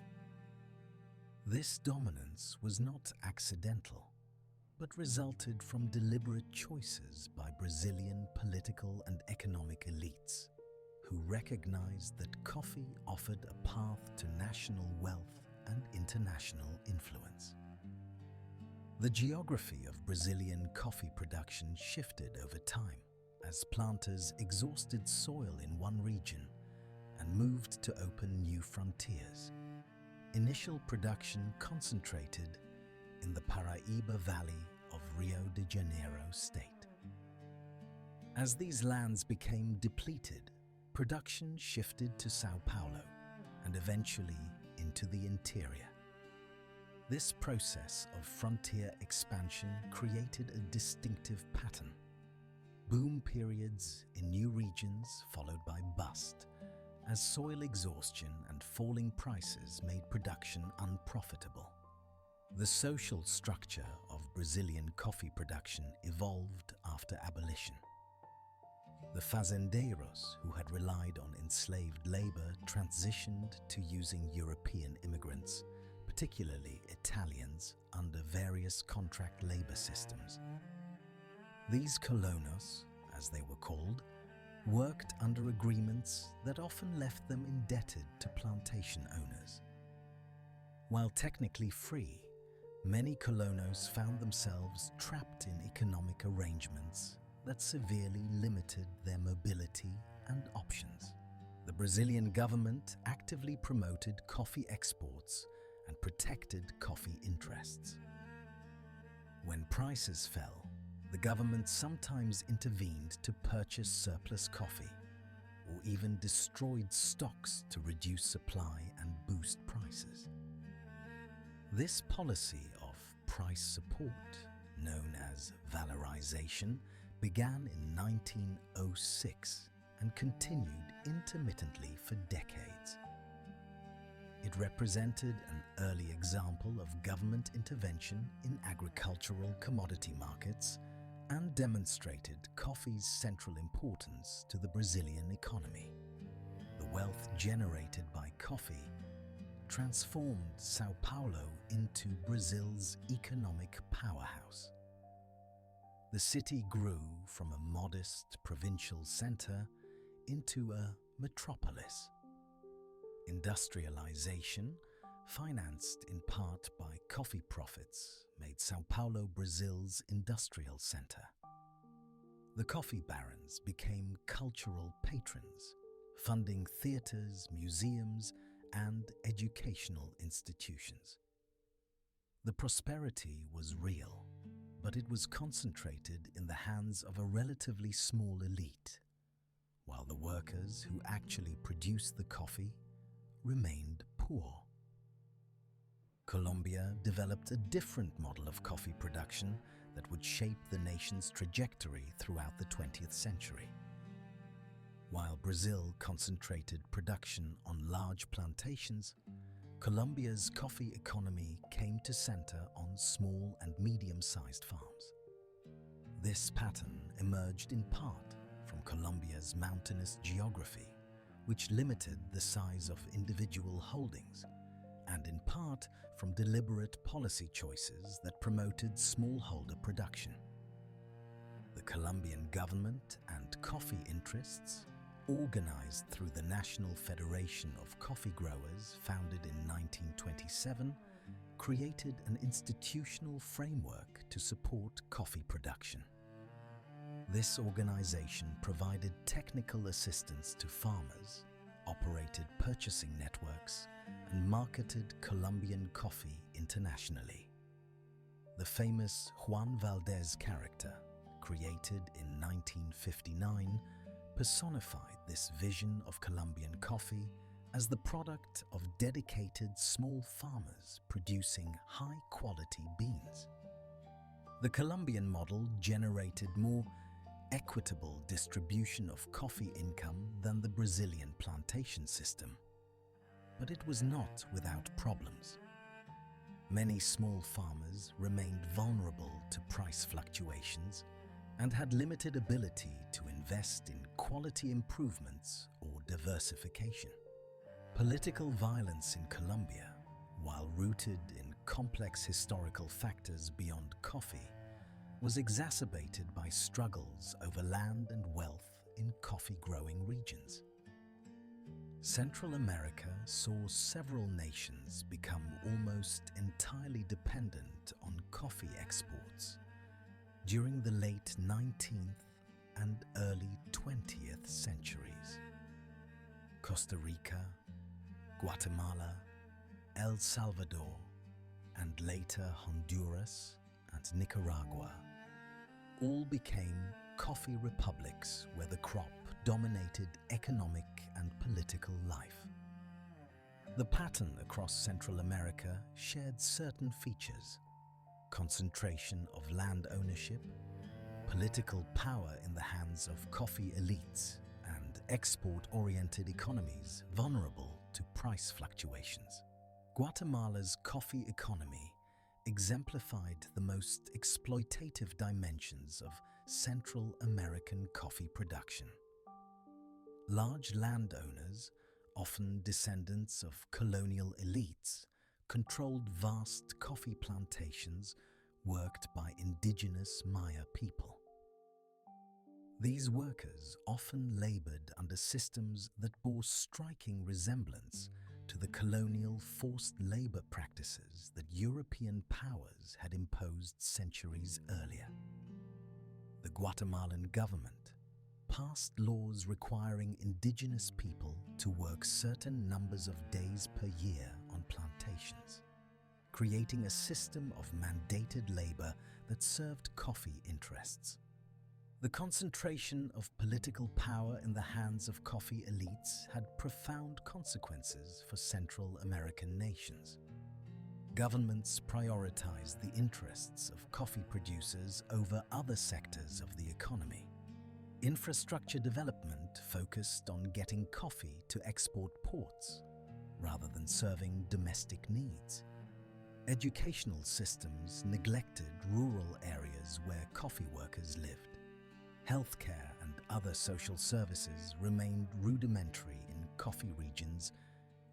This dominance was not accidental, but resulted from deliberate choices by Brazilian political and economic elites, who recognized that coffee offered a path to national wealth and international influence. The geography of Brazilian coffee production shifted over time as planters exhausted soil in one region and moved to open new frontiers. Initial production concentrated in the Paraíba Valley of Rio de Janeiro state. As these lands became depleted, production shifted to São Paulo and eventually into the interior. This process of frontier expansion created a distinctive pattern. Boom periods in new regions followed by bust, as soil exhaustion and falling prices made production unprofitable. The social structure of Brazilian coffee production evolved after abolition. The fazendeiros, who had relied on enslaved labor, transitioned to using European immigrants, particularly Italians, under various contract labor systems. These colonos, as they were called, worked under agreements that often left them indebted to plantation owners. While technically free, many colonos found themselves trapped in economic arrangements that severely limited their mobility and options. The Brazilian government actively promoted coffee exports and protected coffee interests. When prices fell, the government sometimes intervened to purchase surplus coffee, or even destroyed stocks to reduce supply and boost prices. This policy of price support, known as valorization, began in 1906 and continued intermittently for decades. It represented an early example of government intervention in agricultural commodity markets and demonstrated coffee's central importance to the Brazilian economy. The wealth generated by coffee transformed São Paulo into Brazil's economic powerhouse. The city grew from a modest provincial center into a metropolis. Industrialization, financed in part by coffee profits, made São Paulo Brazil's industrial center. The coffee barons became cultural patrons, funding theaters, museums, and educational institutions. The prosperity was real, but it was concentrated in the hands of a relatively small elite, while the workers who actually produced the coffee remained poor. Colombia developed a different model of coffee production that would shape the nation's trajectory throughout the 20th century. While Brazil concentrated production on large plantations, Colombia's coffee economy came to center on small and medium-sized farms. This pattern emerged in part from Colombia's mountainous geography, which limited the size of individual holdings, and in part from deliberate policy choices that promoted smallholder production. The Colombian government and coffee interests, organized through the National Federation of Coffee Growers, founded in 1927, created an institutional framework to support coffee production. This organization provided technical assistance to farmers, operated purchasing networks, and marketed Colombian coffee internationally. The famous Juan Valdez character, created in 1959, personified this vision of Colombian coffee as the product of dedicated small farmers producing high-quality beans. The Colombian model generated more equitable distribution of coffee income than the Brazilian plantation system, but it was not without problems. Many small farmers remained vulnerable to price fluctuations and had limited ability to invest in quality improvements or diversification. Political violence in Colombia, while rooted in complex historical factors beyond coffee, was exacerbated by struggles over land and wealth in coffee-growing regions. Central America saw several nations become almost entirely dependent on coffee exports during the late 19th and early 20th centuries. Costa Rica, Guatemala, El Salvador, and later Honduras and Nicaragua all became coffee republics where the crop dominated economic and political life. The pattern across Central America shared certain features: concentration of land ownership, political power in the hands of coffee elites, and export-oriented economies vulnerable to price fluctuations. Guatemala's coffee economy exemplified the most exploitative dimensions of Central American coffee production. Large landowners, often descendants of colonial elites, controlled vast coffee plantations worked by indigenous Maya people. These workers often labored under systems that bore striking resemblance to the colonial forced labor practices that European powers had imposed centuries earlier. The Guatemalan government passed laws requiring indigenous people to work certain numbers of days per year on plantations, creating a system of mandated labor that served coffee interests. The concentration of political power in the hands of coffee elites had profound consequences for Central American nations. Governments prioritized the interests of coffee producers over other sectors of the economy. Infrastructure development focused on getting coffee to export ports rather than serving domestic needs. Educational systems neglected rural areas where coffee workers lived. Healthcare and other social services remained rudimentary in coffee regions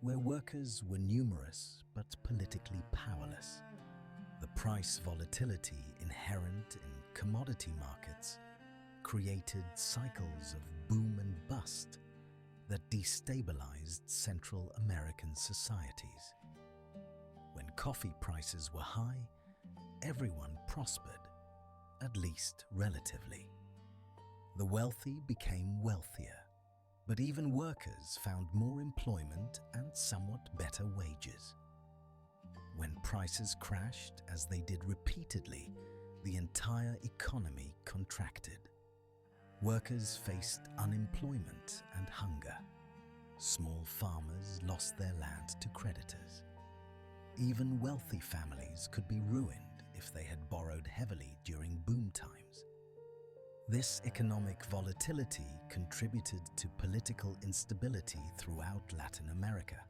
where workers were numerous but politically powerless. The price volatility inherent in commodity markets created cycles of boom and bust that destabilized Central American societies. When coffee prices were high, everyone prospered, at least relatively. The wealthy became wealthier, but even workers found more employment and somewhat better wages. When prices crashed, as they did repeatedly, the entire economy contracted. Workers faced unemployment and hunger. Small farmers lost their land to creditors. Even wealthy families could be ruined if they had borrowed heavily during boom times. This economic volatility contributed to political instability throughout Latin America.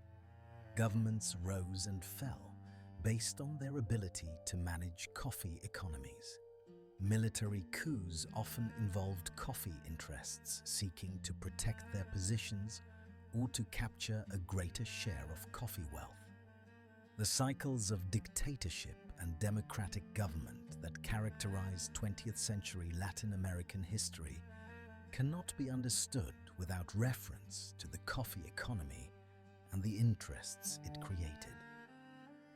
Governments rose and fell based on their ability to manage coffee economies. Military coups often involved coffee interests seeking to protect their positions or to capture a greater share of coffee wealth. The cycles of dictatorship and democratic government that characterize 20th century Latin American history cannot be understood without reference to the coffee economy and the interests it created.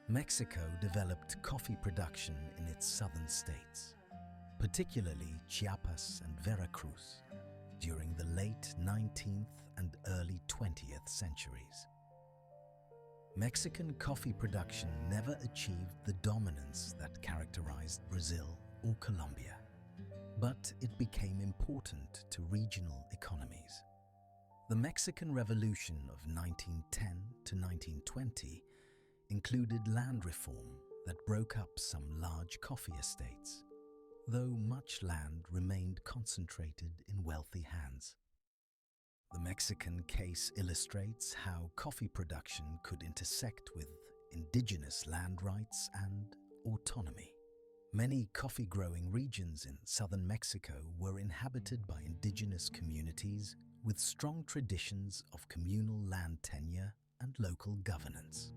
Mexico developed coffee production in its southern states, particularly Chiapas and Veracruz, during the late 19th and early 20th centuries. Mexican coffee production never achieved the dominance that characterized Brazil or Colombia, but it became important to regional economies. The Mexican Revolution of 1910 to 1920 included land reform that broke up some large coffee estates, though much land remained concentrated in wealthy hands. The Mexican case illustrates how coffee production could intersect with indigenous land rights and autonomy. Many coffee-growing regions in southern Mexico were inhabited by indigenous communities with strong traditions of communal land tenure and local governance.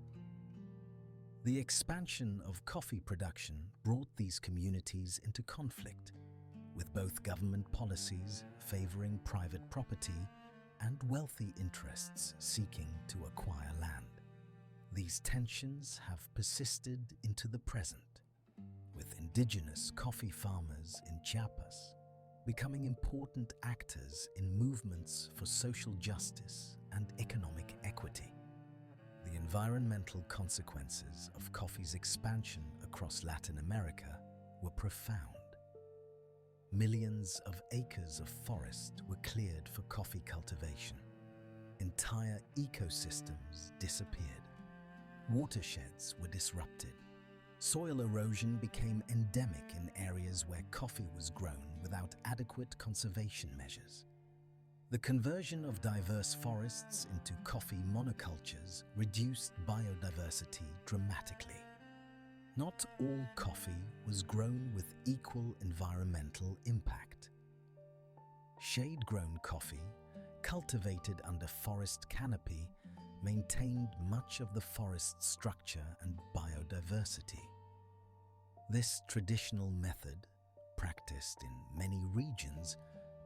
The expansion of coffee production brought these communities into conflict, with both government policies favoring private property and wealthy interests seeking to acquire land. These tensions have persisted into the present, with indigenous coffee farmers in Chiapas becoming important actors in movements for social justice and economic equity. The environmental consequences of coffee's expansion across Latin America were profound. Millions of acres of forest were cleared for coffee cultivation. Entire ecosystems disappeared. Watersheds were disrupted. Soil erosion became endemic in areas where coffee was grown without adequate conservation measures. The conversion of diverse forests into coffee monocultures reduced biodiversity dramatically. Not all coffee was grown with equal environmental impact. Shade-grown coffee, cultivated under forest canopy, maintained much of the forest structure and biodiversity. This traditional method, practiced in many regions,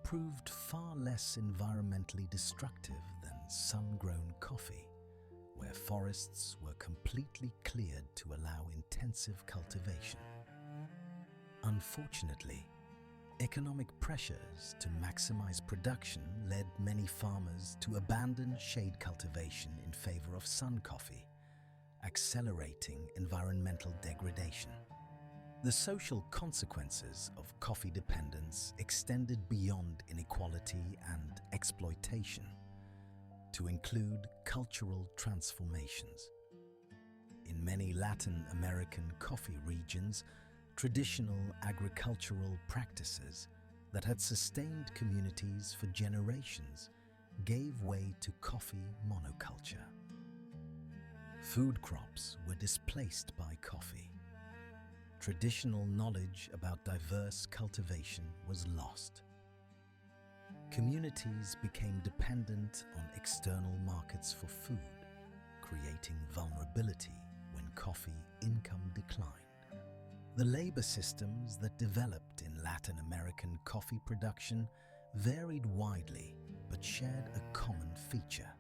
proved far less environmentally destructive than sun-grown coffee, where forests were completely cleared to allow intensive cultivation. Unfortunately, economic pressures to maximize production led many farmers to abandon shade cultivation in favor of sun coffee, accelerating environmental degradation. The social consequences of coffee dependence extended beyond inequality and exploitation to include cultural transformations. In many Latin American coffee regions, traditional agricultural practices that had sustained communities for generations gave way to coffee monoculture. Food crops were displaced by coffee. Traditional knowledge about diverse cultivation was lost. Communities became dependent on external markets for food, creating vulnerability when coffee income declined. The labor systems that developed in Latin American coffee production varied widely but shared a common feature: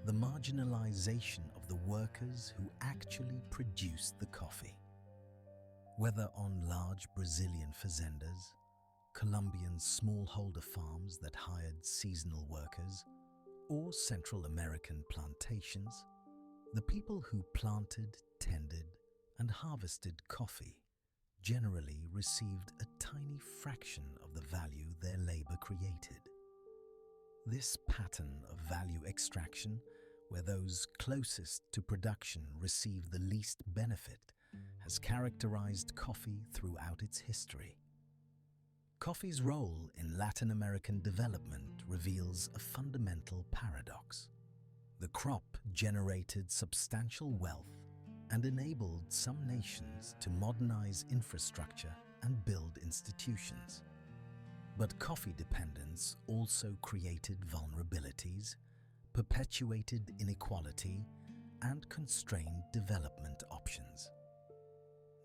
the marginalization of the workers who actually produced the coffee. Whether on large Brazilian fazendas, Colombian smallholder farms that hired seasonal workers, or Central American plantations, the people who planted, tended, and harvested coffee generally received a tiny fraction of the value their labor created. This pattern of value extraction, where those closest to production receive the least benefit, has characterized coffee throughout its history. Coffee's role in Latin American development reveals a fundamental paradox. The crop generated substantial wealth and enabled some nations to modernize infrastructure and build institutions. But coffee dependence also created vulnerabilities, perpetuated inequality, and constrained development options.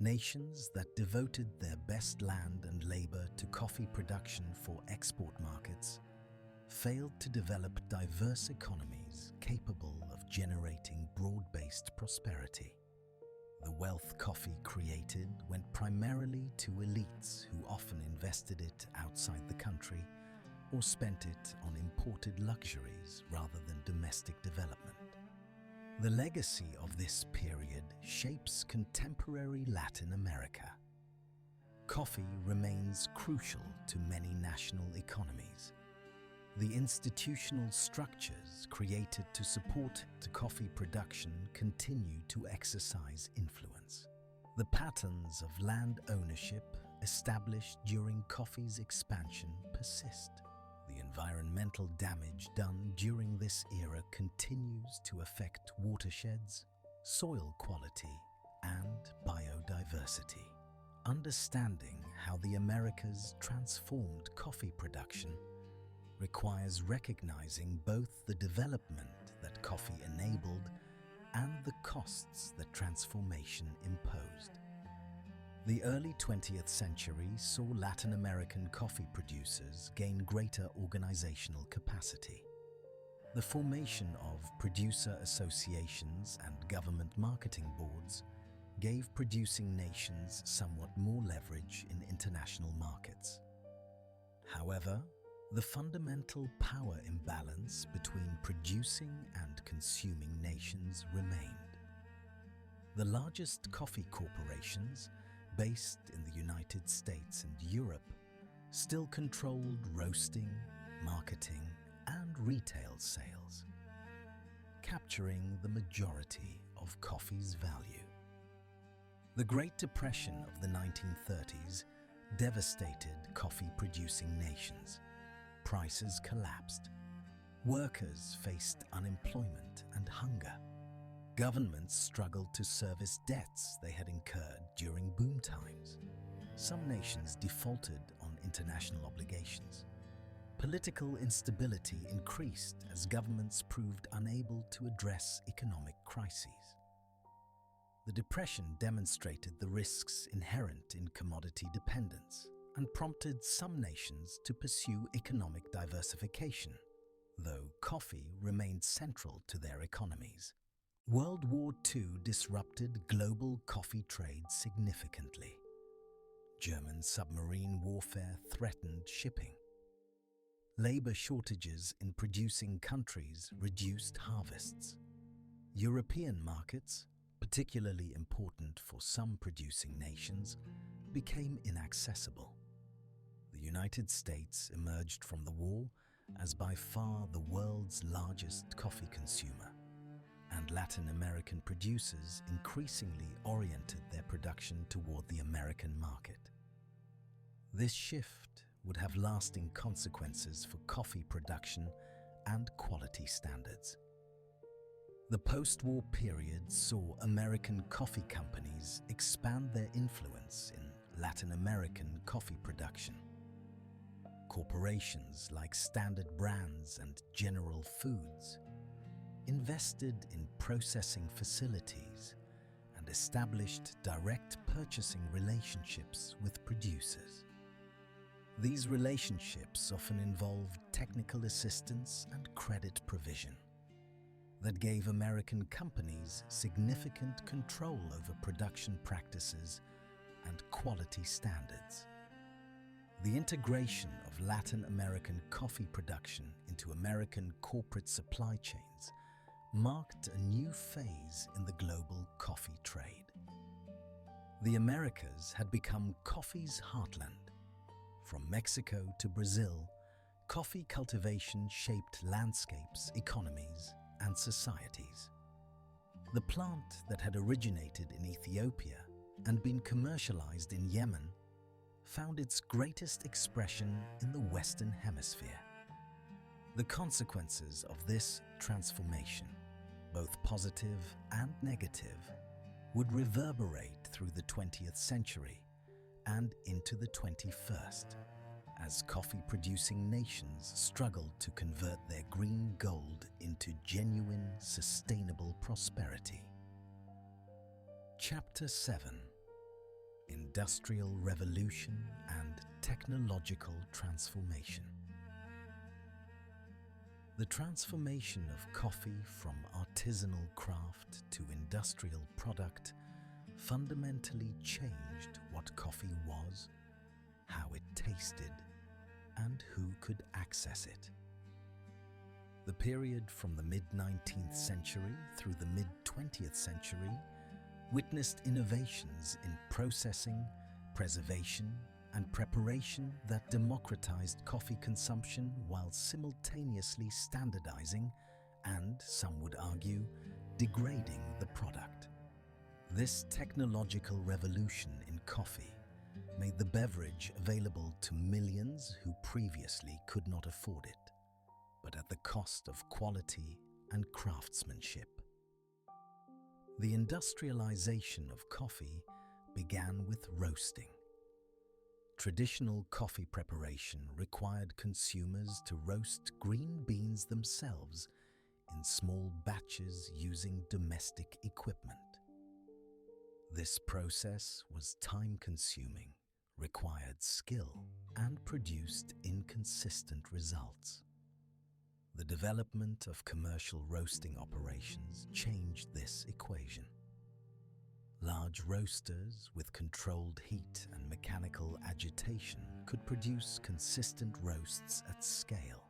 Nations that devoted their best land and labor to coffee production for export markets failed to develop diverse economies capable of generating broad-based prosperity. The wealth coffee created went primarily to elites who often invested it outside the country or spent it on imported luxuries rather than domestic development. The legacy of this period shapes contemporary Latin America. Coffee remains crucial to many national economies. The institutional structures created to support the coffee production continue to exercise influence. The patterns of land ownership established during coffee's expansion persist. The environmental damage done during this era continues to affect watersheds, soil quality, and biodiversity. Understanding how the Americas transformed coffee production requires recognizing both the development that coffee enabled and the costs that transformation imposed. The early 20th century saw Latin American coffee producers gain greater organizational capacity. The formation of producer associations and government marketing boards gave producing nations somewhat more leverage in international markets. However, the fundamental power imbalance between producing and consuming nations remained. The largest coffee corporations, based in the United States and Europe, still controlled roasting, marketing, and retail sales, capturing the majority of coffee's value. The Great Depression of the 1930s devastated coffee-producing nations. Prices collapsed. Workers faced unemployment and hunger. Governments struggled to service debts they had incurred during boom times. Some nations defaulted on international obligations. Political instability increased as governments proved unable to address economic crises. The Depression demonstrated the risks inherent in commodity dependence and prompted some nations to pursue economic diversification, though coffee remained central to their economies. World War II disrupted global coffee trade significantly. German submarine warfare threatened shipping. Labor shortages in producing countries reduced harvests. European markets, particularly important for some producing nations, became inaccessible. The United States emerged from the war as by far the world's largest coffee consumer, and Latin American producers increasingly oriented their production toward the American market. This shift would have lasting consequences for coffee production and quality standards. The post-war period saw American coffee companies expand their influence in Latin American coffee production. Corporations like Standard Brands and General Foods invested in processing facilities and established direct purchasing relationships with producers. These relationships often involved technical assistance and credit provision that gave American companies significant control over production practices and quality standards. The integration of Latin American coffee production into American corporate supply chains marked a new phase in the global coffee trade. The Americas had become coffee's heartland. From Mexico to Brazil, coffee cultivation shaped landscapes, economies, and societies. The plant that had originated in Ethiopia and been commercialized in Yemen found its greatest expression in the Western Hemisphere. The consequences of this transformation, both positive and negative, would reverberate through the 20th century and into the 21st, as coffee-producing nations struggled to convert their green gold into genuine, sustainable prosperity. Chapter 7: Industrial Revolution and Technological Transformation. The transformation of coffee from artisanal craft to industrial product fundamentally changed what coffee was, how it tasted, and who could access it. The period from the mid-19th century through the mid-20th century witnessed innovations in processing, preservation, and preparation that democratized coffee consumption while simultaneously standardizing and, some would argue, degrading the product. This technological revolution in coffee made the beverage available to millions who previously could not afford it, but at the cost of quality and craftsmanship. The industrialization of coffee began with roasting. Traditional coffee preparation required consumers to roast green beans themselves in small batches using domestic equipment. This process was time-consuming, required skill, and produced inconsistent results. The development of commercial roasting operations changed this equation. Large roasters with controlled heat and mechanical agitation could produce consistent roasts at scale,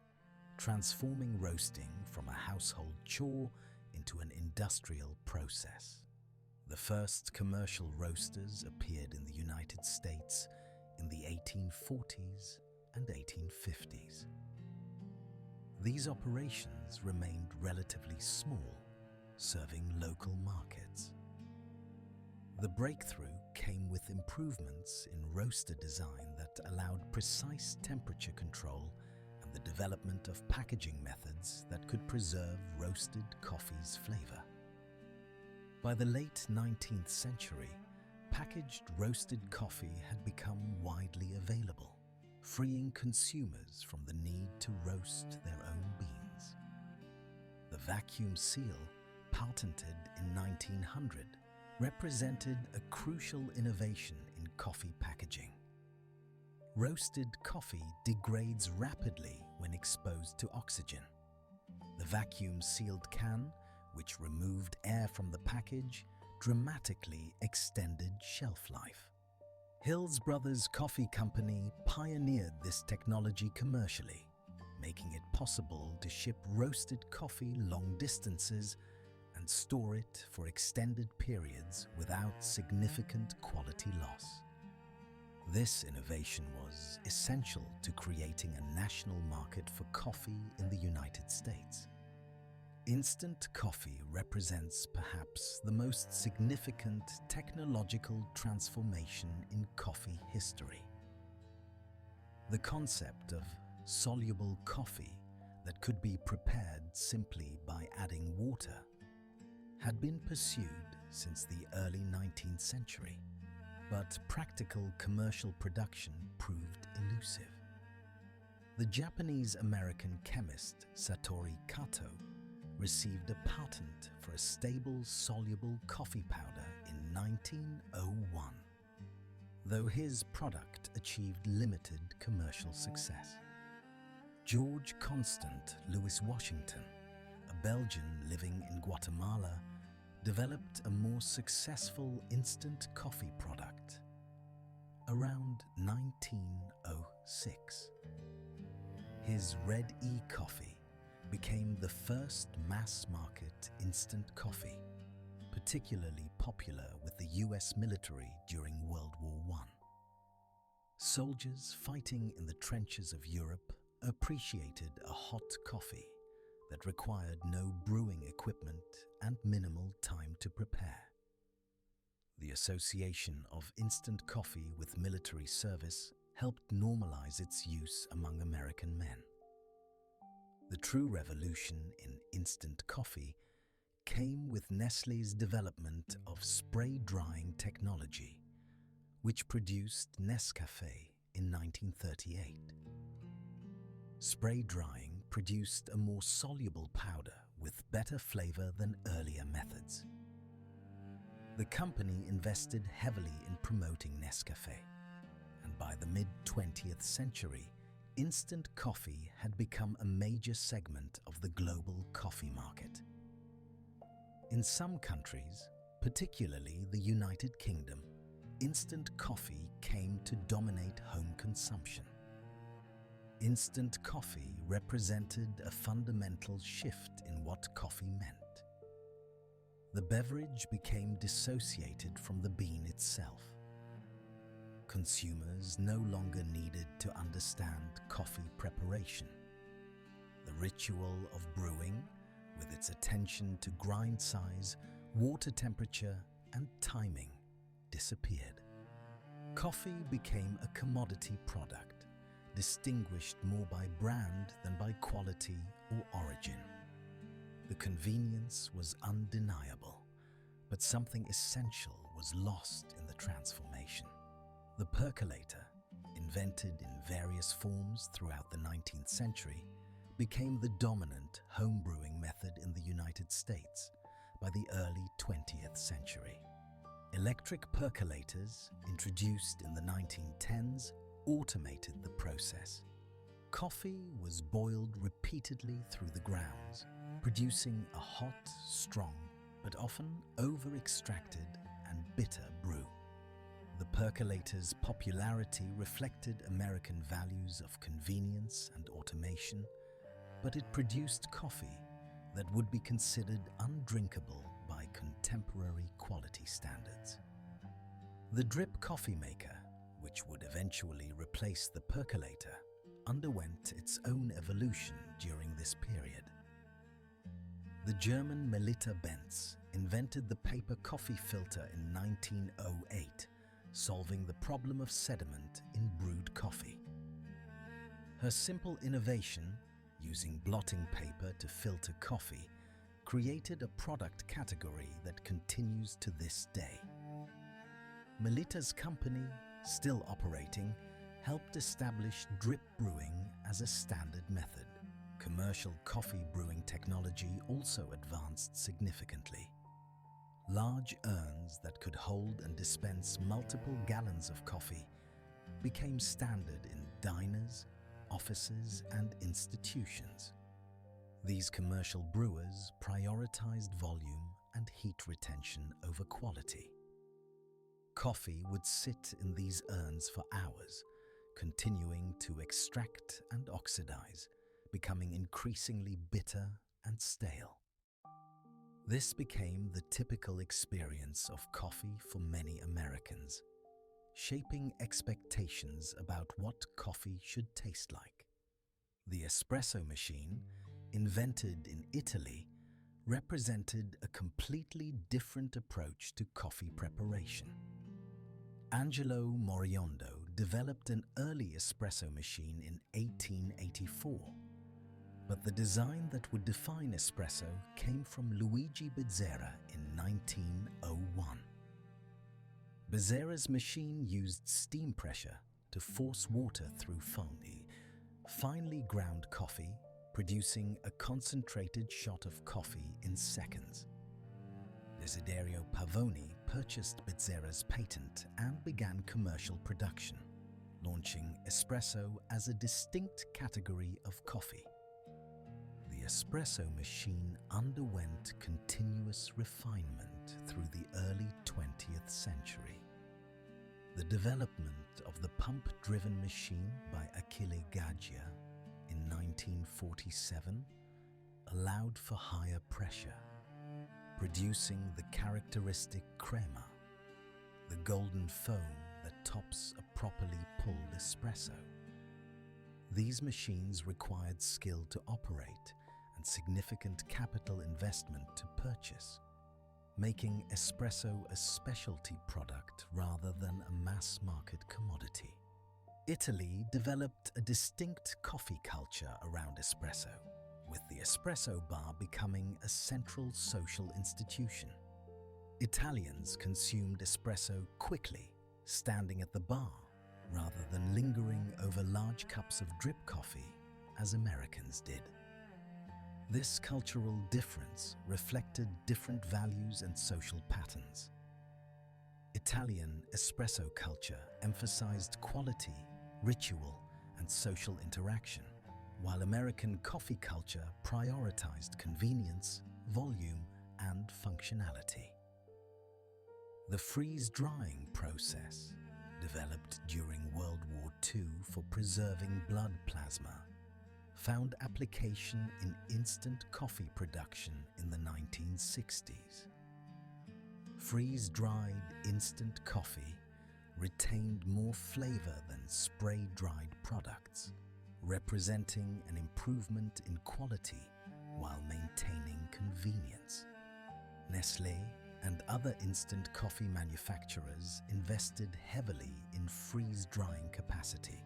transforming roasting from a household chore into an industrial process. The first commercial roasters appeared in the United States in the 1840s and 1850s. These operations remained relatively small, serving local markets. The breakthrough came with improvements in roaster design that allowed precise temperature control and the development of packaging methods that could preserve roasted coffee's flavor. By the late 19th century, packaged roasted coffee had become widely available, freeing consumers from the need to roast their own beans. The vacuum seal, patented in 1900, represented a crucial innovation in coffee packaging. Roasted coffee degrades rapidly when exposed to oxygen. The vacuum-sealed can, which removed air from the package, dramatically extended shelf life. Hills Brothers Coffee Company pioneered this technology commercially, making it possible to ship roasted coffee long distances and store it for extended periods without significant quality loss. This innovation was essential to creating a national market for coffee in the United States. Instant coffee represents perhaps the most significant technological transformation in coffee history. The concept of soluble coffee that could be prepared simply by adding water had been pursued since the early 19th century, but practical commercial production proved elusive. The Japanese-American chemist Satoru Kato received a patent for a stable soluble coffee powder in 1901, though his product achieved limited commercial success. George Constant Louis Washington, a Belgian living in Guatemala, developed a more successful instant coffee product around 1906. His Red E coffee became the first mass-market instant coffee, particularly popular with the US military during World War I. Soldiers fighting in the trenches of Europe appreciated a hot coffee that required no brewing equipment and minimal time to prepare. The association of instant coffee with military service helped normalize its use among American men. The true revolution in instant coffee came with Nestlé's development of spray drying technology, which produced Nescafé in 1938. Spray drying produced a more soluble powder with better flavor than earlier methods. The company invested heavily in promoting Nescafé, and by the mid-20th century, instant coffee had become a major segment of the global coffee market. In some countries, particularly the United Kingdom, instant coffee came to dominate home consumption. Instant coffee represented a fundamental shift in what coffee meant. The beverage became dissociated from the bean itself. Consumers no longer needed to understand coffee preparation. The ritual of brewing, with its attention to grind size, water temperature, and timing, disappeared. Coffee became a commodity product, distinguished more by brand than by quality or origin. The convenience was undeniable, but something essential was lost in the transformation. The percolator, invented in various forms throughout the 19th century, became the dominant homebrewing method in the United States by the early 20th century. Electric percolators, introduced in the 1910s, automated the process. Coffee was boiled repeatedly through the grounds, producing a hot, strong, but often over-extracted and bitter brew. The percolator's popularity reflected American values of convenience and automation, but it produced coffee that would be considered undrinkable by contemporary quality standards. The drip coffee maker, which would eventually replace the percolator, underwent its own evolution during this period. The German Melitta Benz invented the paper coffee filter in 1908, solving the problem of sediment in brewed coffee. Her simple innovation, using blotting paper to filter coffee, created a product category that continues to this day. Melitta's company, still operating, helped establish drip brewing as a standard method. Commercial coffee brewing technology also advanced significantly. Large urns that could hold and dispense multiple gallons of coffee became standard in diners, offices, and institutions. These commercial brewers prioritized volume and heat retention over quality. Coffee would sit in these urns for hours, continuing to extract and oxidize, becoming increasingly bitter and stale. This became the typical experience of coffee for many Americans, shaping expectations about what coffee should taste like. The espresso machine, invented in Italy, represented a completely different approach to coffee preparation. Angelo Moriondo developed an early espresso machine in 1884, but the design that would define espresso came from Luigi Bezzera in 1901. Bezzera's machine used steam pressure to force water through finely ground coffee, producing a concentrated shot of coffee in seconds. Desiderio Pavoni purchased Bezzera's patent and began commercial production, launching espresso as a distinct category of coffee. The espresso machine underwent continuous refinement through the early 20th century. The development of the pump-driven machine by Achille Gaggia in 1947 allowed for higher pressure, producing the characteristic crema, the golden foam that tops a properly pulled espresso. These machines required skill to operate and significant capital investment to purchase, making espresso a specialty product rather than a mass-market commodity. Italy developed a distinct coffee culture around espresso, with the espresso bar becoming a central social institution. Italians consumed espresso quickly, standing at the bar, rather than lingering over large cups of drip coffee, as Americans did. This cultural difference reflected different values and social patterns. Italian espresso culture emphasized quality, ritual, and social interaction, while American coffee culture prioritized convenience, volume, and functionality. The freeze-drying process, developed during World War II for preserving blood plasma, found application in instant coffee production in the 1960s. Freeze-dried instant coffee retained more flavor than spray-dried products, representing an improvement in quality while maintaining convenience. Nestlé and other instant coffee manufacturers invested heavily in freeze-drying capacity,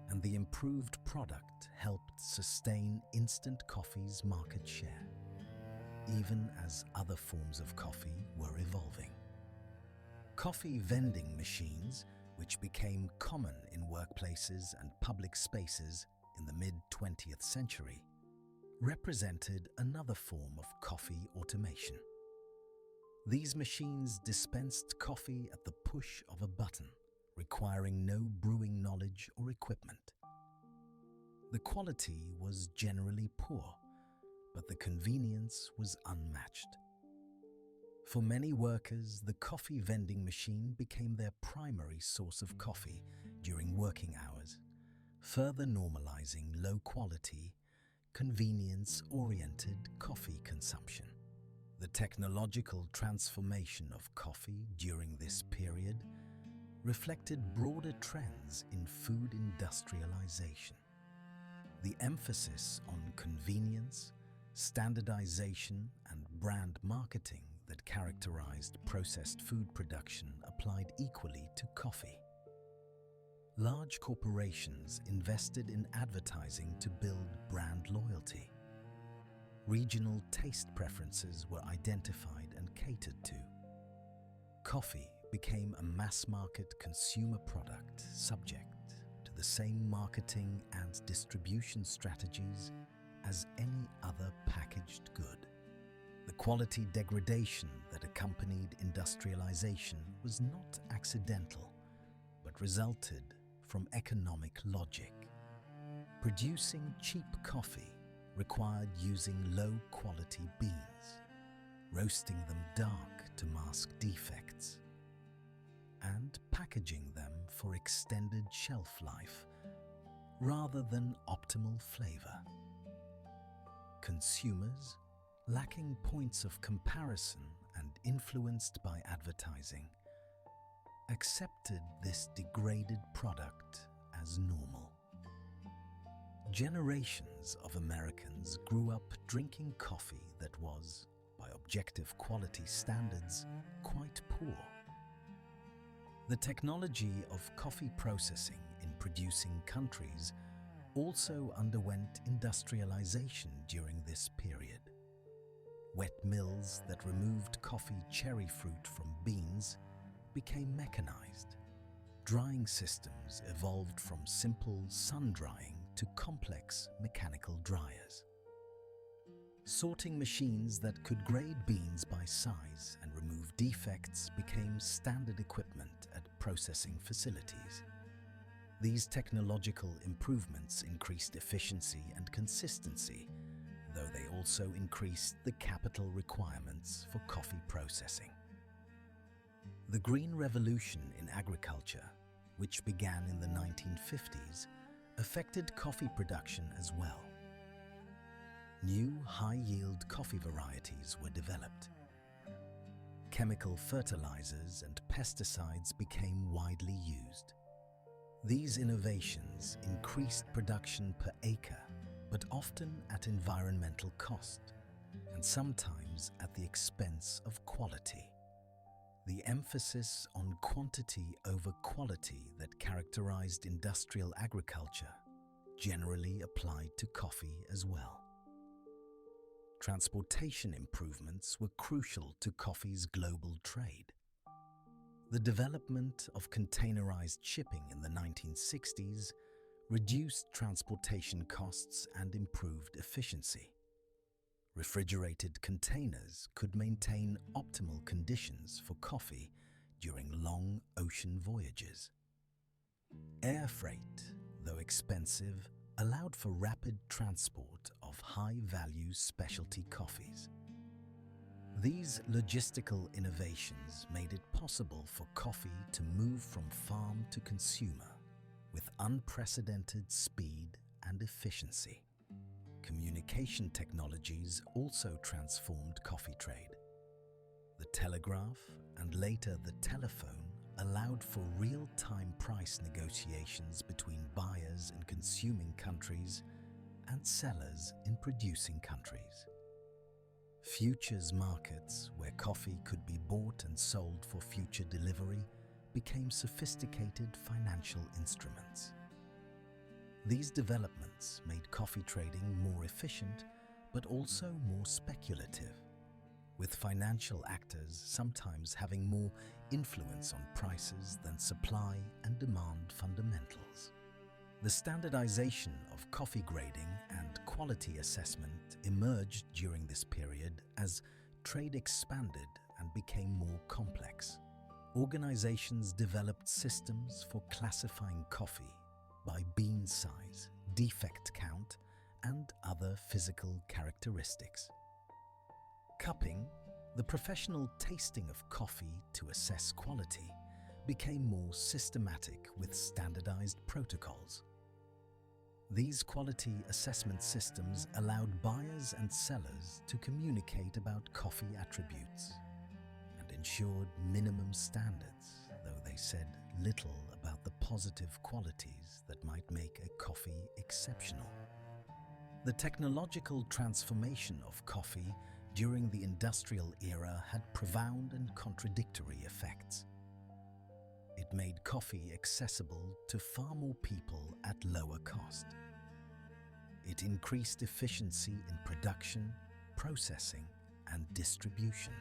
and the improved product helped sustain instant coffee's market share, even as other forms of coffee were evolving. Coffee vending machines, which became common in workplaces and public spaces in the mid-20th century, represented another form of coffee automation. These machines dispensed coffee at the push of a button, requiring no brewing knowledge or equipment. The quality was generally poor, but the convenience was unmatched. For many workers, the coffee vending machine became their primary source of coffee during working hours, further normalizing low-quality, convenience-oriented coffee consumption. The technological transformation of coffee during this period reflected broader trends in food industrialization. The emphasis on convenience, standardization, and brand marketing that characterized processed food production applied equally to coffee. Large corporations invested in advertising to build brand loyalty. Regional taste preferences were identified and catered to. Coffee became a mass-market consumer product subject to the same marketing and distribution strategies as any other packaged good. The quality degradation that accompanied industrialization was not accidental, but resulted from economic logic. Producing cheap coffee required using low-quality beans, roasting them dark to mask defects, and packaging them for extended shelf life rather than optimal flavor. Consumers, lacking points of comparison and influenced by advertising, accepted this degraded product as normal. Generations of Americans grew up drinking coffee that was, by objective quality standards, quite poor. The technology of coffee processing in producing countries also underwent industrialization during this period. Wet mills that removed coffee cherry fruit from beans became mechanized. Drying systems evolved from simple sun-drying to complex mechanical dryers. Sorting machines that could grade beans by size and remove defects became standard equipment at processing facilities. These technological improvements increased efficiency and consistency, though they also increased the capital requirements for coffee processing. The Green Revolution in agriculture, which began in the 1950s, affected coffee production as well. New high-yield coffee varieties were developed. Chemical fertilizers and pesticides became widely used. These innovations increased production per acre, but often at environmental cost, and sometimes at the expense of quality. The emphasis on quantity over quality that characterized industrial agriculture generally applied to coffee as well. Transportation improvements were crucial to coffee's global trade. The development of containerized shipping in the 1960s reduced transportation costs and improved efficiency. Refrigerated containers could maintain optimal conditions for coffee during long ocean voyages. Air freight, though expensive, allowed for rapid transport of high-value specialty coffees. These logistical innovations made it possible for coffee to move from farm to consumer with unprecedented speed and efficiency. Communication technologies also transformed coffee trade. The telegraph and later the telephone allowed for real-time price negotiations between buyers in consuming countries and sellers in producing countries. Futures markets, where coffee could be bought and sold for future delivery, became sophisticated financial instruments. These developments made coffee trading more efficient, but also more speculative, with financial actors sometimes having more influence on prices than supply and demand fundamentals. The standardization of coffee grading and quality assessment emerged during this period as trade expanded and became more complex. Organizations developed systems for classifying coffee by bean size, defect count, and other physical characteristics. Cupping, the professional tasting of coffee to assess quality, became more systematic with standardized protocols. These quality assessment systems allowed buyers and sellers to communicate about coffee attributes and ensured minimum standards, though they said little about the positive qualities that might make a coffee exceptional. The technological transformation of coffee during the industrial era had profound and contradictory effects. It made coffee accessible to far more people at lower cost. It increased efficiency in production, processing, and distribution.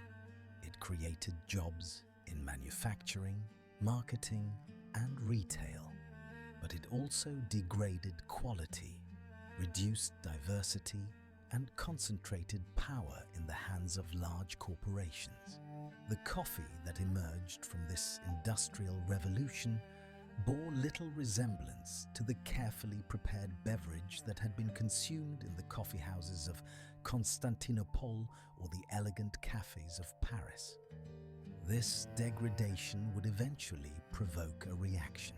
It created jobs in manufacturing, marketing, and retail. But it also degraded quality, reduced diversity, and concentrated power in the hands of large corporations. The coffee that emerged from this industrial revolution bore little resemblance to the carefully prepared beverage that had been consumed in the coffeehouses of Constantinople or the elegant cafes of Paris. This degradation would eventually provoke a reaction.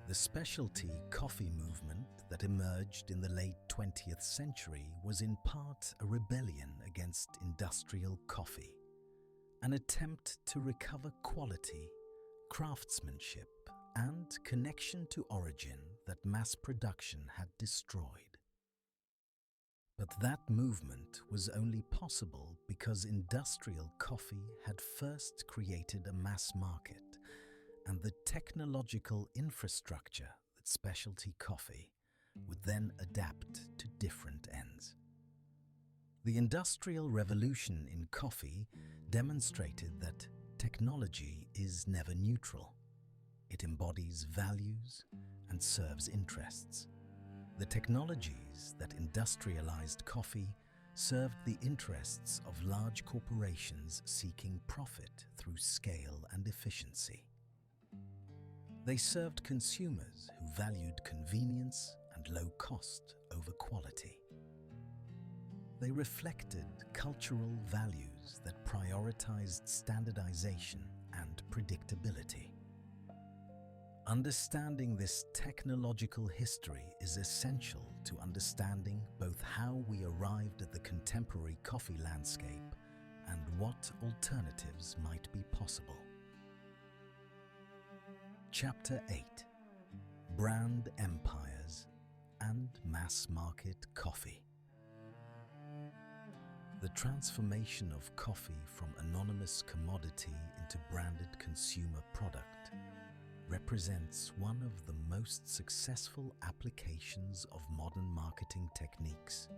The specialty coffee movement that emerged in the late 20th century was in part a rebellion against industrial coffee, an attempt to recover quality, craftsmanship, and connection to origin that mass production had destroyed. But that movement was only possible because industrial coffee had first created a mass market and the technological infrastructure that specialty coffee would then adapt to different ends. The Industrial Revolution in coffee demonstrated that technology is never neutral. It embodies values and serves interests. The technologies that industrialized coffee served the interests of large corporations seeking profit through scale and efficiency. They served consumers who valued convenience and low cost over quality. They reflected cultural values that prioritized standardization and predictability. Understanding this technological history is essential to understanding both how we arrived at the contemporary coffee landscape and what alternatives might be possible. Chapter 8: Brand Empires and Mass Market Coffee. The transformation of coffee from anonymous commodity into branded consumer product represents one of the most successful applications of modern marketing techniques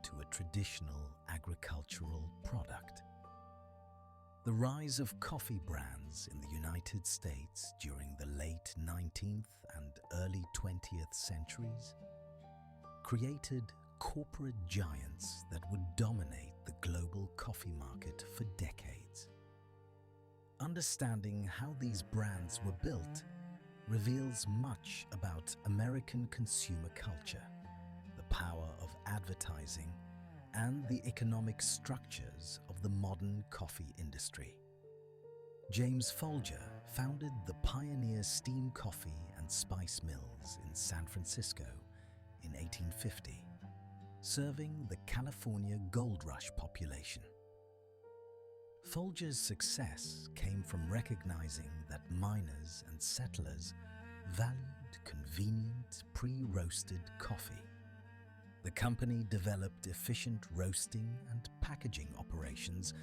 to a traditional agricultural product. The rise of coffee brands in the United States during the late 19th and early 20th centuries created corporate giants that would dominate the global coffee market for decades. Understanding how these brands were built reveals much about American consumer culture, the power of advertising, and the economic structures of the modern coffee industry. James Folger founded the pioneer steam coffee and spice mills in San Francisco in 1850, serving the California gold rush population. Folger's success came from recognizing that miners and settlers valued convenient, pre-roasted coffee. The company developed efficient roasting and packaging operations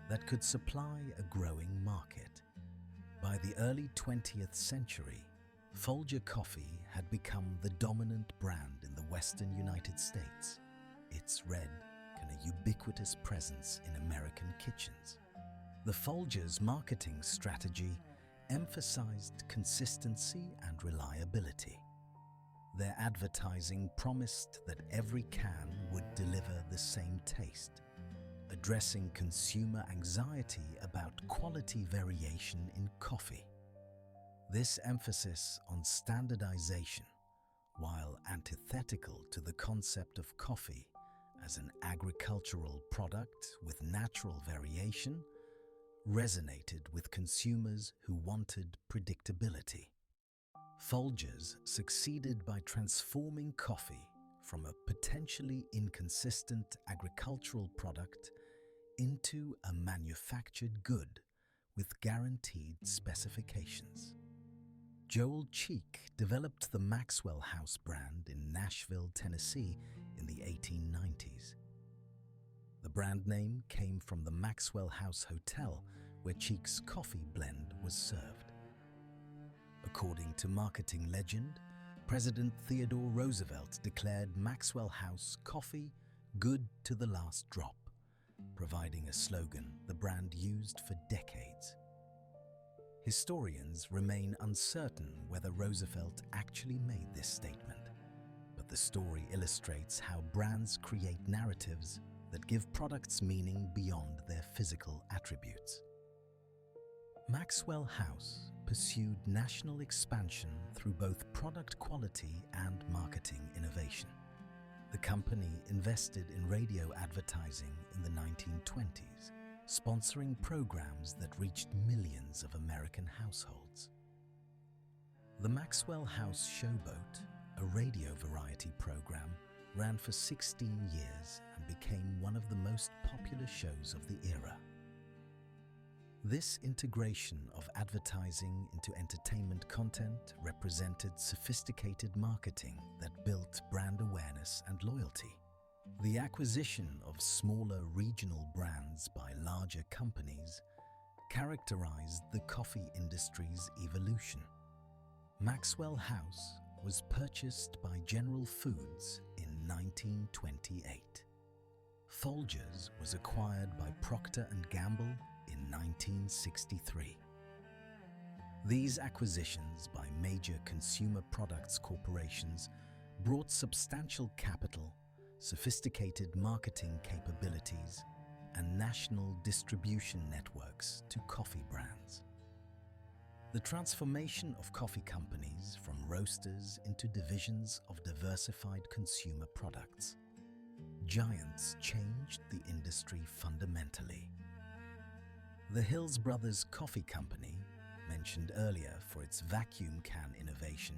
that could supply a growing market. By the early 20th century, Folger coffee had become the dominant brand in the western United States, its red and a ubiquitous presence in American kitchens. The Folgers' marketing strategy emphasized consistency and reliability. Their advertising promised that every can would deliver the same taste, addressing consumer anxiety about quality variation in coffee. This emphasis on standardization while antithetical to the concept of coffee as an agricultural product with natural variation, resonated with consumers who wanted predictability. Folgers succeeded by transforming coffee from a potentially inconsistent agricultural product into a manufactured good with guaranteed specifications. Joel Cheek developed the Maxwell House brand in Nashville, Tennessee in the 1890s. The brand name came from the Maxwell House Hotel where Cheek's coffee blend was served. According to marketing legend, President Theodore Roosevelt declared Maxwell House coffee good to the last drop, providing a slogan the brand used for decades. Historians remain uncertain whether Roosevelt actually made this statement, but the story illustrates how brands create narratives that give products meaning beyond their physical attributes. Maxwell House pursued national expansion through both product quality and marketing innovation. The company invested in radio advertising in the 1920s, sponsoring programs that reached millions of American households. The Maxwell House Showboat, a radio variety program, ran for 16 years and became one of the most popular shows of the era. This integration of advertising into entertainment content represented sophisticated marketing that built brand awareness and loyalty. The acquisition of smaller regional brands by larger companies characterized the coffee industry's evolution. Maxwell House was purchased by General Foods in 1928. Folgers was acquired by Procter & Gamble in 1963. These acquisitions by major consumer products corporations brought substantial capital, sophisticated marketing capabilities, and national distribution networks to coffee brands. The transformation of coffee companies from roasters into divisions of diversified consumer products. Giants changed the industry fundamentally. The Hills Brothers Coffee Company, mentioned earlier for its vacuum can innovation,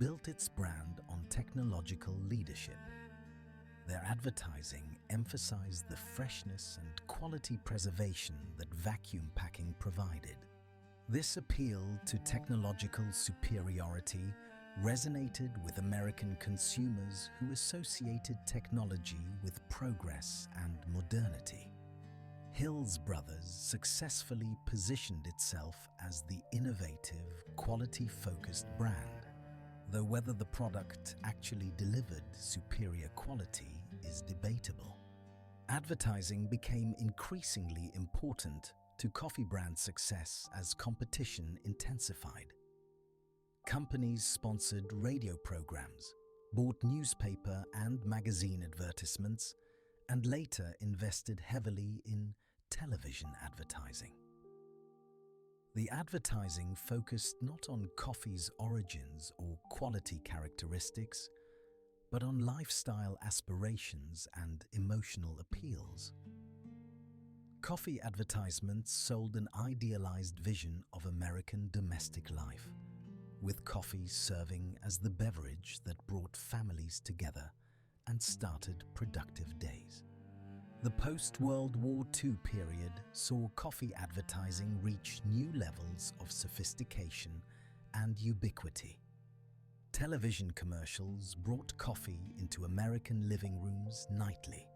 built its brand on technological leadership. Their advertising emphasized the freshness and quality preservation that vacuum packing provided. This appeal to technological superiority resonated with American consumers who associated technology with progress and modernity. Hills Brothers successfully positioned itself as the innovative, quality-focused brand, though whether the product actually delivered superior quality is debatable. Advertising became increasingly important to coffee brand success as competition intensified. Companies sponsored radio programs, bought newspaper and magazine advertisements, and later invested heavily in television advertising. The advertising focused not on coffee's origins or quality characteristics, but on lifestyle aspirations and emotional appeals. Coffee advertisements sold an idealized vision of American domestic life, with coffee serving as the beverage that brought families together and started productive days. The post-World War II period saw coffee advertising reach new levels of sophistication and ubiquity. Television commercials brought coffee into American living rooms nightly.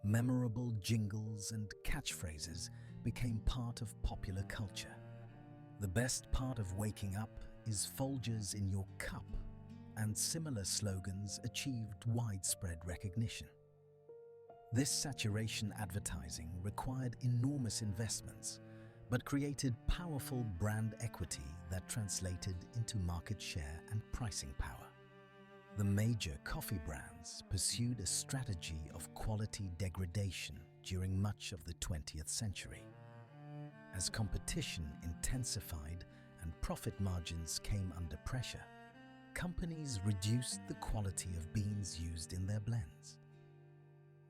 Memorable jingles and catchphrases became part of popular culture. The best part of waking up is Folgers in your cup, and similar slogans achieved widespread recognition. This saturation advertising required enormous investments, but created powerful brand equity that translated into market share and pricing power. The major coffee brands pursued a strategy of quality degradation during much of the 20th century. As competition intensified and profit margins came under pressure, companies reduced the quality of beans used in their blends.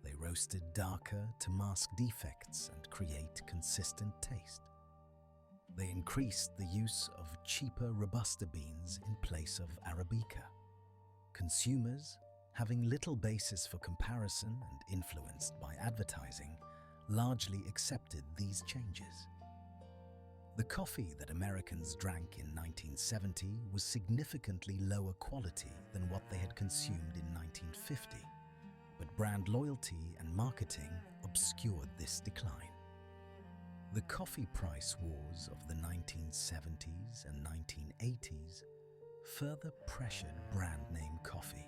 They roasted darker to mask defects and create consistent taste. They increased the use of cheaper Robusta beans in place of Arabica. Consumers, having little basis for comparison and influenced by advertising, largely accepted these changes. The coffee that Americans drank in 1970 was significantly lower quality than what they had consumed in 1950, but brand loyalty and marketing obscured this decline. The coffee price wars of the 1970s and 1980s further pressured brand name coffee.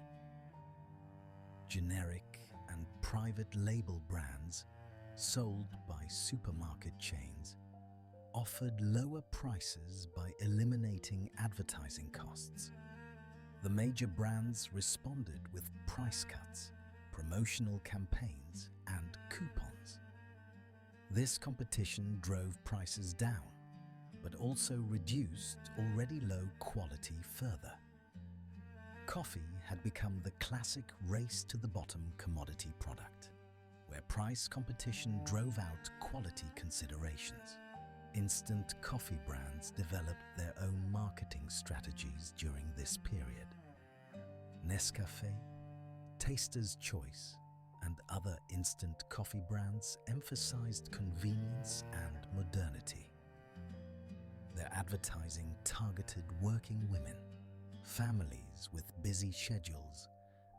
Generic and private label brands sold by supermarket chains offered lower prices by eliminating advertising costs. The major brands responded with price cuts, promotional campaigns, and coupons. This competition drove prices down, but also reduced already low quality further. Coffee had become the classic race-to-the-bottom commodity product, where price competition drove out quality considerations. Instant coffee brands developed their own marketing strategies during this period. Nescafé, Taster's Choice, and other instant coffee brands emphasized convenience and modernity. Their advertising targeted working women, families with busy schedules,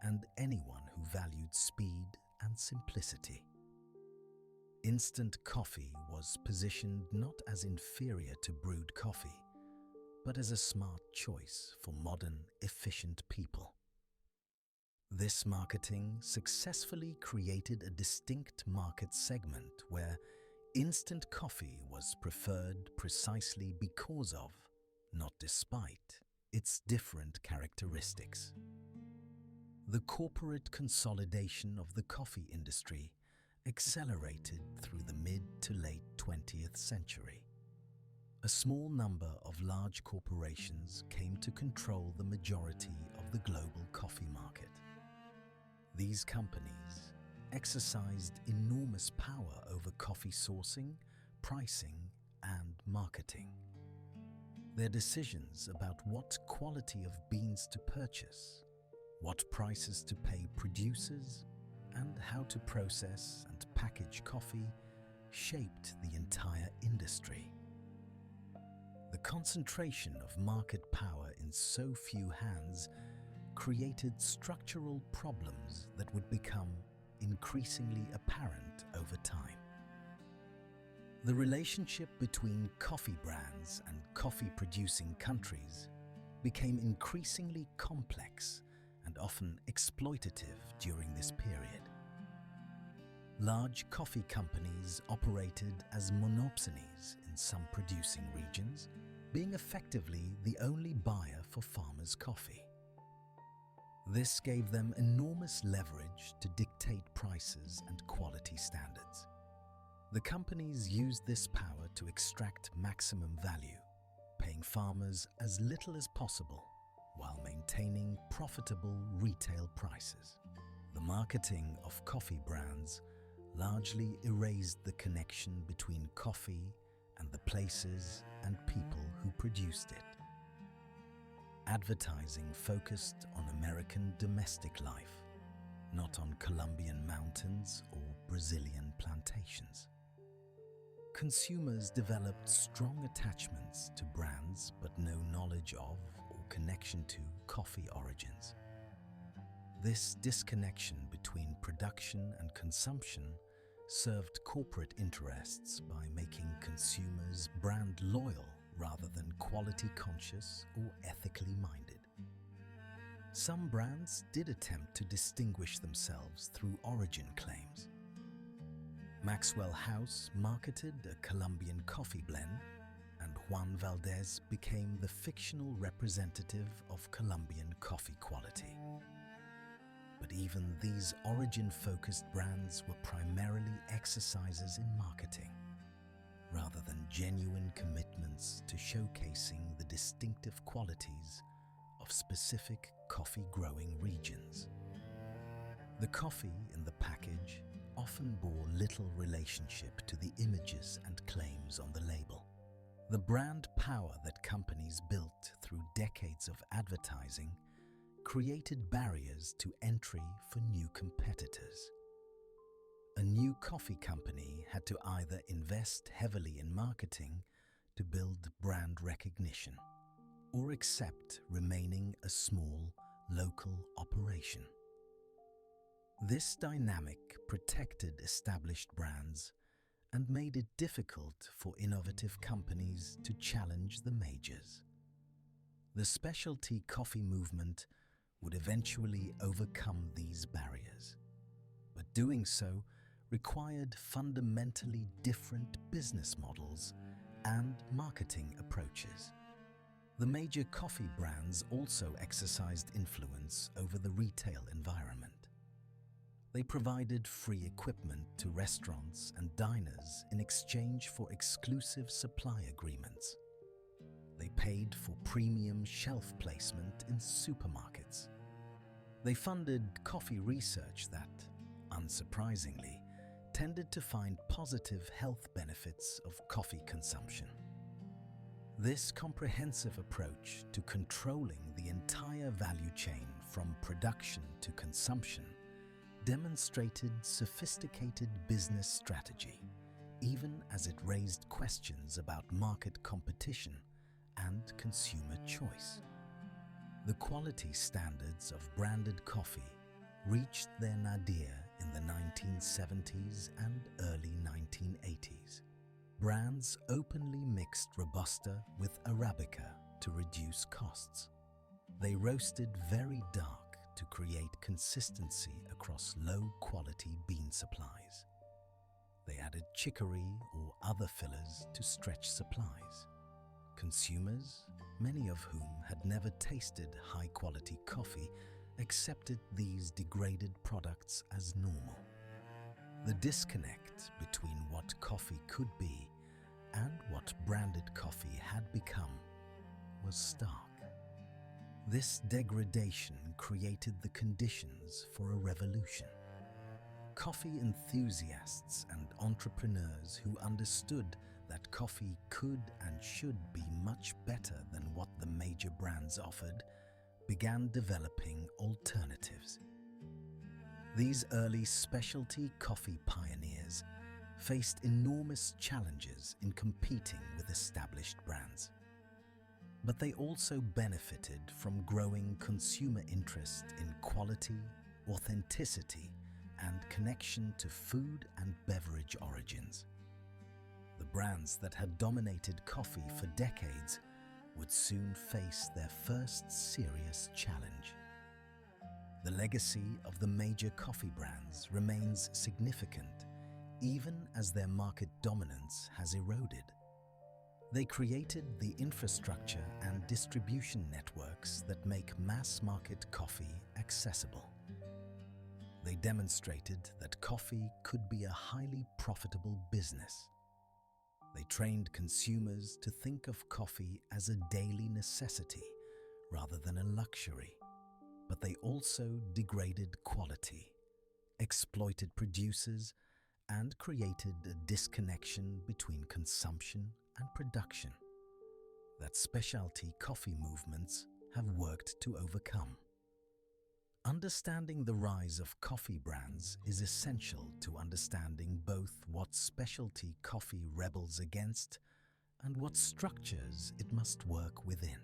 and anyone who valued speed and simplicity. Instant coffee was positioned not as inferior to brewed coffee, but as a smart choice for modern, efficient people. This marketing successfully created a distinct market segment where instant coffee was preferred precisely because of, not despite, its different characteristics. The corporate consolidation of the coffee industry accelerated through the mid to late 20th century. A small number of large corporations came to control the majority of the global coffee market. These companies exercised enormous power over coffee sourcing, pricing, and marketing. Their decisions about what quality of beans to purchase, what prices to pay producers, and how to process and package coffee shaped the entire industry. The concentration of market power in so few hands created structural problems that would become increasingly apparent over time. The relationship between coffee brands and coffee-producing countries became increasingly complex and often exploitative during this period. Large coffee companies operated as monopsonies in some producing regions, being effectively the only buyer for farmers' coffee. This gave them enormous leverage to dictate prices and quality standards. The companies used this power to extract maximum value, paying farmers as little as possible while maintaining profitable retail prices. The marketing of coffee brands largely erased the connection between coffee and the places and people who produced it. Advertising focused on American domestic life, not on Colombian mountains or Brazilian plantations. Consumers developed strong attachments to brands but no knowledge of or connection to coffee origins. This disconnection between production and consumption served corporate interests by making consumers brand loyal rather than quality conscious or ethically minded. Some brands did attempt to distinguish themselves through origin claims. Maxwell House marketed a Colombian coffee blend, and Juan Valdez became the fictional representative of Colombian coffee quality. But even these origin-focused brands were primarily exercises in marketing, rather than genuine commitments to showcasing the distinctive qualities of specific coffee-growing regions. The coffee in the package often bore little relationship to the images and claims on the label. The brand power that companies built through decades of advertising created barriers to entry for new competitors. A new coffee company had to either invest heavily in marketing to build brand recognition, or accept remaining a small, local operation. This dynamic protected established brands and made it difficult for innovative companies to challenge the majors. The specialty coffee movement would eventually overcome these barriers, but doing so required fundamentally different business models and marketing approaches. The major coffee brands also exercised influence over the retail environment. They provided free equipment to restaurants and diners in exchange for exclusive supply agreements. They paid for premium shelf placement in supermarkets. They funded coffee research that, unsurprisingly, tended to find positive health benefits of coffee consumption. This comprehensive approach to controlling the entire value chain from production to consumption demonstrated sophisticated business strategy, even as it raised questions about market competition and consumer choice. The quality standards of branded coffee reached their nadir in the 1970s and early 1980s. Brands openly mixed Robusta with Arabica to reduce costs. They roasted very dark to create consistency across low-quality bean supplies. They added chicory or other fillers to stretch supplies. Consumers, many of whom had never tasted high-quality coffee, accepted these degraded products as normal. The disconnect between what coffee could be and what branded coffee had become was stark. This degradation created the conditions for a revolution. Coffee enthusiasts and entrepreneurs who understood that coffee could and should be much better than what the major brands offered began developing alternatives. These early specialty coffee pioneers faced enormous challenges in competing with established brands. But they also benefited from growing consumer interest in quality, authenticity, and connection to food and beverage origins. The brands that had dominated coffee for decades would soon face their first serious challenge. The legacy of the major coffee brands remains significant, even as their market dominance has eroded. They created the infrastructure and distribution networks that make mass-market coffee accessible. They demonstrated that coffee could be a highly profitable business. They trained consumers to think of coffee as a daily necessity rather than a luxury. But they also degraded quality, exploited producers, and created a disconnection between consumption and production that specialty coffee movements have worked to overcome. Understanding the rise of coffee brands is essential to understanding both what specialty coffee rebels against and what structures it must work within.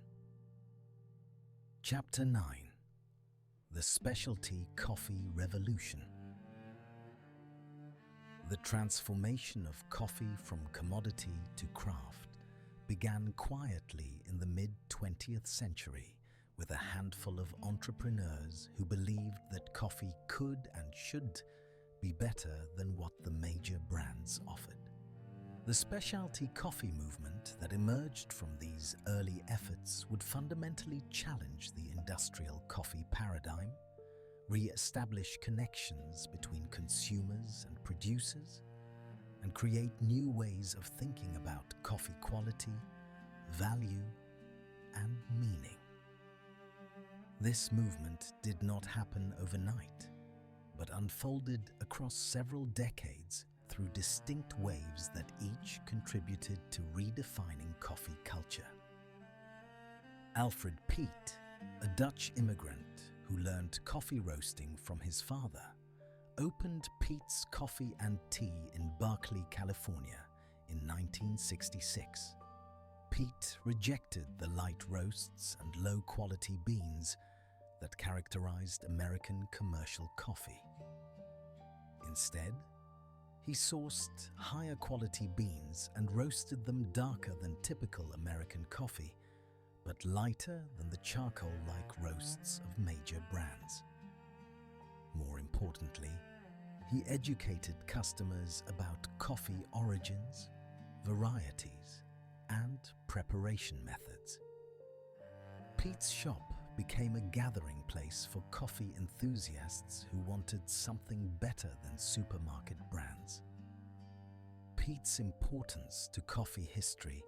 Chapter 9: The Specialty Coffee Revolution. The transformation of coffee from commodity to craft began quietly in the mid-20th century with a handful of entrepreneurs who believed that coffee could and should be better than what the major brands offered. The specialty coffee movement that emerged from these early efforts would fundamentally challenge the industrial coffee paradigm, re-establish connections between consumers and producers, and create new ways of thinking about coffee quality, value, and meaning. This movement did not happen overnight, but unfolded across several decades through distinct waves that each contributed to redefining coffee culture. Alfred Peet, a Dutch immigrant who learned coffee roasting from his father, opened Peet's Coffee and Tea in Berkeley, California in 1966. Peet rejected the light roasts and low-quality beans that characterized American commercial coffee. Instead, he sourced higher quality beans and roasted them darker than typical American coffee, but lighter than the charcoal-like roasts of major brands. More importantly, he educated customers about coffee origins, varieties, and preparation methods. Peet's shop became a gathering place for coffee enthusiasts who wanted something better than supermarket brands. Peet's importance to coffee history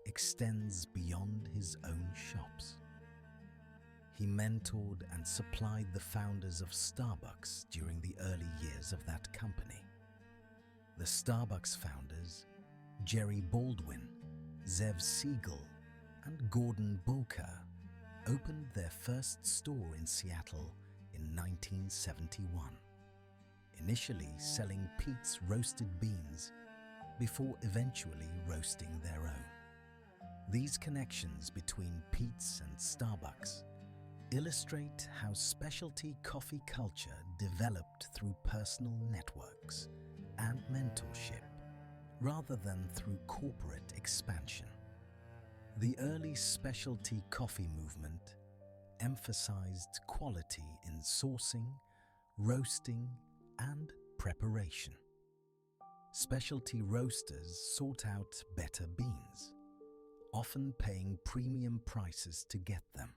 extends beyond his own shops. He mentored and supplied the founders of Starbucks during the early years of that company. The Starbucks founders, Jerry Baldwin, Zev Siegel, and Gordon Bulker, opened their first store in Seattle in 1971, initially selling Peet's roasted beans before eventually roasting their own. These connections between Peet's and Starbucks illustrate how specialty coffee culture developed through personal networks and mentorship rather than through corporate expansion. The early specialty coffee movement emphasized quality in sourcing, roasting, and preparation. Specialty roasters sought out better beans, often paying premium prices to get them.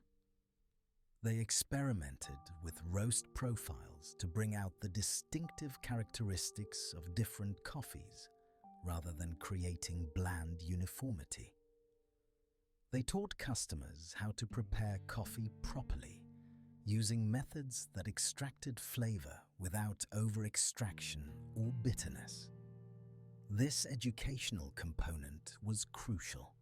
They experimented with roast profiles to bring out the distinctive characteristics of different coffees rather than creating bland uniformity. They taught customers how to prepare coffee properly, using methods that extracted flavor without over-extraction or bitterness. This educational component was crucial.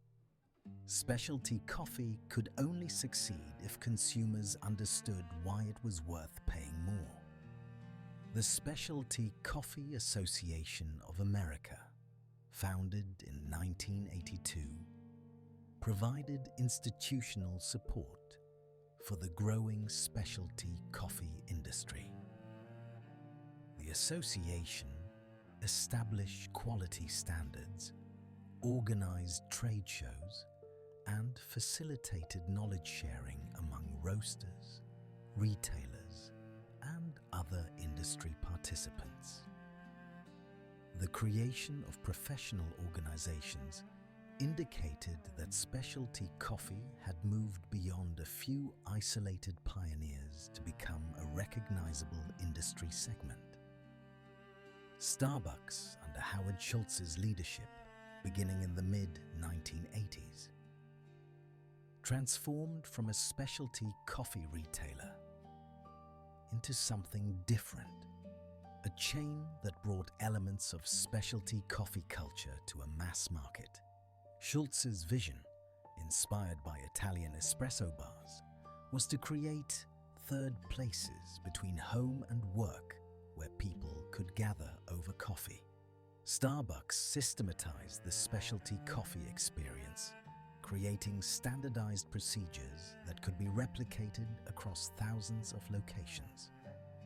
Specialty coffee could only succeed if consumers understood why it was worth paying more. The Specialty Coffee Association of America, founded in 1982, provided institutional support for the growing specialty coffee industry. The association established quality standards, organized trade shows, and facilitated knowledge sharing among roasters, retailers, and other industry participants. The creation of professional organizations indicated that specialty coffee had moved beyond a few isolated pioneers to become a recognizable industry segment. Starbucks, under Howard Schultz's leadership, beginning in the mid-1980s, transformed from a specialty coffee retailer into something different, a chain that brought elements of specialty coffee culture to a mass market. Schultz's vision, inspired by Italian espresso bars, was to create third places between home and work where people could gather over coffee. Starbucks systematized the specialty coffee experience, creating standardized procedures that could be replicated across thousands of locations.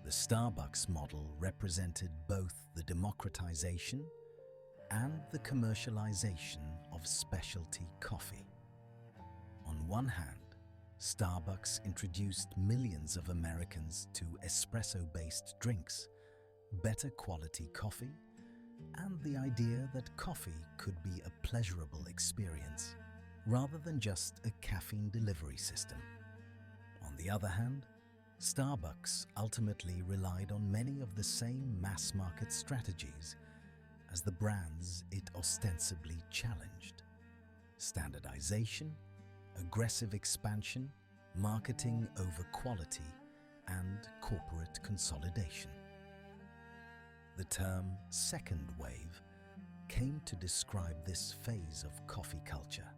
The Starbucks model represented both the democratization and the commercialization of specialty coffee. On one hand, Starbucks introduced millions of Americans to espresso-based drinks, better quality coffee, and the idea that coffee could be a pleasurable experience rather than just a caffeine delivery system. On the other hand, Starbucks ultimately relied on many of the same mass-market strategies as the brands it ostensibly challenged: standardization, aggressive expansion, marketing over quality, and corporate consolidation. The term second wave came to describe this phase of coffee culture,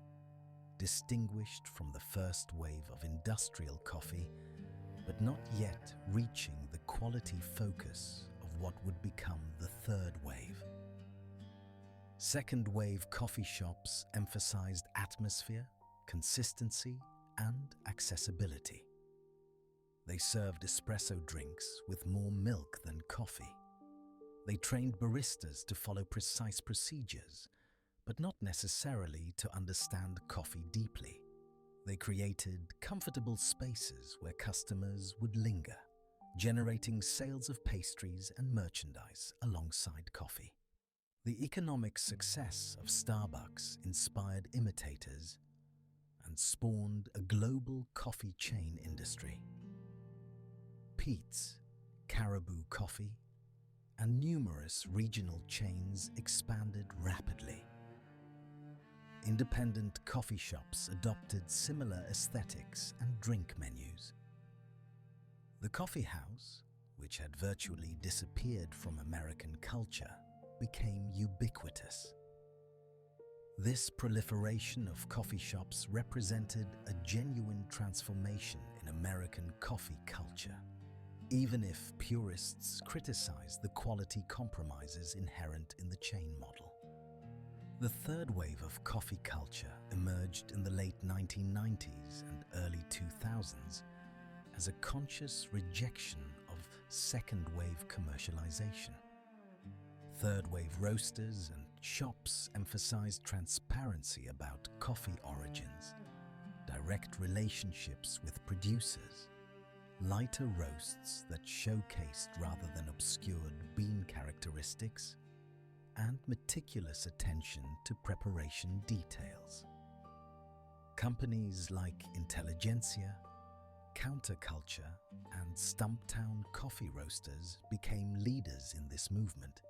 distinguished from the first wave of industrial coffee, but not yet reaching the quality focus of what would become the third wave. Second wave coffee shops emphasized atmosphere, consistency, and accessibility. They served espresso drinks with more milk than coffee. They trained baristas to follow precise procedures, but not necessarily to understand coffee deeply. They created comfortable spaces where customers would linger, generating sales of pastries and merchandise alongside coffee. The economic success of Starbucks inspired imitators and spawned a global coffee chain industry. Peet's, Caribou Coffee, and numerous regional chains expanded rapidly. Independent coffee shops adopted similar aesthetics and drink menus. The coffeehouse, which had virtually disappeared from American culture, became ubiquitous. This proliferation of coffee shops represented a genuine transformation in American coffee culture, even if purists criticized the quality compromises inherent in the chain model. The third wave of coffee culture emerged in the late 1990s and early 2000s as a conscious rejection of second-wave commercialization. Third-wave roasters and shops emphasized transparency about coffee origins, direct relationships with producers, lighter roasts that showcased rather than obscured bean characteristics, and meticulous attention to preparation details. Companies like Intelligentsia, Counterculture, and Stumptown coffee roasters became leaders in this movement,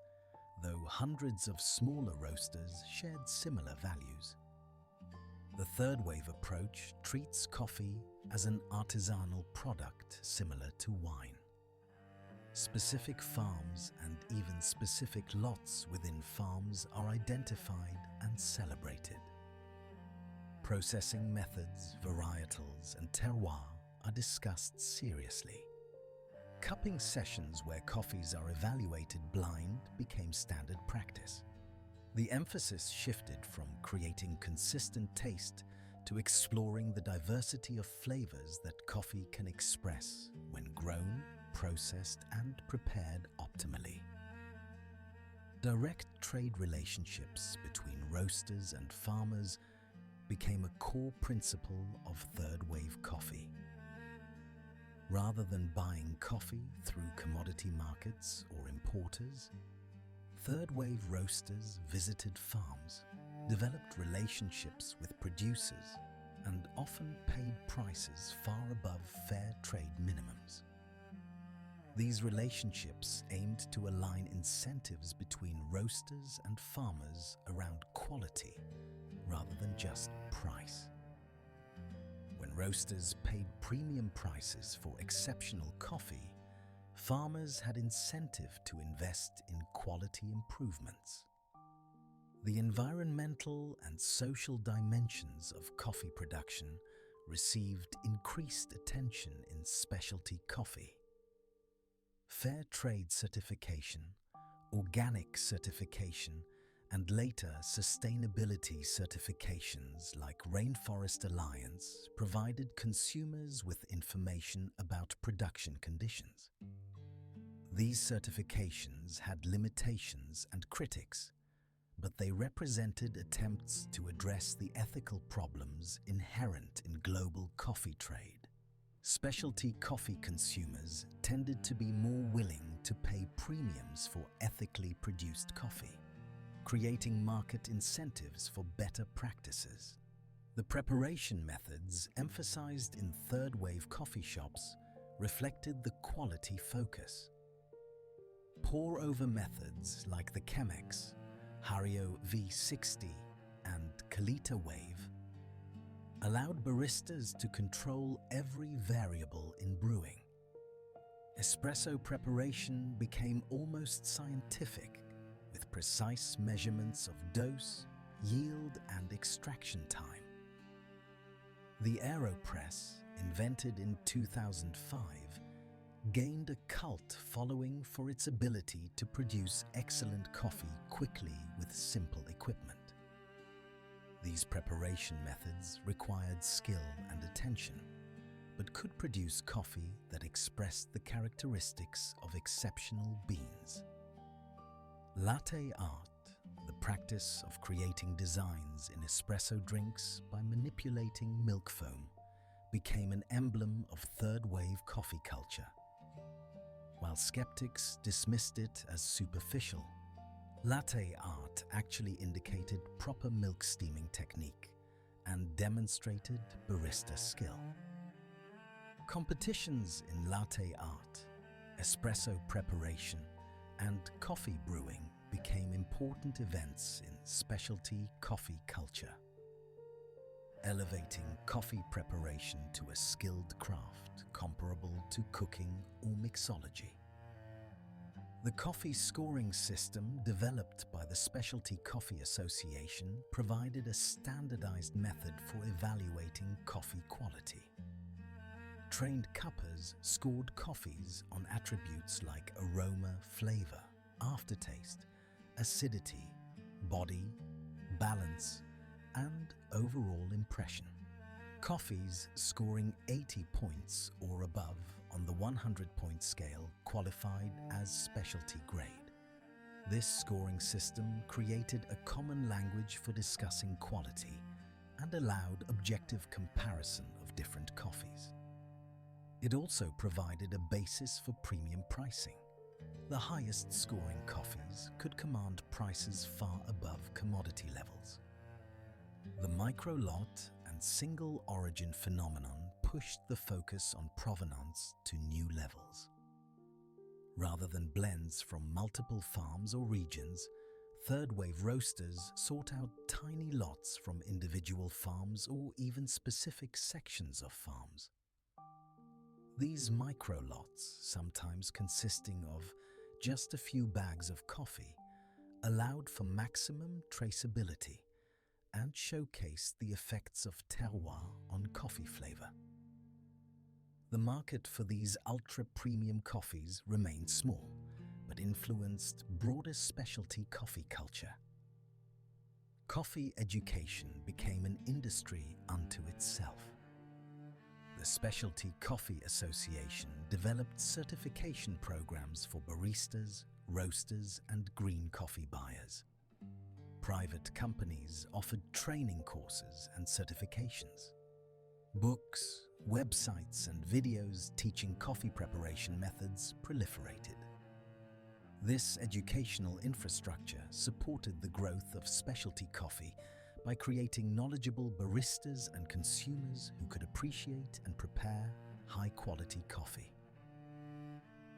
though hundreds of smaller roasters shared similar values. The third wave approach treats coffee as an artisanal product similar to wine. Specific farms and even specific lots within farms are identified and celebrated. Processing methods, varietals, and terroir are discussed seriously. Cupping sessions where coffees are evaluated blind became standard practice. The emphasis shifted from creating consistent taste to exploring the diversity of flavors that coffee can express when grown, processed, and prepared optimally. Direct trade relationships between roasters and farmers became a core principle of third-wave coffee. Rather than buying coffee through commodity markets or importers, third-wave roasters visited farms, developed relationships with producers, and often paid prices far above fair trade minimums. These relationships aimed to align incentives between roasters and farmers around quality rather than just price. When roasters paid premium prices for exceptional coffee, farmers had incentive to invest in quality improvements. The environmental and social dimensions of coffee production received increased attention in specialty coffee. Fair trade certification, organic certification, and later sustainability certifications like Rainforest Alliance provided consumers with information about production conditions. These certifications had limitations and critics, but they represented attempts to address the ethical problems inherent in global coffee trade. Specialty coffee consumers tended to be more willing to pay premiums for ethically produced coffee, creating market incentives for better practices. The preparation methods emphasized in third-wave coffee shops reflected the quality focus. Pour-over methods like the Chemex, Hario V60, and Kalita wave allowed baristas to control every variable in brewing. Espresso preparation became almost scientific, with precise measurements of dose, yield, and extraction time. The AeroPress, invented in 2005, gained a cult following for its ability to produce excellent coffee quickly with simple equipment. These preparation methods required skill and attention, but could produce coffee that expressed the characteristics of exceptional beans. Latte art, the practice of creating designs in espresso drinks by manipulating milk foam, became an emblem of third-wave coffee culture. While skeptics dismissed it as superficial, latte art actually indicated proper milk steaming technique and demonstrated barista skill. Competitions in latte art, espresso preparation, and coffee brewing became important events in specialty coffee culture, elevating coffee preparation to a skilled craft comparable to cooking or mixology. The coffee scoring system developed by the Specialty Coffee Association provided a standardized method for evaluating coffee quality. Trained cuppers scored coffees on attributes like aroma, flavor, aftertaste, acidity, body, balance, and overall impression. Coffees scoring 80 points or above on the 100-point scale qualified as specialty grade. This scoring system created a common language for discussing quality and allowed objective comparison of different coffees. It also provided a basis for premium pricing. The highest scoring coffees could command prices far above commodity levels. The micro-lot and single origin phenomenon pushed the focus on provenance to new levels. Rather than blends from multiple farms or regions, third-wave roasters sought out tiny lots from individual farms or even specific sections of farms. These micro-lots, sometimes consisting of just a few bags of coffee, allowed for maximum traceability and showcased the effects of terroir on coffee flavor. The market for these ultra-premium coffees remained small, but influenced broader specialty coffee culture. Coffee education became an industry unto itself. The Specialty Coffee Association developed certification programs for baristas, roasters, and green coffee buyers. Private companies offered training courses and certifications. Books, websites, and videos teaching coffee preparation methods proliferated. This educational infrastructure supported the growth of specialty coffee by creating knowledgeable baristas and consumers who could appreciate and prepare high-quality coffee.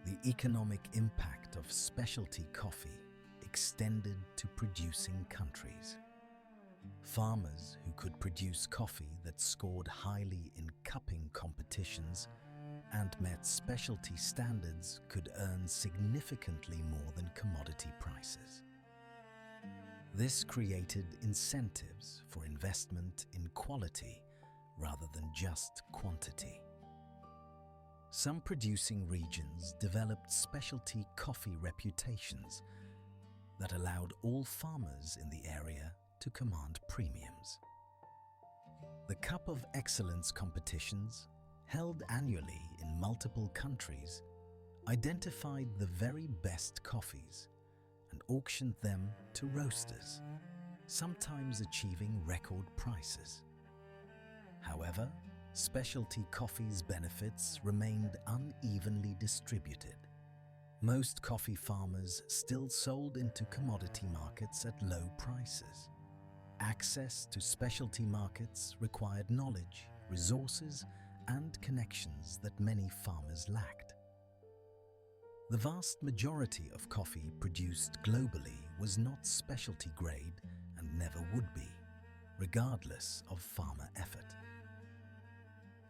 The economic impact of specialty coffee extended to producing countries. Farmers who could produce coffee that scored highly in cupping competitions and met specialty standards could earn significantly more than commodity prices. This created incentives for investment in quality rather than just quantity. Some producing regions developed specialty coffee reputations that allowed all farmers in the area to command premiums. The Cup of Excellence competitions, held annually in multiple countries, identified the very best coffees and auctioned them to roasters, sometimes achieving record prices. However, specialty coffee's benefits remained unevenly distributed. Most coffee farmers still sold into commodity markets at low prices. Access to specialty markets required knowledge, resources, and connections that many farmers lacked. The vast majority of coffee produced globally was not specialty grade and never would be, regardless of farmer effort.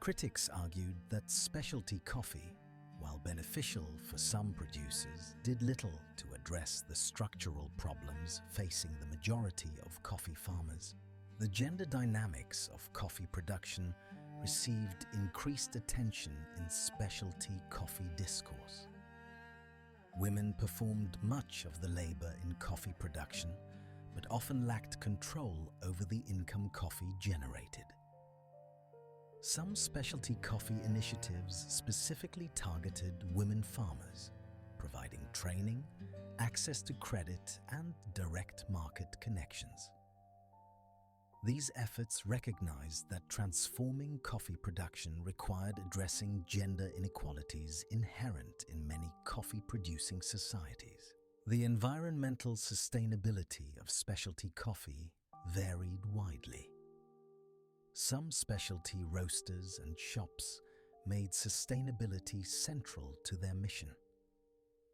Critics argued that specialty coffee, while beneficial for some producers, did little to address the structural problems facing the majority of coffee farmers. The gender dynamics of coffee production received increased attention in specialty coffee discourse. Women performed much of the labor in coffee production, but often lacked control over the income coffee generated. Some specialty coffee initiatives specifically targeted women farmers, providing training, access to credit, and direct market connections. These efforts recognized that transforming coffee production required addressing gender inequalities inherent in many coffee-producing societies. The environmental sustainability of specialty coffee varied widely. Some specialty roasters and shops made sustainability central to their mission,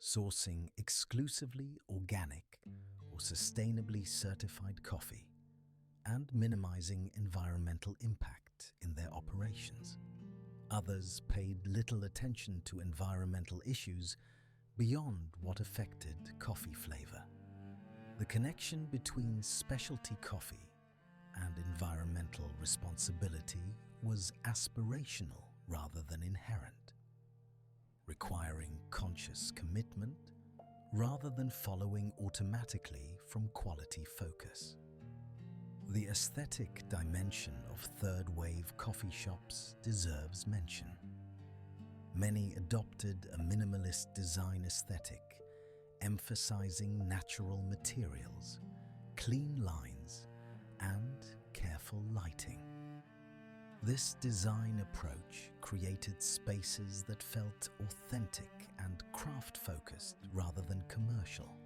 sourcing exclusively organic or sustainably certified coffee and minimizing environmental impact in their operations. Others paid little attention to environmental issues beyond what affected coffee flavor. The connection between specialty coffee and environmental responsibility was aspirational rather than inherent, requiring conscious commitment rather than following automatically from quality focus. The aesthetic dimension of third-wave coffee shops deserves mention. Many adopted a minimalist design aesthetic, emphasizing natural materials, clean lines, and careful lighting. This design approach created spaces that felt authentic and craft-focused rather than commercial.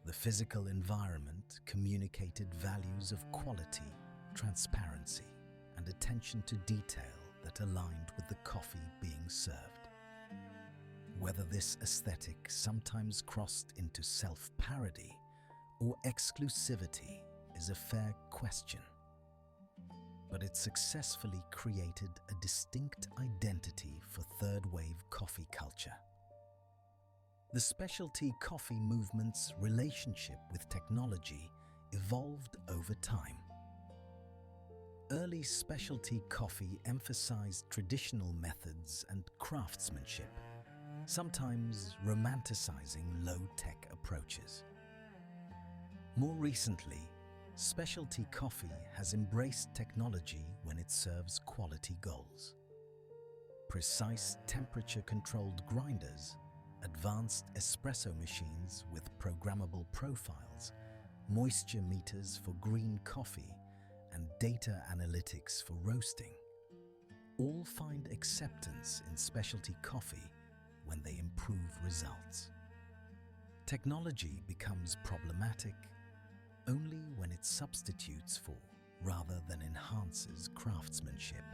The physical environment communicated values of quality, transparency, and attention to detail that aligned with the coffee being served. Whether this aesthetic sometimes crossed into self-parody or exclusivity is a fair question, but it successfully created a distinct identity for third-wave coffee culture. The specialty coffee movement's relationship with technology evolved over time. Early specialty coffee emphasized traditional methods and craftsmanship, sometimes romanticizing low-tech approaches. More recently, specialty coffee has embraced technology when it serves quality goals. Precise temperature-controlled grinders, advanced espresso machines with programmable profiles, moisture meters for green coffee, and data analytics for roasting all find acceptance in specialty coffee when they improve results. Technology becomes problematic only when it substitutes for rather than enhances craftsmanship.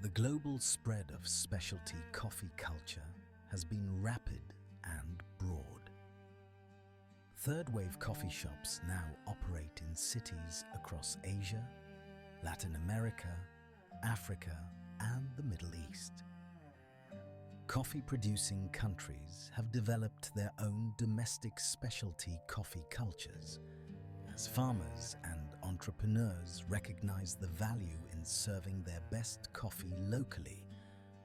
The global spread of specialty coffee culture has been rapid and broad. Third-wave coffee shops now operate in cities across Asia, Latin America, Africa, and the Middle East. Coffee-producing countries have developed their own domestic specialty coffee cultures, as farmers and entrepreneurs recognize the value in serving their best coffee locally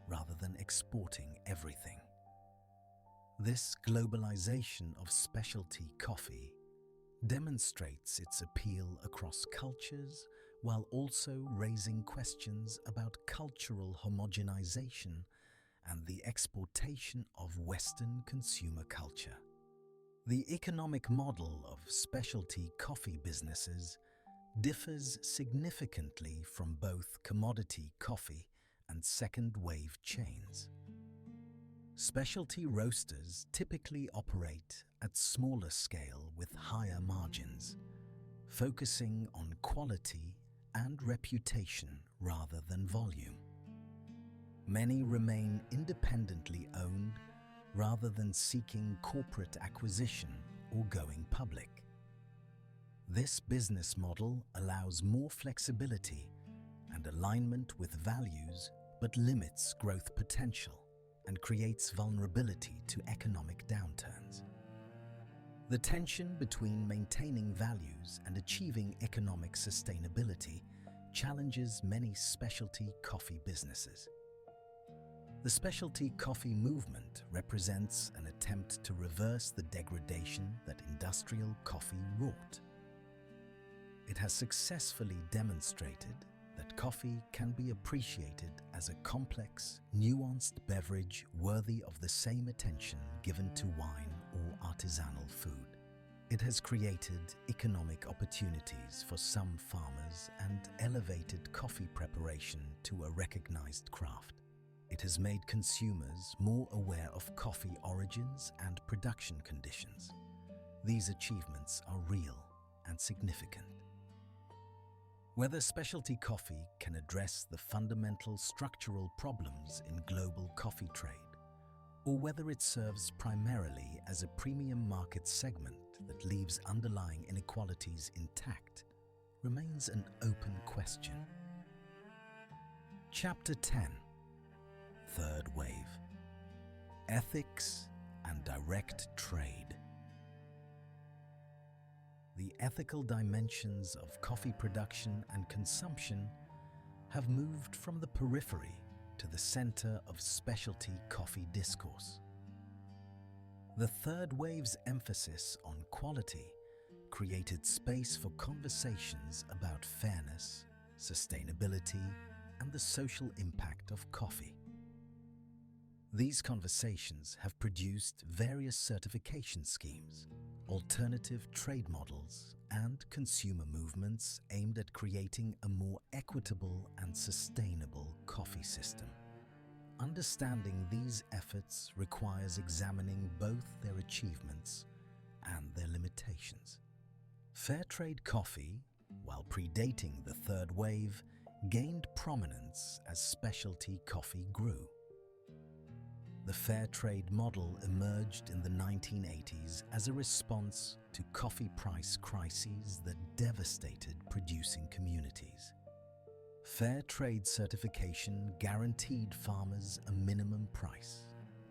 rather than exporting everything. This globalization of specialty coffee demonstrates its appeal across cultures while also raising questions about cultural homogenization and the exportation of Western consumer culture. The economic model of specialty coffee businesses differs significantly from both commodity coffee and second-wave chains. Specialty roasters typically operate at smaller scale with higher margins, focusing on quality and reputation rather than volume. Many remain independently owned rather than seeking corporate acquisition or going public. This business model allows more flexibility and alignment with values, but limits growth potential and creates vulnerability to economic downturns. The tension between maintaining values and achieving economic sustainability challenges many specialty coffee businesses. The specialty coffee movement represents an attempt to reverse the degradation that industrial coffee wrought. It has successfully demonstrated that coffee can be appreciated as a complex, nuanced beverage worthy of the same attention given to wine or artisanal food. It has created economic opportunities for some farmers and elevated coffee preparation to a recognized craft. It has made consumers more aware of coffee origins and production conditions. These achievements are real and significant. Whether specialty coffee can address the fundamental structural problems in global coffee trade, or whether it serves primarily as a premium market segment that leaves underlying inequalities intact, remains an open question. Chapter 10. Third Wave: Ethics and Direct Trade. The ethical dimensions of coffee production and consumption have moved from the periphery to the center of specialty coffee discourse. The third wave's emphasis on quality created space for conversations about fairness, sustainability, and the social impact of coffee. These conversations have produced various certification schemes, alternative trade models, and consumer movements aimed at creating a more equitable and sustainable coffee system. Understanding these efforts requires examining both their achievements and their limitations. Fair trade coffee, while predating the third wave, gained prominence as specialty coffee grew. The fair trade model emerged in the 1980s as a response to coffee price crises that devastated producing communities. Fair trade certification guaranteed farmers a minimum price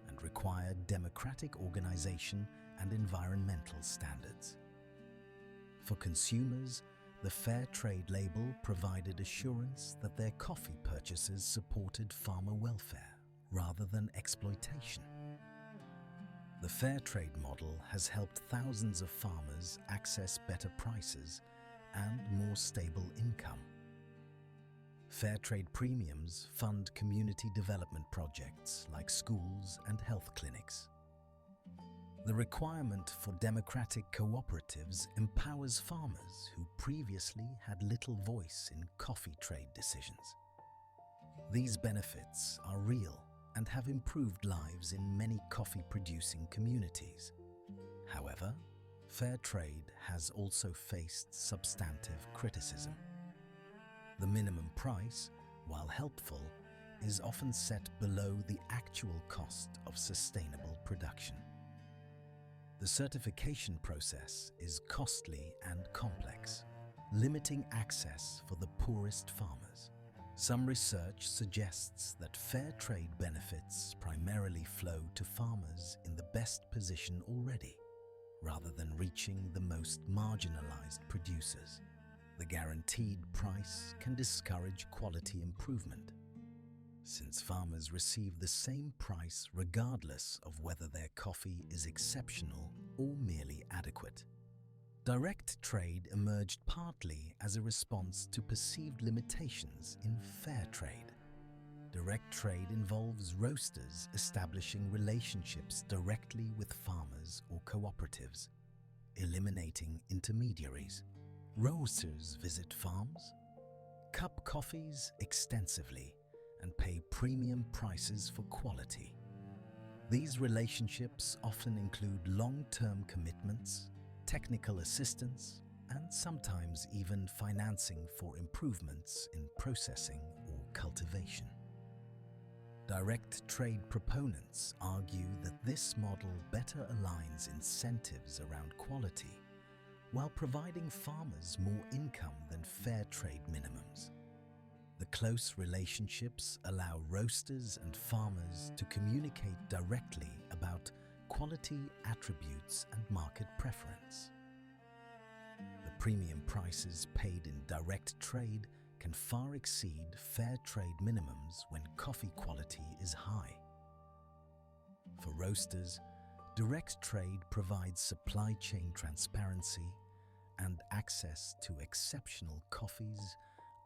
and required democratic organization and environmental standards. For consumers, the fair trade label provided assurance that their coffee purchases supported farmer welfare rather than exploitation. The fair trade model has helped thousands of farmers access better prices and more stable income. Fair trade premiums fund community development projects like schools and health clinics. The requirement for democratic cooperatives empowers farmers who previously had little voice in coffee trade decisions. These benefits are real and have improved lives in many coffee-producing communities. However, fair trade has also faced substantive criticism. The minimum price, while helpful, is often set below the actual cost of sustainable production. The certification process is costly and complex, limiting access for the poorest farmers. Some research suggests that fair trade benefits primarily flow to farmers in the best position already, rather than reaching the most marginalized producers. The guaranteed price can discourage quality improvement, since farmers receive the same price regardless of whether their coffee is exceptional or merely adequate. Direct trade emerged partly as a response to perceived limitations in fair trade. Direct trade involves roasters establishing relationships directly with farmers or cooperatives, eliminating intermediaries. Roasters visit farms, cup coffees extensively, and pay premium prices for quality. These relationships often include long-term commitments, technical assistance, and sometimes even financing for improvements in processing or cultivation. Direct trade proponents argue that this model better aligns incentives around quality while providing farmers more income than fair trade minimums. The close relationships allow roasters and farmers to communicate directly about quality attributes and market preference. The premium prices paid in direct trade can far exceed fair trade minimums when coffee quality is high. For roasters, direct trade provides supply chain transparency and access to exceptional coffees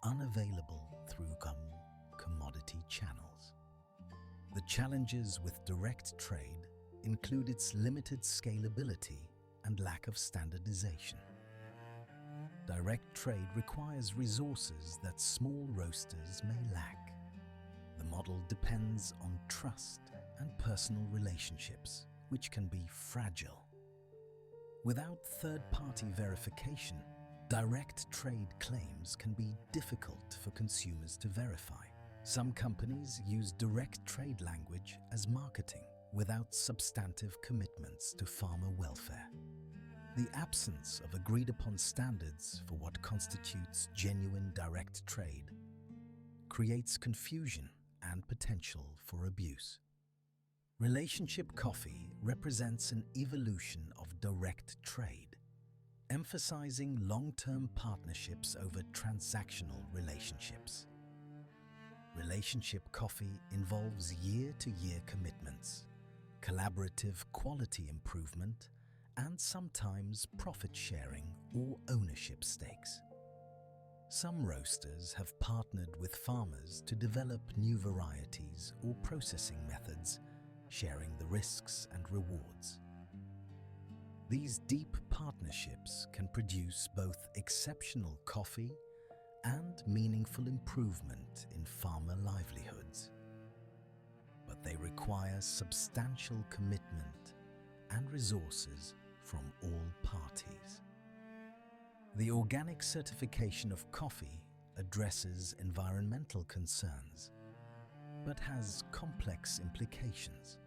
unavailable through commodity channels. The challenges with direct trade include its limited scalability and lack of standardization. Direct trade requires resources that small roasters may lack. The model depends on trust and personal relationships, which can be fragile. Without third-party verification, direct trade claims can be difficult for consumers to verify. Some companies use direct trade language as marketing without substantive commitments to farmer welfare. The absence of agreed-upon standards for what constitutes genuine direct trade creates confusion and potential for abuse. Relationship coffee represents an evolution of direct trade, emphasizing long-term partnerships over transactional relationships. Relationship coffee involves year-to-year commitments, collaborative quality improvement, and sometimes profit-sharing or ownership stakes. Some roasters have partnered with farmers to develop new varieties or processing methods, sharing the risks and rewards. These deep partnerships can produce both exceptional coffee and meaningful improvement in farmer livelihoods. But they require substantial commitment and resources from all parties. The organic certification of coffee addresses environmental concerns, but has complex implications.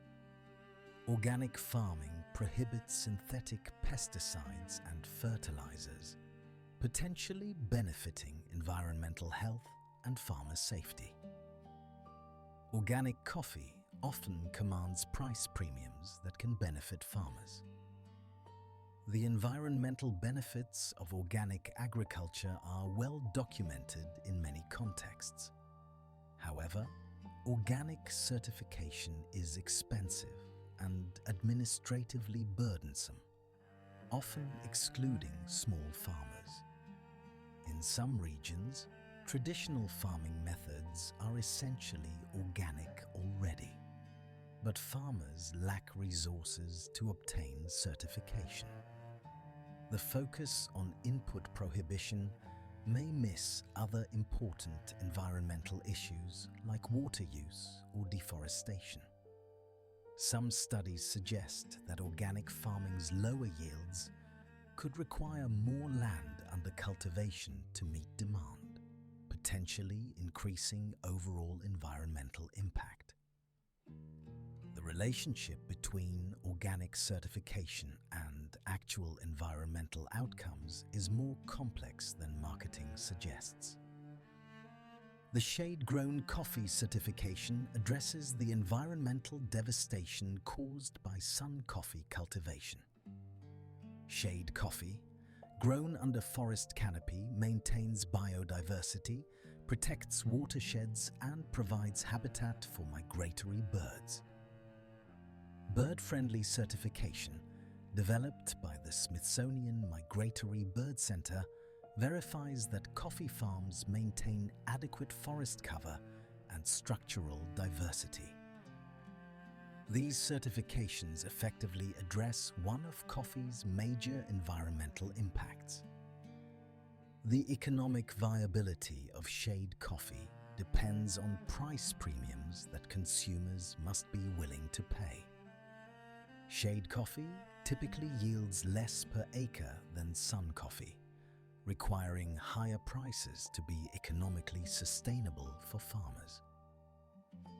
Organic farming prohibits synthetic pesticides and fertilizers, potentially benefiting environmental health and farmer safety. Organic coffee often commands price premiums that can benefit farmers. The environmental benefits of organic agriculture are well documented in many contexts. However, organic certification is expensive and administratively burdensome, often excluding small farmers. In some regions, traditional farming methods are essentially organic already, but farmers lack resources to obtain certification. The focus on input prohibition may miss other important environmental issues like water use or deforestation. Some studies suggest that organic farming's lower yields could require more land under cultivation to meet demand, potentially increasing overall environmental impact. The relationship between organic certification and actual environmental outcomes is more complex than marketing suggests. The shade-grown coffee certification addresses the environmental devastation caused by sun coffee cultivation. Shade coffee, grown under forest canopy, maintains biodiversity, protects watersheds, and provides habitat for migratory birds. Bird-friendly certification, developed by the Smithsonian Migratory Bird Center, verifies that coffee farms maintain adequate forest cover and structural diversity. These certifications effectively address one of coffee's major environmental impacts. The economic viability of shade coffee depends on price premiums that consumers must be willing to pay. Shade coffee typically yields less per acre than sun coffee, requiring higher prices to be economically sustainable for farmers.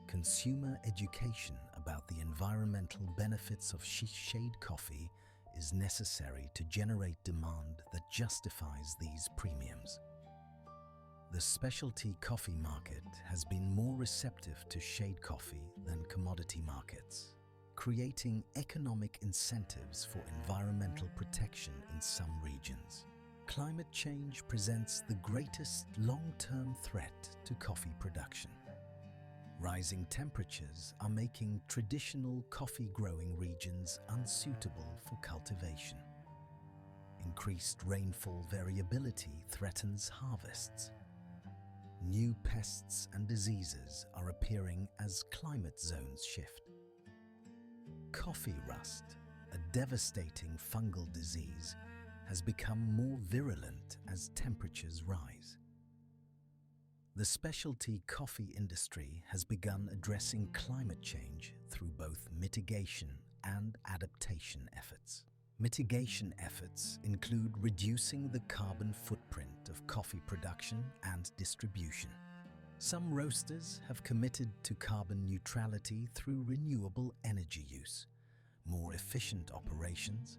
Consumer education about the environmental benefits of shade coffee is necessary to generate demand that justifies these premiums. The specialty coffee market has been more receptive to shade coffee than commodity markets, creating economic incentives for environmental protection in some regions. Climate change presents the greatest long-term threat to coffee production. Rising temperatures are making traditional coffee-growing regions unsuitable for cultivation. Increased rainfall variability threatens harvests. New pests and diseases are appearing as climate zones shift. Coffee rust, a devastating fungal disease, has become more virulent as temperatures rise. The specialty coffee industry has begun addressing climate change through both mitigation and adaptation efforts. Mitigation efforts include reducing the carbon footprint of coffee production and distribution. Some roasters have committed to carbon neutrality through renewable energy use, more efficient operations,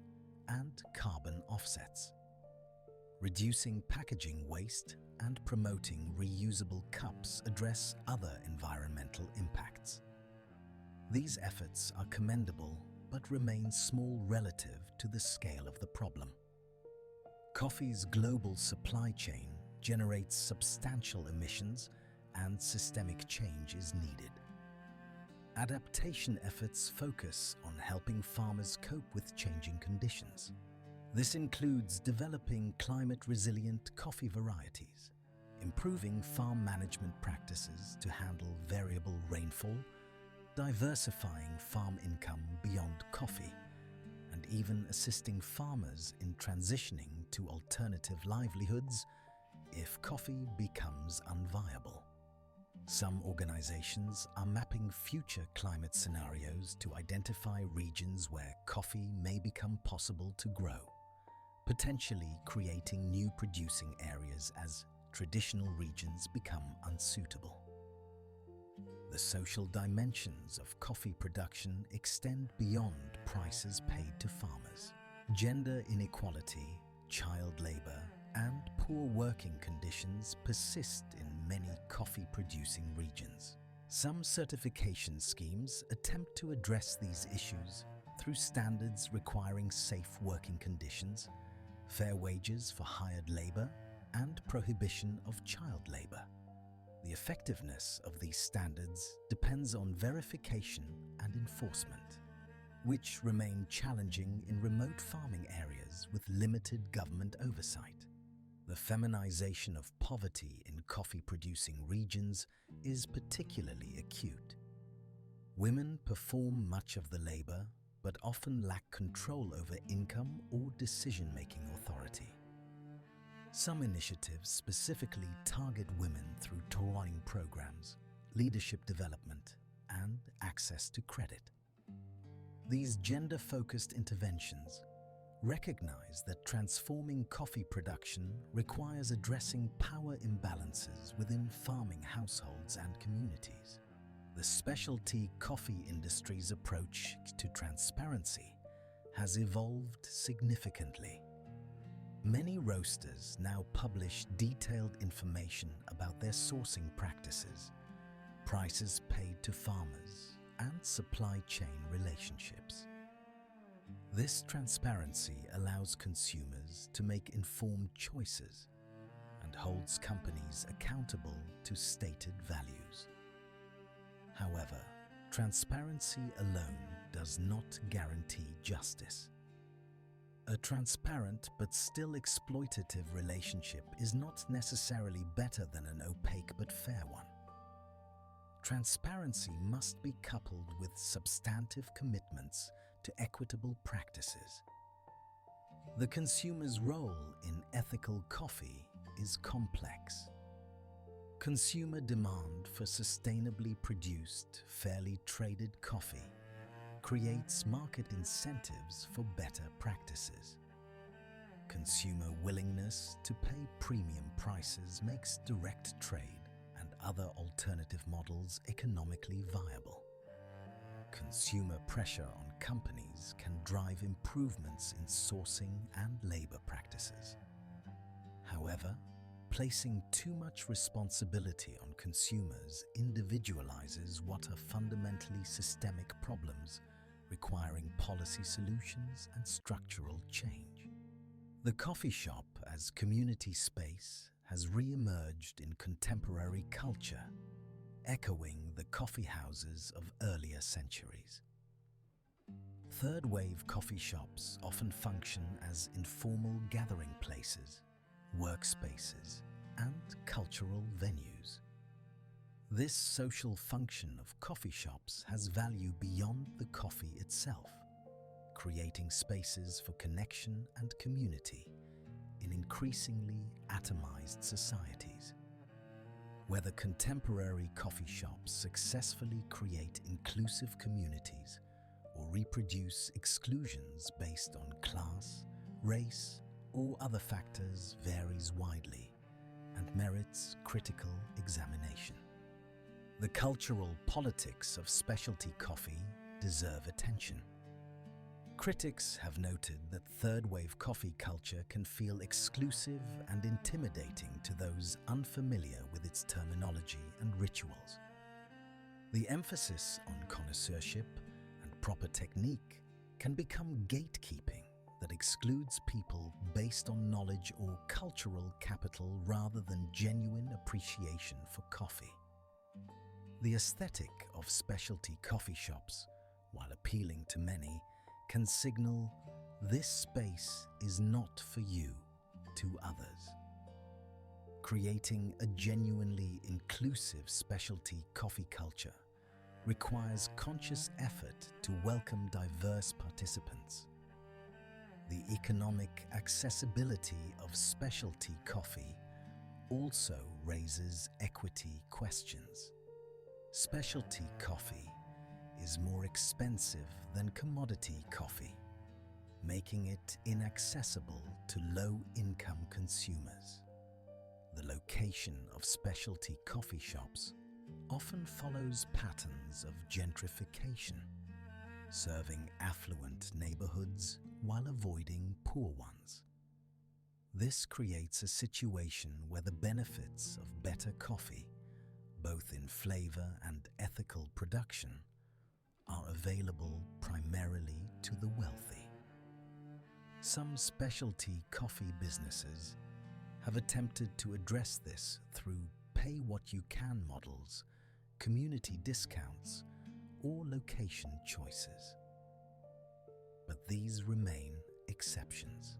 and carbon offsets. Reducing packaging waste and promoting reusable cups address other environmental impacts. These efforts are commendable but remain small relative to the scale of the problem. Coffee's global supply chain generates substantial emissions and systemic change is needed. Adaptation efforts focus on helping farmers cope with changing conditions. This includes developing climate-resilient coffee varieties, improving farm management practices to handle variable rainfall, diversifying farm income beyond coffee, and even assisting farmers in transitioning to alternative livelihoods if coffee becomes unviable. Some organizations are mapping future climate scenarios to identify regions where coffee may become possible to grow, potentially creating new producing areas as traditional regions become unsuitable. The social dimensions of coffee production extend beyond prices paid to farmers. Gender inequality, child labor, and poor working conditions persist in many coffee-producing regions. Some certification schemes attempt to address these issues through standards requiring safe working conditions, fair wages for hired labor, and prohibition of child labor. The effectiveness of these standards depends on verification and enforcement, which remain challenging in remote farming areas with limited government oversight. The feminization of poverty in coffee-producing regions is particularly acute. Women perform much of the labor, but often lack control over income or decision-making authority. Some initiatives specifically target women through touring programs, leadership development, and access to credit. These gender-focused interventions recognize that transforming coffee production requires addressing power imbalances within farming households and communities. The specialty coffee industry's approach to transparency has evolved significantly. Many roasters now publish detailed information about their sourcing practices, prices paid to farmers, and supply chain relationships. This transparency allows consumers to make informed choices and holds companies accountable to stated values. However, transparency alone does not guarantee justice. A transparent but still exploitative relationship is not necessarily better than an opaque but fair one. Transparency must be coupled with substantive commitments to equitable practices. The consumer's role in ethical coffee is complex. Consumer demand for sustainably produced, fairly traded coffee creates market incentives for better practices. Consumer willingness to pay premium prices makes direct trade and other alternative models economically viable. Consumer pressure on companies can drive improvements in sourcing and labor practices. However, Placing too much responsibility on consumers individualizes what are fundamentally systemic problems requiring policy solutions and structural change. The coffee shop as community space has re-emerged in contemporary culture, echoing the coffee houses of earlier centuries. Third-wave coffee shops often function as informal gathering places, workspaces, and cultural venues. This social function of coffee shops has value beyond the coffee itself, creating spaces for connection and community in increasingly atomized societies. Whether contemporary coffee shops successfully create inclusive communities or reproduce exclusions based on class, race, or other factors varies widely and merits critical examination. The cultural politics of specialty coffee deserve attention. Critics have noted that third-wave coffee culture can feel exclusive and intimidating to those unfamiliar with its terminology and rituals. The emphasis on connoisseurship and proper technique can become gatekeeping that excludes people based on knowledge or cultural capital rather than genuine appreciation for coffee. The aesthetic of specialty coffee shops, while appealing to many, can signal this space is not for you to others. Creating a genuinely inclusive specialty coffee culture requires conscious effort to welcome diverse participants. The economic accessibility of specialty coffee also raises equity questions. Specialty coffee is more expensive than commodity coffee, making it inaccessible to low-income consumers. The location of specialty coffee shops often follows patterns of gentrification, serving affluent neighborhoods while avoiding poor ones. This creates a situation where the benefits of better coffee, both in flavor and ethical production, are available primarily to the wealthy. Some specialty coffee businesses have attempted to address this through pay-what-you-can models, community discounts, or location choices. But these remain exceptions.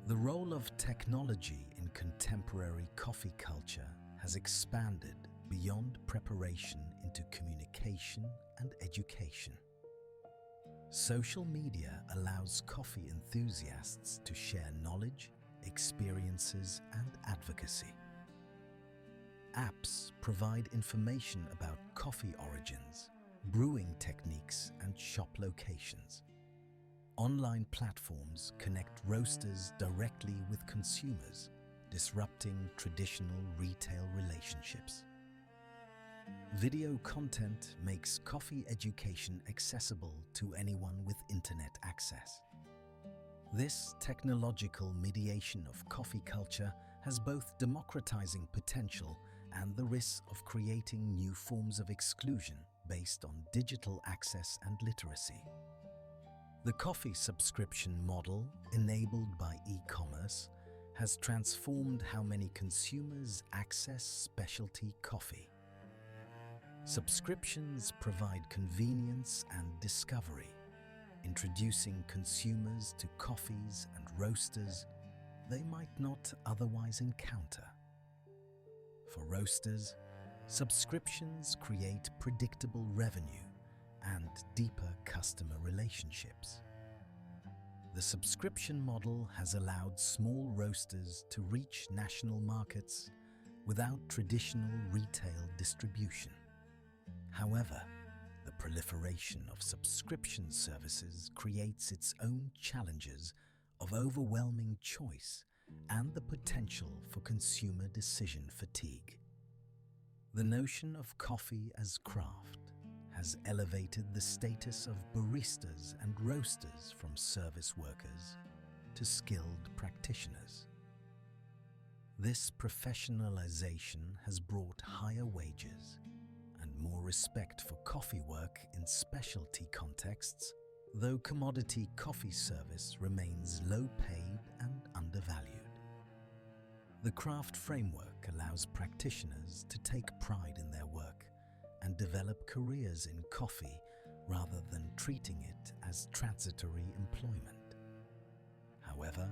The role of technology in contemporary coffee culture has expanded beyond preparation into communication and education. Social media allows coffee enthusiasts to share knowledge, experiences, and advocacy. Apps provide information about coffee origins, brewing techniques, and shop locations. Online platforms connect roasters directly with consumers, disrupting traditional retail relationships. Video content makes coffee education accessible to anyone with internet access. This technological mediation of coffee culture has both democratizing potential and the risk of creating new forms of exclusion based on digital access and literacy. The coffee subscription model, enabled by e-commerce, has transformed how many consumers access specialty coffee. Subscriptions provide convenience and discovery, introducing consumers to coffees and roasters they might not otherwise encounter. For roasters, subscriptions create predictable revenue and deeper customer relationships. The subscription model has allowed small roasters to reach national markets without traditional retail distribution. However, the proliferation of subscription services creates its own challenges of overwhelming choice and the potential for consumer decision fatigue. The notion of coffee as craft has elevated the status of baristas and roasters from service workers to skilled practitioners. This professionalization has brought higher wages and more respect for coffee work in specialty contexts, though commodity coffee service remains low-paid and undervalued. The craft framework allows practitioners to take pride in their work and develop careers in coffee rather than treating it as transitory employment. However,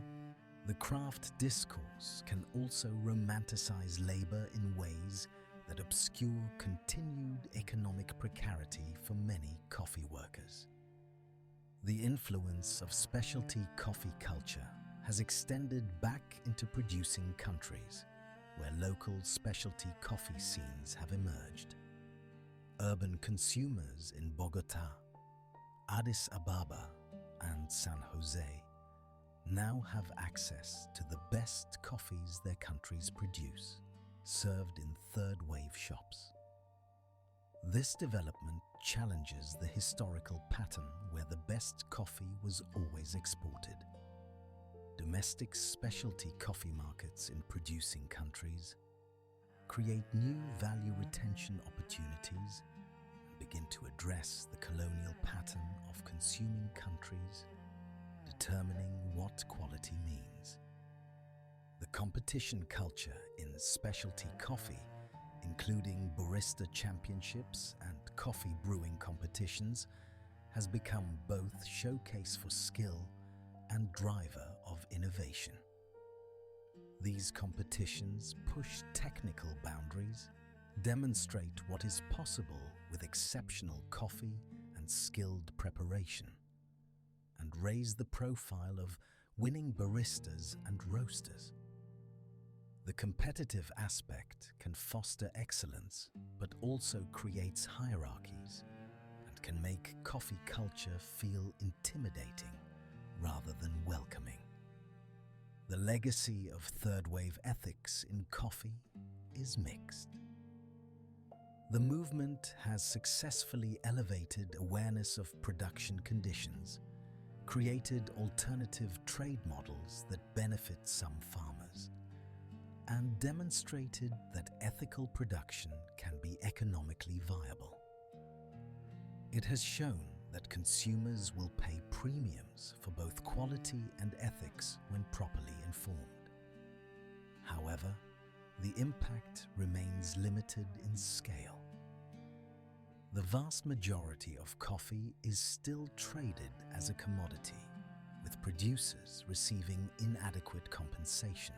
the craft discourse can also romanticize labor in ways that obscure continued economic precarity for many coffee workers. The influence of specialty coffee culture has extended back into producing countries where local specialty coffee scenes have emerged. Urban consumers in Bogota, Addis Ababa, and San Jose now have access to the best coffees their countries produce, served in third-wave shops. This development challenges the historical pattern where the best coffee was always exported. Domestic specialty coffee markets in producing countries create new value retention opportunities and begin to address the colonial pattern of consuming countries, determining what quality means. The competition culture in specialty coffee, including barista championships and coffee brewing competitions, has become both showcase for skill and driver of innovation. These competitions push technical boundaries, demonstrate what is possible with exceptional coffee and skilled preparation, and raise the profile of winning baristas and roasters. The competitive aspect can foster excellence, but also creates hierarchies and can make coffee culture feel intimidating rather than welcoming. The legacy of third-wave ethics in coffee is mixed. The movement has successfully elevated awareness of production conditions, created alternative trade models that benefit some farmers, and demonstrated that ethical production can be economically viable. It has shown that consumers will pay premiums for both quality and ethics when properly informed. However, the impact remains limited in scale. The vast majority of coffee is still traded as a commodity, with producers receiving inadequate compensation.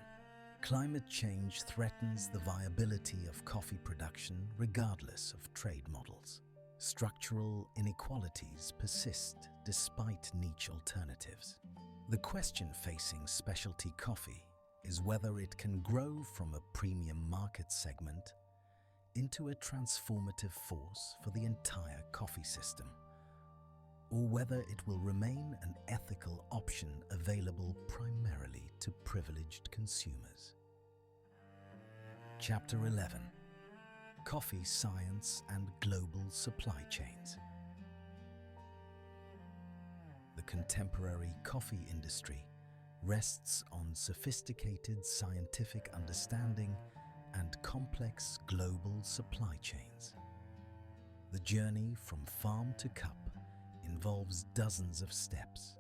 Climate change threatens the viability of coffee production regardless of trade models. Structural inequalities persist despite niche alternatives. The question facing specialty coffee is whether it can grow from a premium market segment into a transformative force for the entire coffee system, or whether it will remain an ethical option available primarily to privileged consumers. Chapter 11: Coffee Science and Global Supply Chains. The contemporary coffee industry rests on sophisticated scientific understanding and complex global supply chains. The journey from farm to cup involves dozens of steps,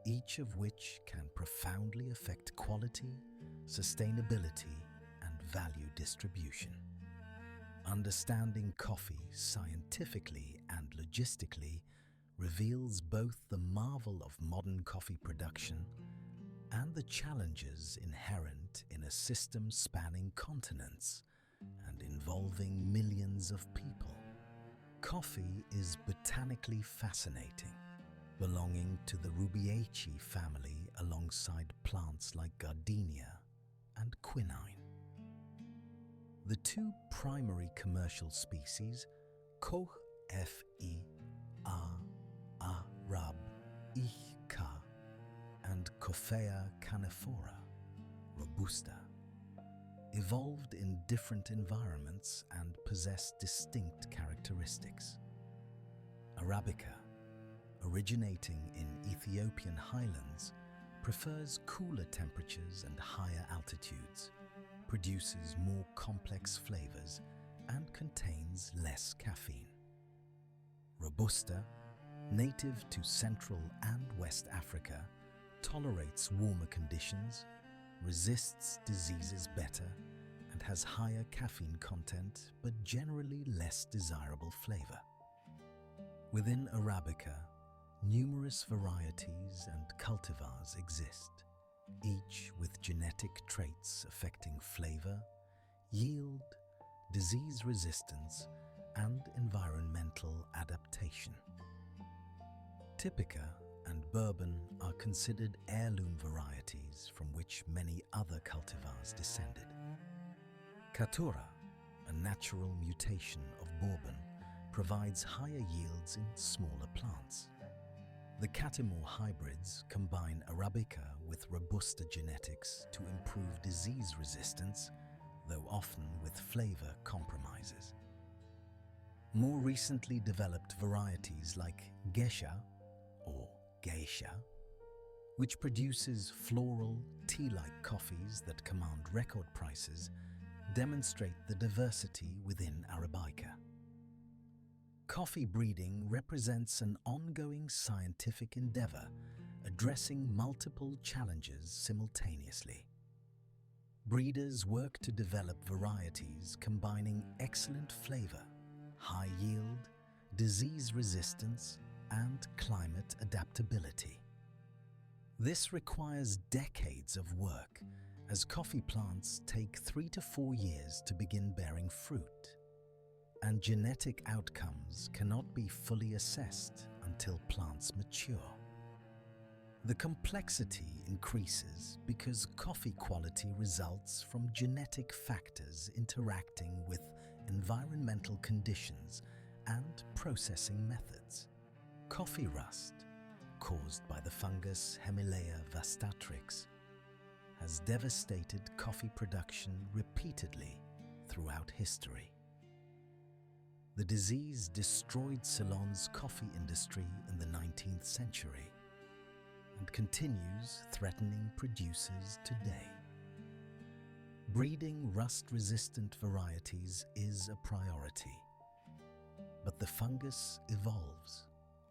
each of which can profoundly affect quality, sustainability, and value distribution. Understanding coffee scientifically and logistically reveals both the marvel of modern coffee production and the challenges inherent in a system spanning continents and involving millions of people. Coffee is botanically fascinating, belonging to the Rubiaceae family alongside plants like gardenia and quinine. The two primary commercial species, Koch F.E. Arab Ka and Coffea canephora robusta, evolved in different environments and possess distinct characteristics. Arabica, originating in Ethiopian highlands, prefers cooler temperatures and higher altitudes, produces more complex flavors and contains less caffeine. Robusta, native to Central and West Africa, tolerates warmer conditions, resists diseases better, and has higher caffeine content but generally less desirable flavor. Within Arabica, numerous varieties and cultivars exist, each with genetic traits affecting flavor, yield, disease resistance, and environmental adaptation. Typica and Bourbon are considered heirloom varieties from which many other cultivars descended. Caturra, a natural mutation of Bourbon, provides higher yields in smaller plants. The Catimor hybrids combine Arabica with Robusta genetics to improve disease resistance, though often with flavor compromises. More recently developed varieties like Gesha or Geisha, which produces floral, tea-like coffees that command record prices, demonstrate the diversity within Arabica. Coffee breeding represents an ongoing scientific endeavor addressing multiple challenges simultaneously. Breeders work to develop varieties combining excellent flavor, high yield, disease resistance, and climate adaptability. This requires decades of work, as coffee plants take 3 to 4 years to begin bearing fruit, and genetic outcomes cannot be fully assessed until plants mature. The complexity increases because coffee quality results from genetic factors interacting with environmental conditions and processing methods. Coffee rust, caused by the fungus Hemileia vastatrix, has devastated coffee production repeatedly throughout history. The disease destroyed Ceylon's coffee industry in the 19th century and continues threatening producers today. Breeding rust-resistant varieties is a priority, but the fungus evolves,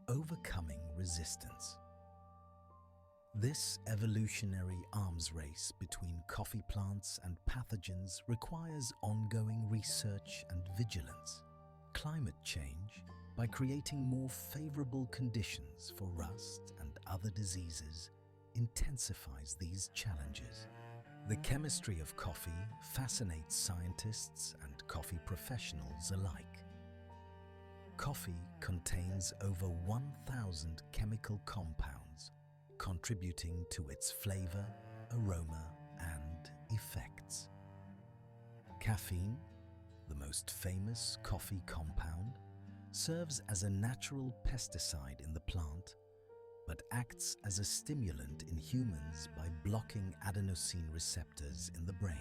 overcoming resistance. This evolutionary arms race between coffee plants and pathogens requires ongoing research and vigilance. Climate change, by creating more favorable conditions for rust and other diseases, intensifies these challenges. The chemistry of coffee fascinates scientists and coffee professionals alike. Coffee contains over 1,000 chemical compounds, contributing to its flavor, aroma, and effects. Caffeine, the most famous coffee compound, serves as a natural pesticide in the plant, but acts as a stimulant in humans by blocking adenosine receptors in the brain.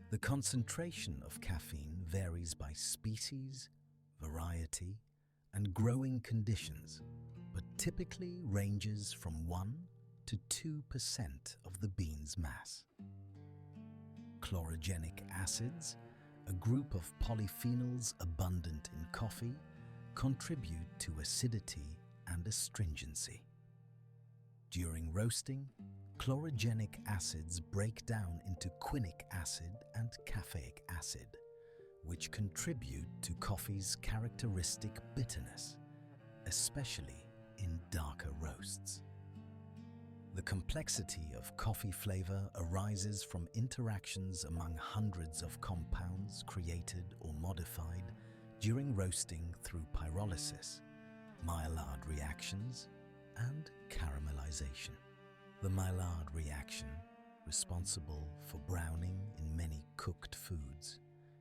The concentration of caffeine varies by species, variety, and growing conditions, but typically ranges from 1 to 2% of the bean's mass. Chlorogenic acids, a group of polyphenols abundant in coffee, contribute to acidity and astringency. During roasting, chlorogenic acids break down into quinic acid and caffeic acid, which contribute to coffee's characteristic bitterness, especially in darker roasts. The complexity of coffee flavor arises from interactions among hundreds of compounds created or modified during roasting through pyrolysis, Maillard reactions, and caramelization. The Maillard reaction, responsible for browning in many cooked foods,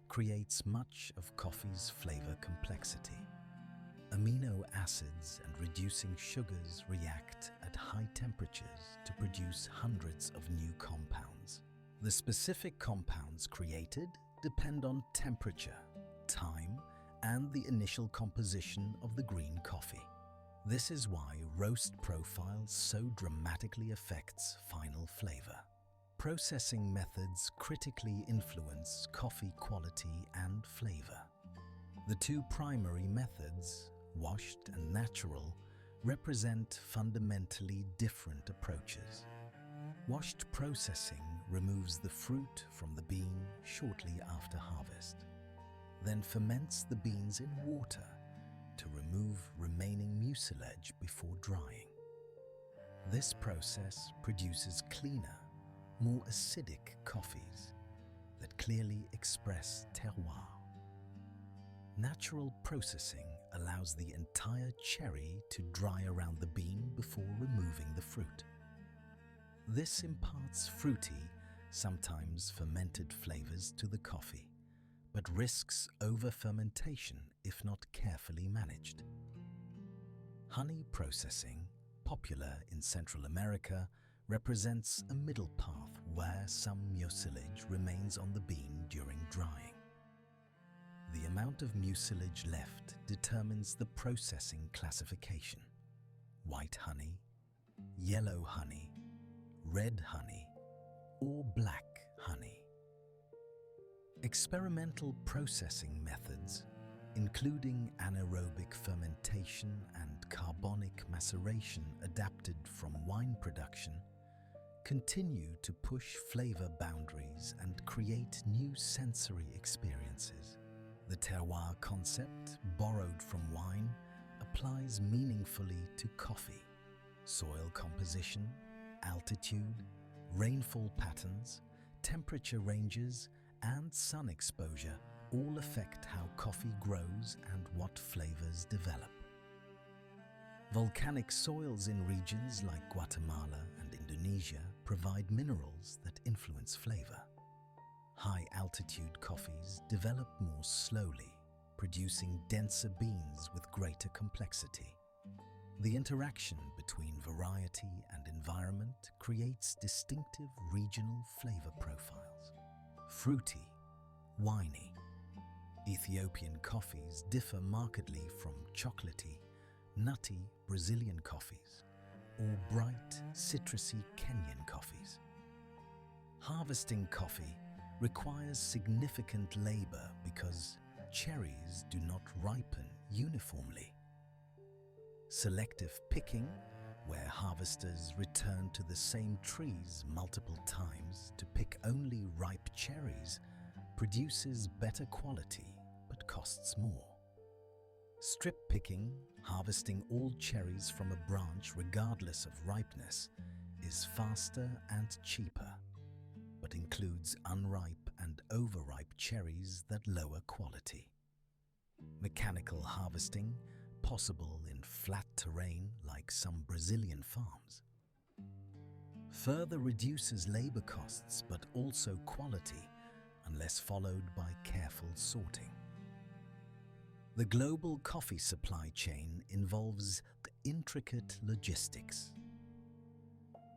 creates much of coffee's flavor complexity. Amino acids and reducing sugars react at high temperatures to produce hundreds of new compounds. The specific compounds created depend on temperature, time, and the initial composition of the green coffee. This is why roast profile so dramatically affects final flavor. Processing methods critically influence coffee quality and flavor. The two primary methods, washed and natural, represent fundamentally different approaches. Washed processing removes the fruit from the bean shortly after harvest, then ferments the beans in water to remove remaining mucilage before drying. This process produces cleaner, more acidic coffees that clearly express terroir. Natural processing allows the entire cherry to dry around the bean before removing the fruit. This imparts fruity, sometimes fermented flavors to the coffee, but risks over-fermentation if not carefully managed. Honey processing, popular in Central America, represents a middle path where some mucilage remains on the bean during drying. The amount of mucilage left determines the processing classification: white honey, yellow honey, red honey, or black honey. Experimental processing methods, including anaerobic fermentation and carbonic maceration adapted from wine production, continue to push flavor boundaries and create new sensory experiences. The terroir concept, borrowed from wine, applies meaningfully to coffee. Soil composition, altitude, rainfall patterns, temperature ranges, and sun exposure all affect how coffee grows and what flavors develop. Volcanic soils in regions like Guatemala and Indonesia provide minerals that influence flavor. High-altitude coffees develop more slowly, producing denser beans with greater complexity. The interaction between variety and environment creates distinctive regional flavor profiles. Fruity, winey. Ethiopian coffees differ markedly from chocolatey, nutty Brazilian coffees or bright, citrusy Kenyan coffees. Harvesting coffee requires significant labor because cherries do not ripen uniformly. Selective picking, where harvesters return to the same trees multiple times to pick only ripe cherries, produces better quality but costs more. Strip picking, harvesting all cherries from a branch regardless of ripeness, is faster and cheaper, but includes unripe and overripe cherries that lower quality. Mechanical harvesting, possible in flat terrain like some Brazilian farms, further reduces labor costs but also quality unless followed by careful sorting. The global coffee supply chain involves intricate logistics.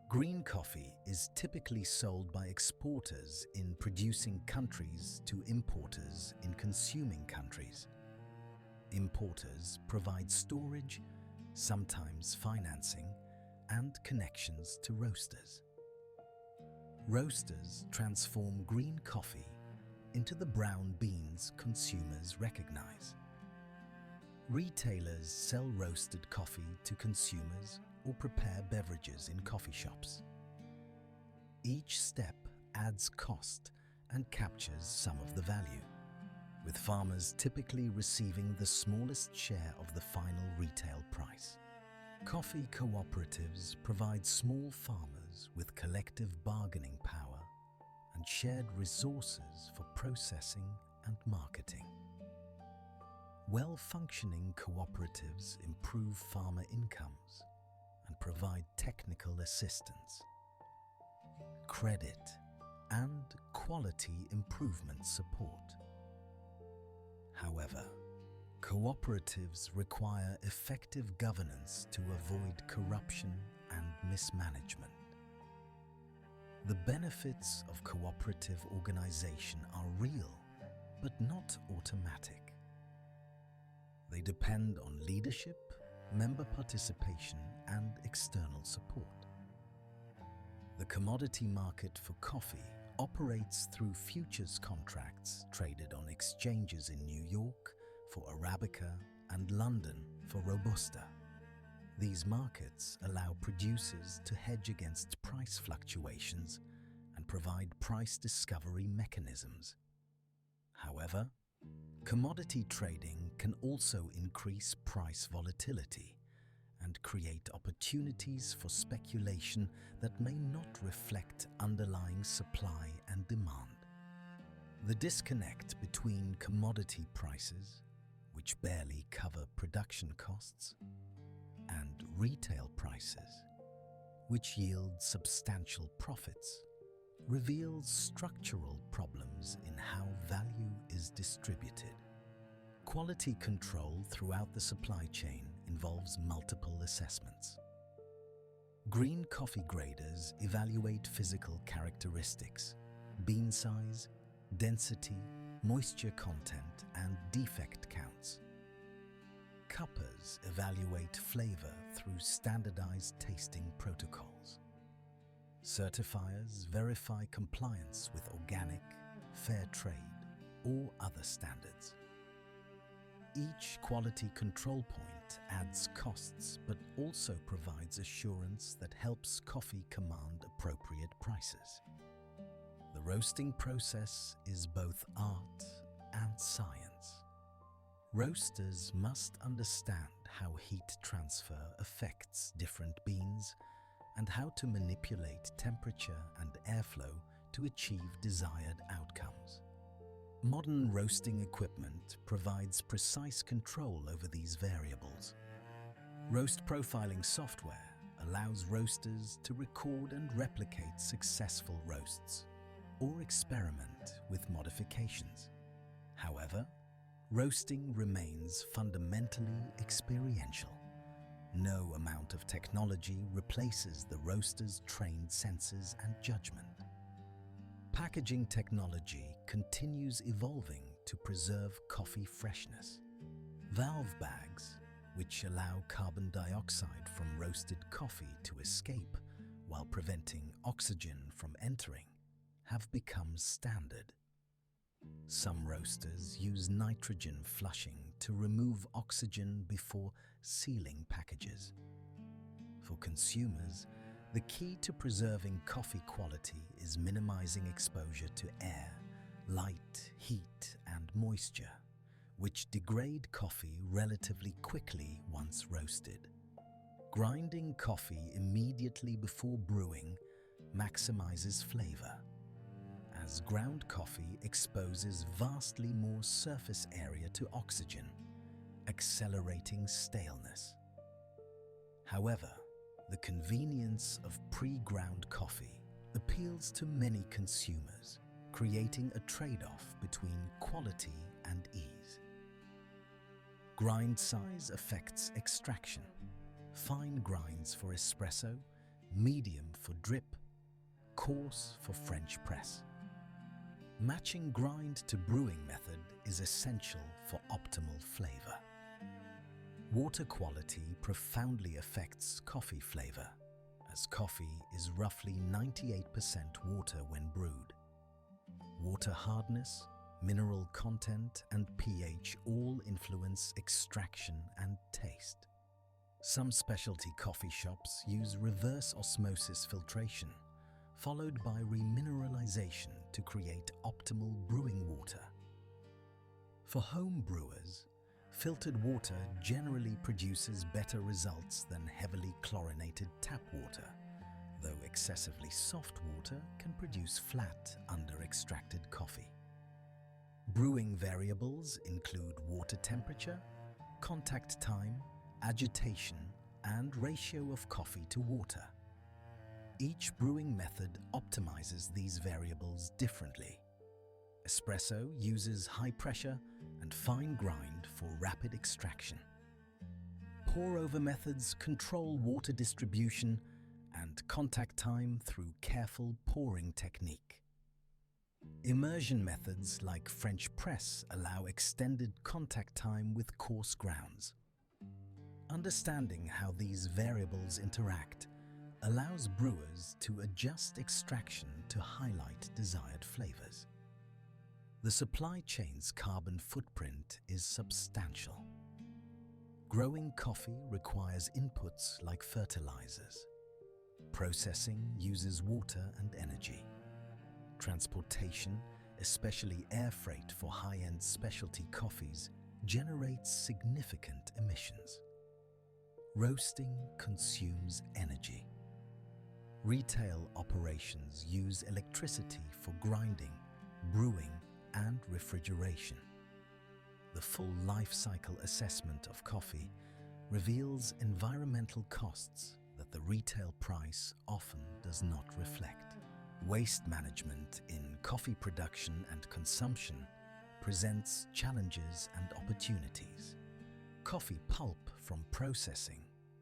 Green coffee is typically sold by exporters in producing countries to importers in consuming countries. Importers provide storage, sometimes financing, and connections to roasters. Roasters transform green coffee into the brown beans consumers recognize. Retailers sell roasted coffee to consumers or prepare beverages in coffee shops. Each step adds cost and captures some of the value, with farmers typically receiving the smallest share of the final retail price. Coffee cooperatives provide small farmers with collective bargaining power and shared resources for processing and marketing. Well-functioning cooperatives improve farmer incomes and provide technical assistance, credit, and quality improvement support. However, cooperatives require effective governance to avoid corruption and mismanagement. The benefits of cooperative organization are real, but not automatic. They depend on leadership, member participation, and external support. The commodity market for coffee operates through futures contracts traded on exchanges in New York for Arabica and London for Robusta. These markets allow producers to hedge against price fluctuations and provide price discovery mechanisms. However, commodity trading can also increase price volatility and create opportunities for speculation that may not reflect underlying supply and demand. The disconnect between commodity prices, which barely cover production costs, and retail prices, which yield substantial profits, reveals structural problems in how value is distributed. Quality control throughout the supply chain involves multiple assessments. Green coffee graders evaluate physical characteristics, bean size, density, moisture content, and defect counts. Cuppers evaluate flavor through standardized tasting protocols. Certifiers verify compliance with organic, fair trade, or other standards. Each quality control point adds costs but also provides assurance that helps coffee command appropriate prices. The roasting process is both art and science. Roasters must understand how heat transfer affects different beans and how to manipulate temperature and airflow to achieve desired outcomes. Modern roasting equipment provides precise control over these variables. Roast profiling software allows roasters to record and replicate successful roasts or experiment with modifications. However, roasting remains fundamentally experiential. No amount of technology replaces the roaster's trained senses and judgment. Packaging technology continues evolving to preserve coffee freshness. Valve bags, which allow carbon dioxide from roasted coffee to escape while preventing oxygen from entering, have become standard. Some roasters use nitrogen flushing to remove oxygen before sealing packages. For consumers, the key to preserving coffee quality is minimizing exposure to air, light, heat, and moisture, which degrade coffee relatively quickly once roasted. Grinding coffee immediately before brewing maximizes flavor, as ground coffee exposes vastly more surface area to oxygen, accelerating staleness. However, the convenience of pre-ground coffee appeals to many consumers, creating a trade-off between quality and ease. Grind size affects extraction. Fine grinds for espresso, medium for drip, coarse for French press. Matching grind to brewing method is essential for optimal flavor. Water quality profoundly affects coffee flavor, as coffee is roughly 98% water when brewed. Water hardness, mineral content, and pH all influence extraction and taste. Some specialty coffee shops use reverse osmosis filtration, followed by remineralization to create optimal brewing water. For home brewers, filtered water generally produces better results than heavily chlorinated tap water, though excessively soft water can produce flat, under-extracted coffee. Brewing variables include water temperature, contact time, agitation, and ratio of coffee to water. Each brewing method optimizes these variables differently. Espresso uses high pressure and fine grind for rapid extraction. Pour-over methods control water distribution and contact time through careful pouring technique. Immersion methods like French press allow extended contact time with coarse grounds. Understanding how these variables interact allows brewers to adjust extraction to highlight desired flavors. The supply chain's carbon footprint is substantial. Growing coffee requires inputs like fertilizers. Processing uses water and energy. Transportation, especially air freight for high-end specialty coffees, generates significant emissions. Roasting consumes energy. Retail operations use electricity for grinding, brewing, and refrigeration. The full life cycle assessment of coffee reveals environmental costs that the retail price often does not reflect. Waste management in coffee production and consumption presents challenges and opportunities. Coffee pulp from processing,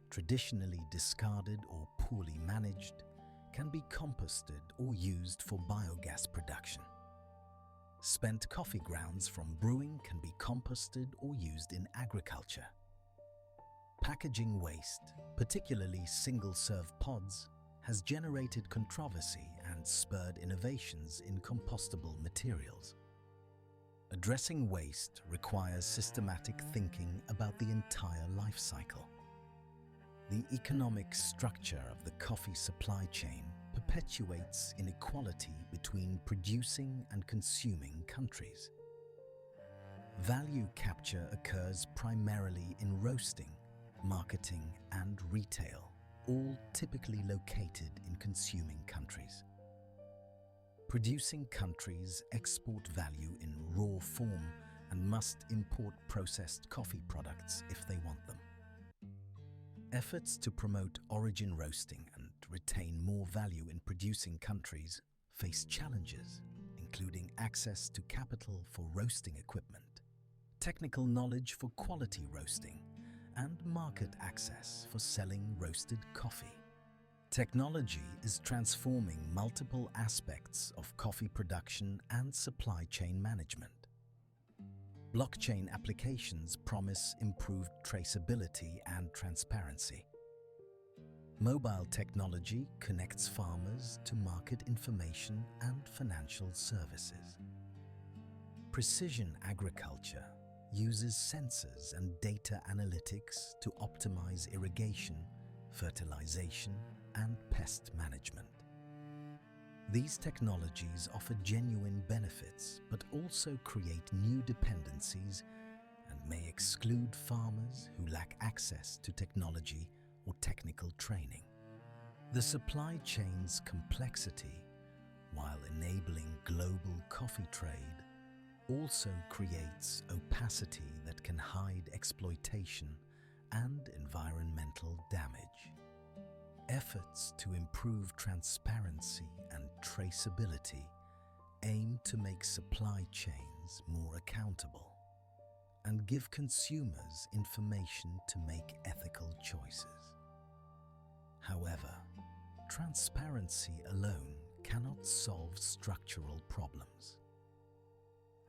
traditionally discarded or poorly managed, can be composted or used for biogas production. Spent coffee grounds from brewing can be composted or used in agriculture. Packaging waste, particularly single-serve pods, has generated controversy and spurred innovations in compostable materials. Addressing waste requires systematic thinking about the entire life cycle. The economic structure of the coffee supply chain perpetuates inequality between producing and consuming countries. Value capture occurs primarily in roasting, marketing, and retail, all typically located in consuming countries. Producing countries export value in raw form and must import processed coffee products if they want them. Efforts to promote origin roasting and retain more value in producing countries face challenges, including access to capital for roasting equipment, technical knowledge for quality roasting, and market access for selling roasted coffee. Technology is transforming multiple aspects of coffee production and supply chain management. Blockchain applications promise improved traceability and transparency. Mobile technology connects farmers to market information and financial services. Precision agriculture uses sensors and data analytics to optimize irrigation, fertilization, and pest management. These technologies offer genuine benefits, but also create new dependencies and may exclude farmers who lack access to technology or technical training. The supply chain's complexity, while enabling global coffee trade, also creates opacity that can hide exploitation and environmental damage. Efforts to improve transparency and traceability aim to make supply chains more accountable and give consumers information to make ethical choices. However, transparency alone cannot solve structural problems.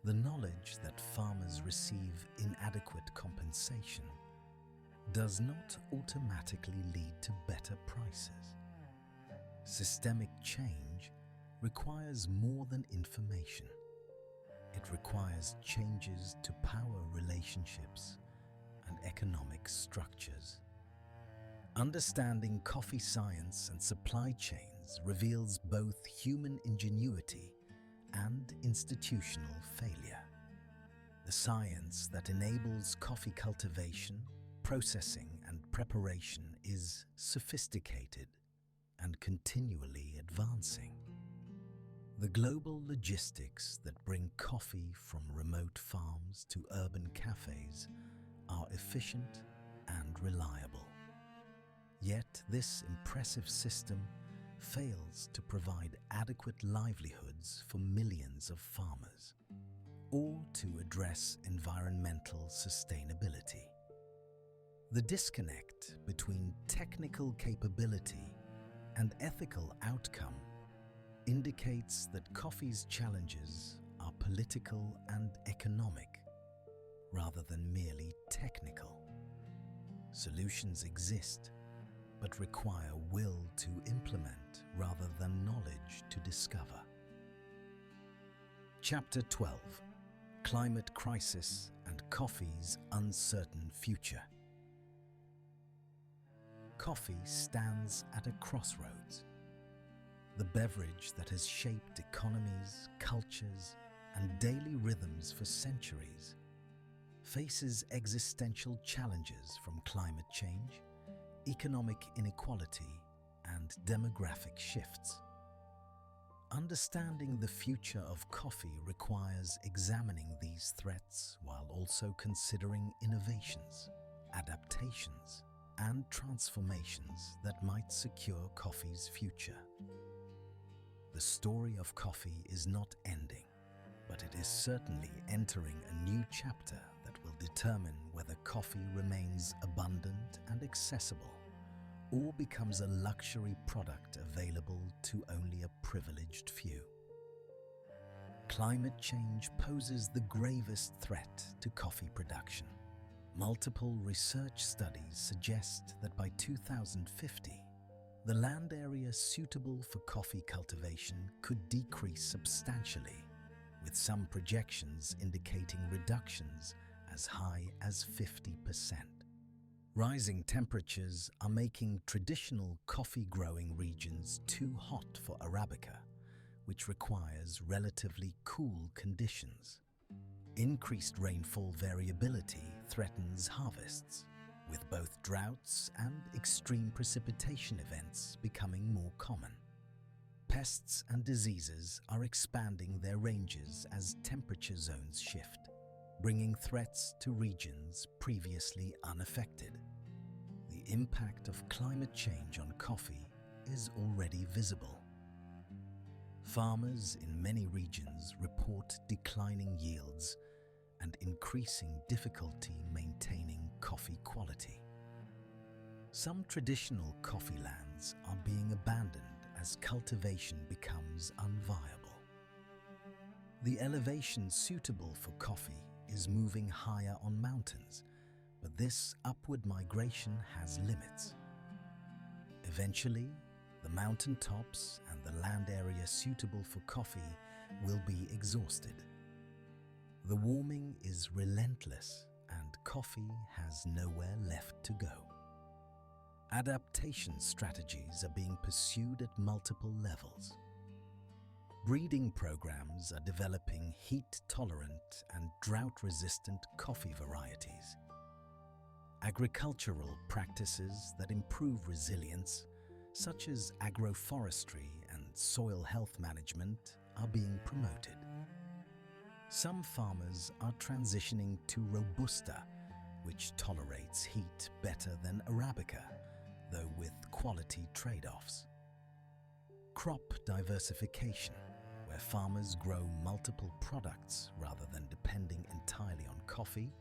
The knowledge that farmers receive inadequate compensation does not automatically lead to better prices. Systemic change requires more than information. It requires changes to power relationships and economic structures. Understanding coffee science and supply chains reveals both human ingenuity and institutional failure. The science that enables coffee cultivation, processing, and preparation is sophisticated and continually advancing. The global logistics that bring coffee from remote farms to urban cafes are efficient and reliable. Yet this impressive system fails to provide adequate livelihoods for millions of farmers or to address environmental sustainability. The disconnect between technical capability and ethical outcome indicates that coffee's challenges are political and economic rather than merely technical. Solutions exist, but require will to implement rather than knowledge to discover. Chapter 12: Climate Crisis and Coffee's Uncertain Future. Coffee stands at a crossroads. The beverage that has shaped economies, cultures, and daily rhythms for centuries faces existential challenges from climate change, economic inequality, and demographic shifts. Understanding the future of coffee requires examining these threats while also considering innovations, adaptations, and transformations that might secure coffee's future. The story of coffee is not ending, but it is certainly entering a new chapter that will determine whether coffee remains abundant and accessible or becomes a luxury product available to only a privileged few. Climate change poses the gravest threat to coffee production. Multiple research studies suggest that by 2050, the land area suitable for coffee cultivation could decrease substantially, with some projections indicating reductions as high as 50%. Rising temperatures are making traditional coffee-growing regions too hot for Arabica, which requires relatively cool conditions. Increased rainfall variability threatens harvests, with both droughts and extreme precipitation events becoming more common. Pests and diseases are expanding their ranges as temperature zones shift, bringing threats to regions previously unaffected. The impact of climate change on coffee is already visible. Farmers in many regions report declining yields and increasing difficulty maintaining coffee quality. Some traditional coffee lands are being abandoned as cultivation becomes unviable. The elevation suitable for coffee is moving higher on mountains, but this upward migration has limits. Eventually, the mountain tops and the land area suitable for coffee will be exhausted. The warming is relentless and coffee has nowhere left to go. Adaptation strategies are being pursued at multiple levels. Breeding programs are developing heat-tolerant and drought-resistant coffee varieties. Agricultural practices that improve resilience, such as agroforestry and soil health management, are being promoted. Some farmers are transitioning to Robusta, which tolerates heat better than Arabica, though with quality trade-offs. Crop diversification, where farmers grow multiple products rather than depending entirely on coffee,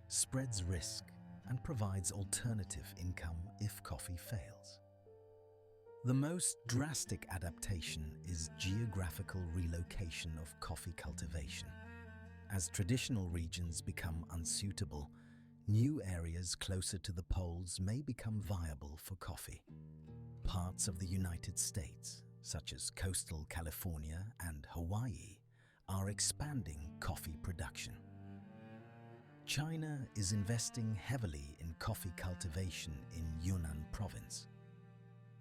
spreads risk and provides alternative income if coffee fails. The most drastic adaptation is geographical relocation of coffee cultivation. As traditional regions become unsuitable, new areas closer to the poles may become viable for coffee. Parts of the United States, such as coastal California and Hawaii, are expanding coffee production. China is investing heavily in coffee cultivation in Yunnan province.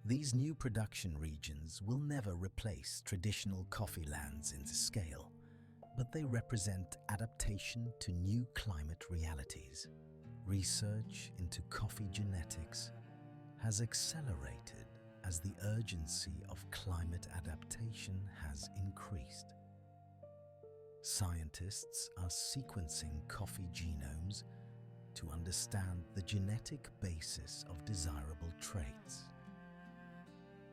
These new production regions will never replace traditional coffee lands in scale, but they represent adaptation to new climate realities. Research into coffee genetics has accelerated as the urgency of climate adaptation has increased. Scientists are sequencing coffee genomes to understand the genetic basis of desirable traits.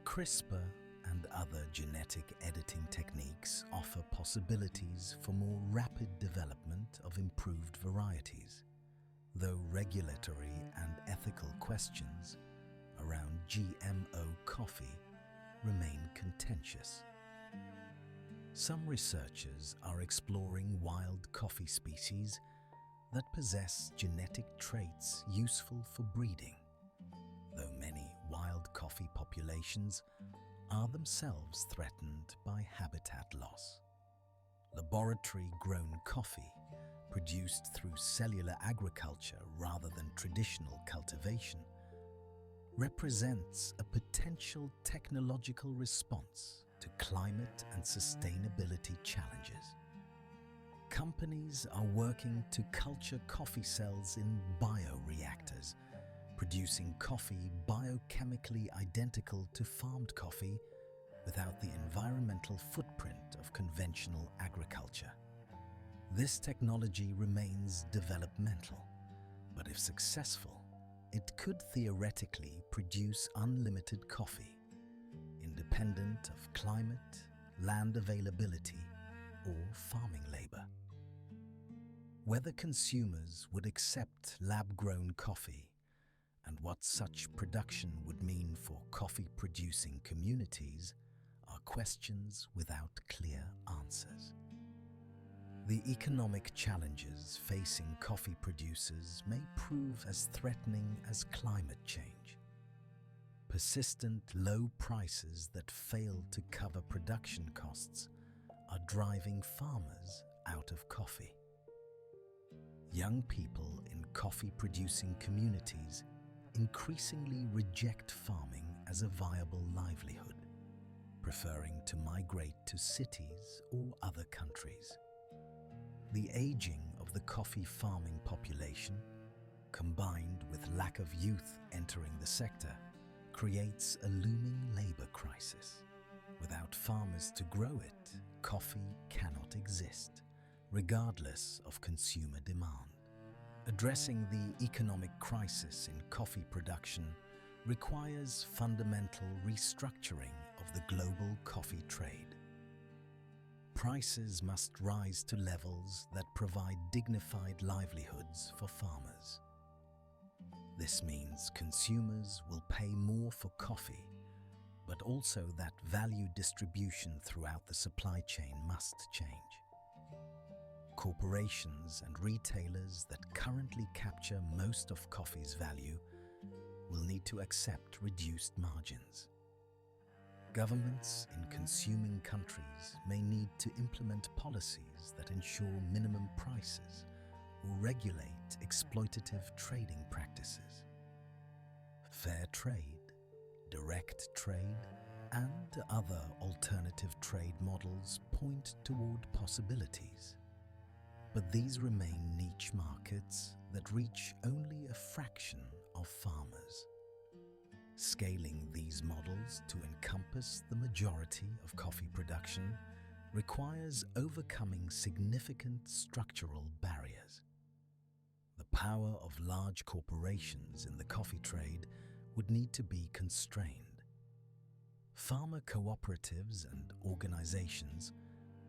CRISPR and other genetic editing techniques offer possibilities for more rapid development of improved varieties, though regulatory and ethical questions around GMO coffee remain contentious. Some researchers are exploring wild coffee species that possess genetic traits useful for breeding, though many wild coffee populations are themselves threatened by habitat loss. Laboratory-grown coffee, produced through cellular agriculture rather than traditional cultivation, represents a potential technological response to climate and sustainability challenges. Companies are working to culture coffee cells in bioreactors, producing coffee biochemically identical to farmed coffee without the environmental footprint of conventional agriculture. This technology remains developmental, but if successful, it could theoretically produce unlimited coffee, independent of climate, land availability, or farming labor. Whether consumers would accept lab-grown coffee and what such production would mean for coffee-producing communities are questions without clear answers. The economic challenges facing coffee producers may prove as threatening as climate change. Persistent low prices that fail to cover production costs are driving farmers out of coffee. Young people in coffee-producing communities increasingly reject farming as a viable livelihood, preferring to migrate to cities or other countries. The aging of the coffee farming population, combined with lack of youth entering the sector, creates a looming labor crisis. Without farmers to grow it, coffee cannot exist, regardless of consumer demand. Addressing the economic crisis in coffee production requires fundamental restructuring of the global coffee trade. Prices must rise to levels that provide dignified livelihoods for farmers. This means consumers will pay more for coffee, but also that value distribution throughout the supply chain must change. Corporations and retailers that currently capture most of coffee's value will need to accept reduced margins. Governments in consuming countries may need to implement policies that ensure minimum prices or regulate exploitative trading practices. Fair trade, direct trade, and other alternative trade models point toward possibilities. But these remain niche markets that reach only a fraction of farmers. Scaling these models to encompass the majority of coffee production requires overcoming significant structural barriers. The power of large corporations in the coffee trade would need to be constrained. Farmer cooperatives and organizations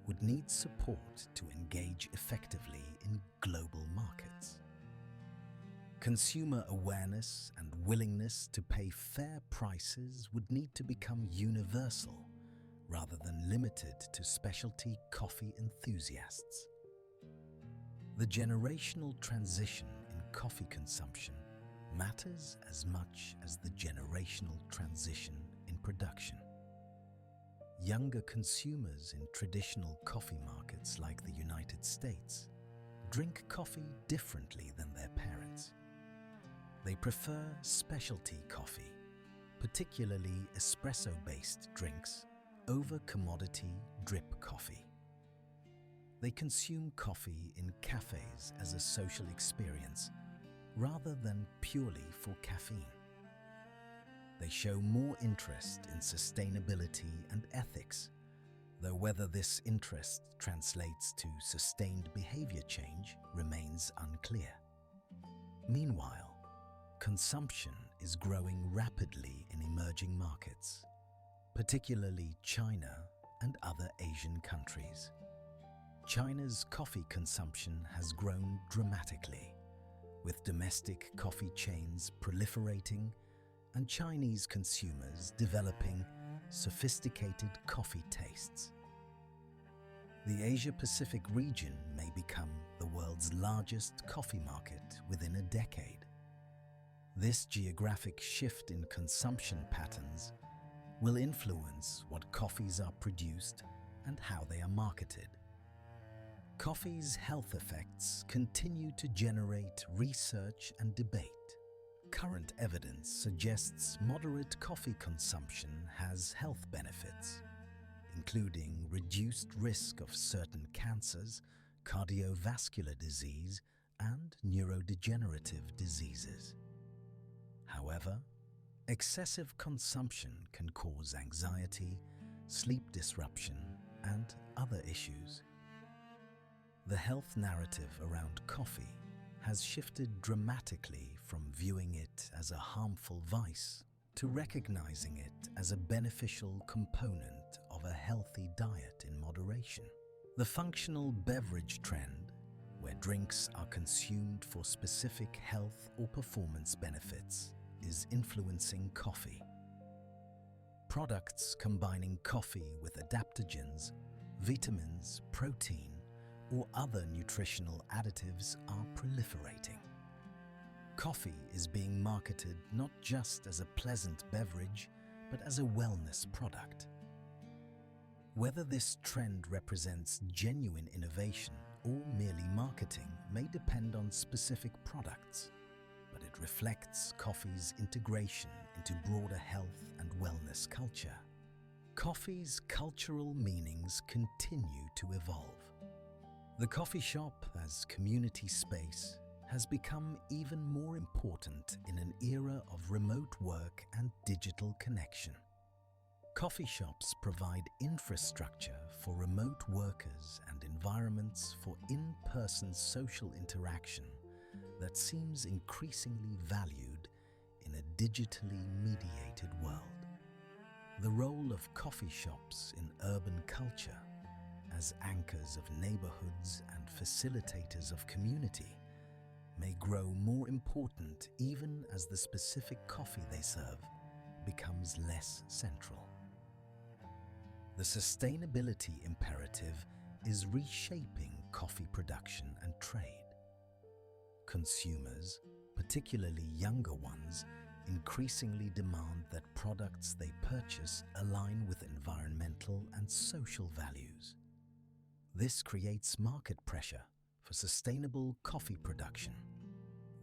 would need support to engage effectively in global markets. Consumer awareness and willingness to pay fair prices would need to become universal rather than limited to specialty coffee enthusiasts. The generational transition in coffee consumption matters as much as the generational transition in production. Younger consumers in traditional coffee markets like the United States drink coffee differently than their parents. They prefer specialty coffee, particularly espresso-based drinks, over commodity drip coffee. They consume coffee in cafes as a social experience rather than purely for caffeine. They show more interest in sustainability and ethics, though whether this interest translates to sustained behavior change remains unclear. Meanwhile, consumption is growing rapidly in emerging markets, particularly China and other Asian countries. China's coffee consumption has grown dramatically, with domestic coffee chains proliferating and Chinese consumers developing sophisticated coffee tastes. The Asia-Pacific region may become the world's largest coffee market within a decade. This geographic shift in consumption patterns will influence what coffees are produced and how they are marketed. Coffee's health effects continue to generate research and debate. Current evidence suggests moderate coffee consumption has health benefits, including reduced risk of certain cancers, cardiovascular disease, and neurodegenerative diseases. However, excessive consumption can cause anxiety, sleep disruption, and other issues. The health narrative around coffee has shifted dramatically from viewing it as a harmful vice to recognizing it as a beneficial component of a healthy diet in moderation. The functional beverage trend, where drinks are consumed for specific health or performance benefits, is influencing coffee. Products combining coffee with adaptogens, vitamins, protein, or other nutritional additives are proliferating. Coffee is being marketed not just as a pleasant beverage, but as a wellness product. Whether this trend represents genuine innovation or merely marketing may depend on specific products, but it reflects coffee's integration into broader health and wellness culture. Coffee's cultural meanings continue to evolve. The coffee shop as community space has become even more important in an era of remote work and digital connection. Coffee shops provide infrastructure for remote workers and environments for in-person social interaction that seems increasingly valued in a digitally mediated world. The role of coffee shops in urban culture as anchors of neighborhoods and facilitators of community may grow more important even as the specific coffee they serve becomes less central. The sustainability imperative is reshaping coffee production and trade. Consumers, particularly younger ones, increasingly demand that products they purchase align with environmental and social values. This creates market pressure for sustainable coffee production,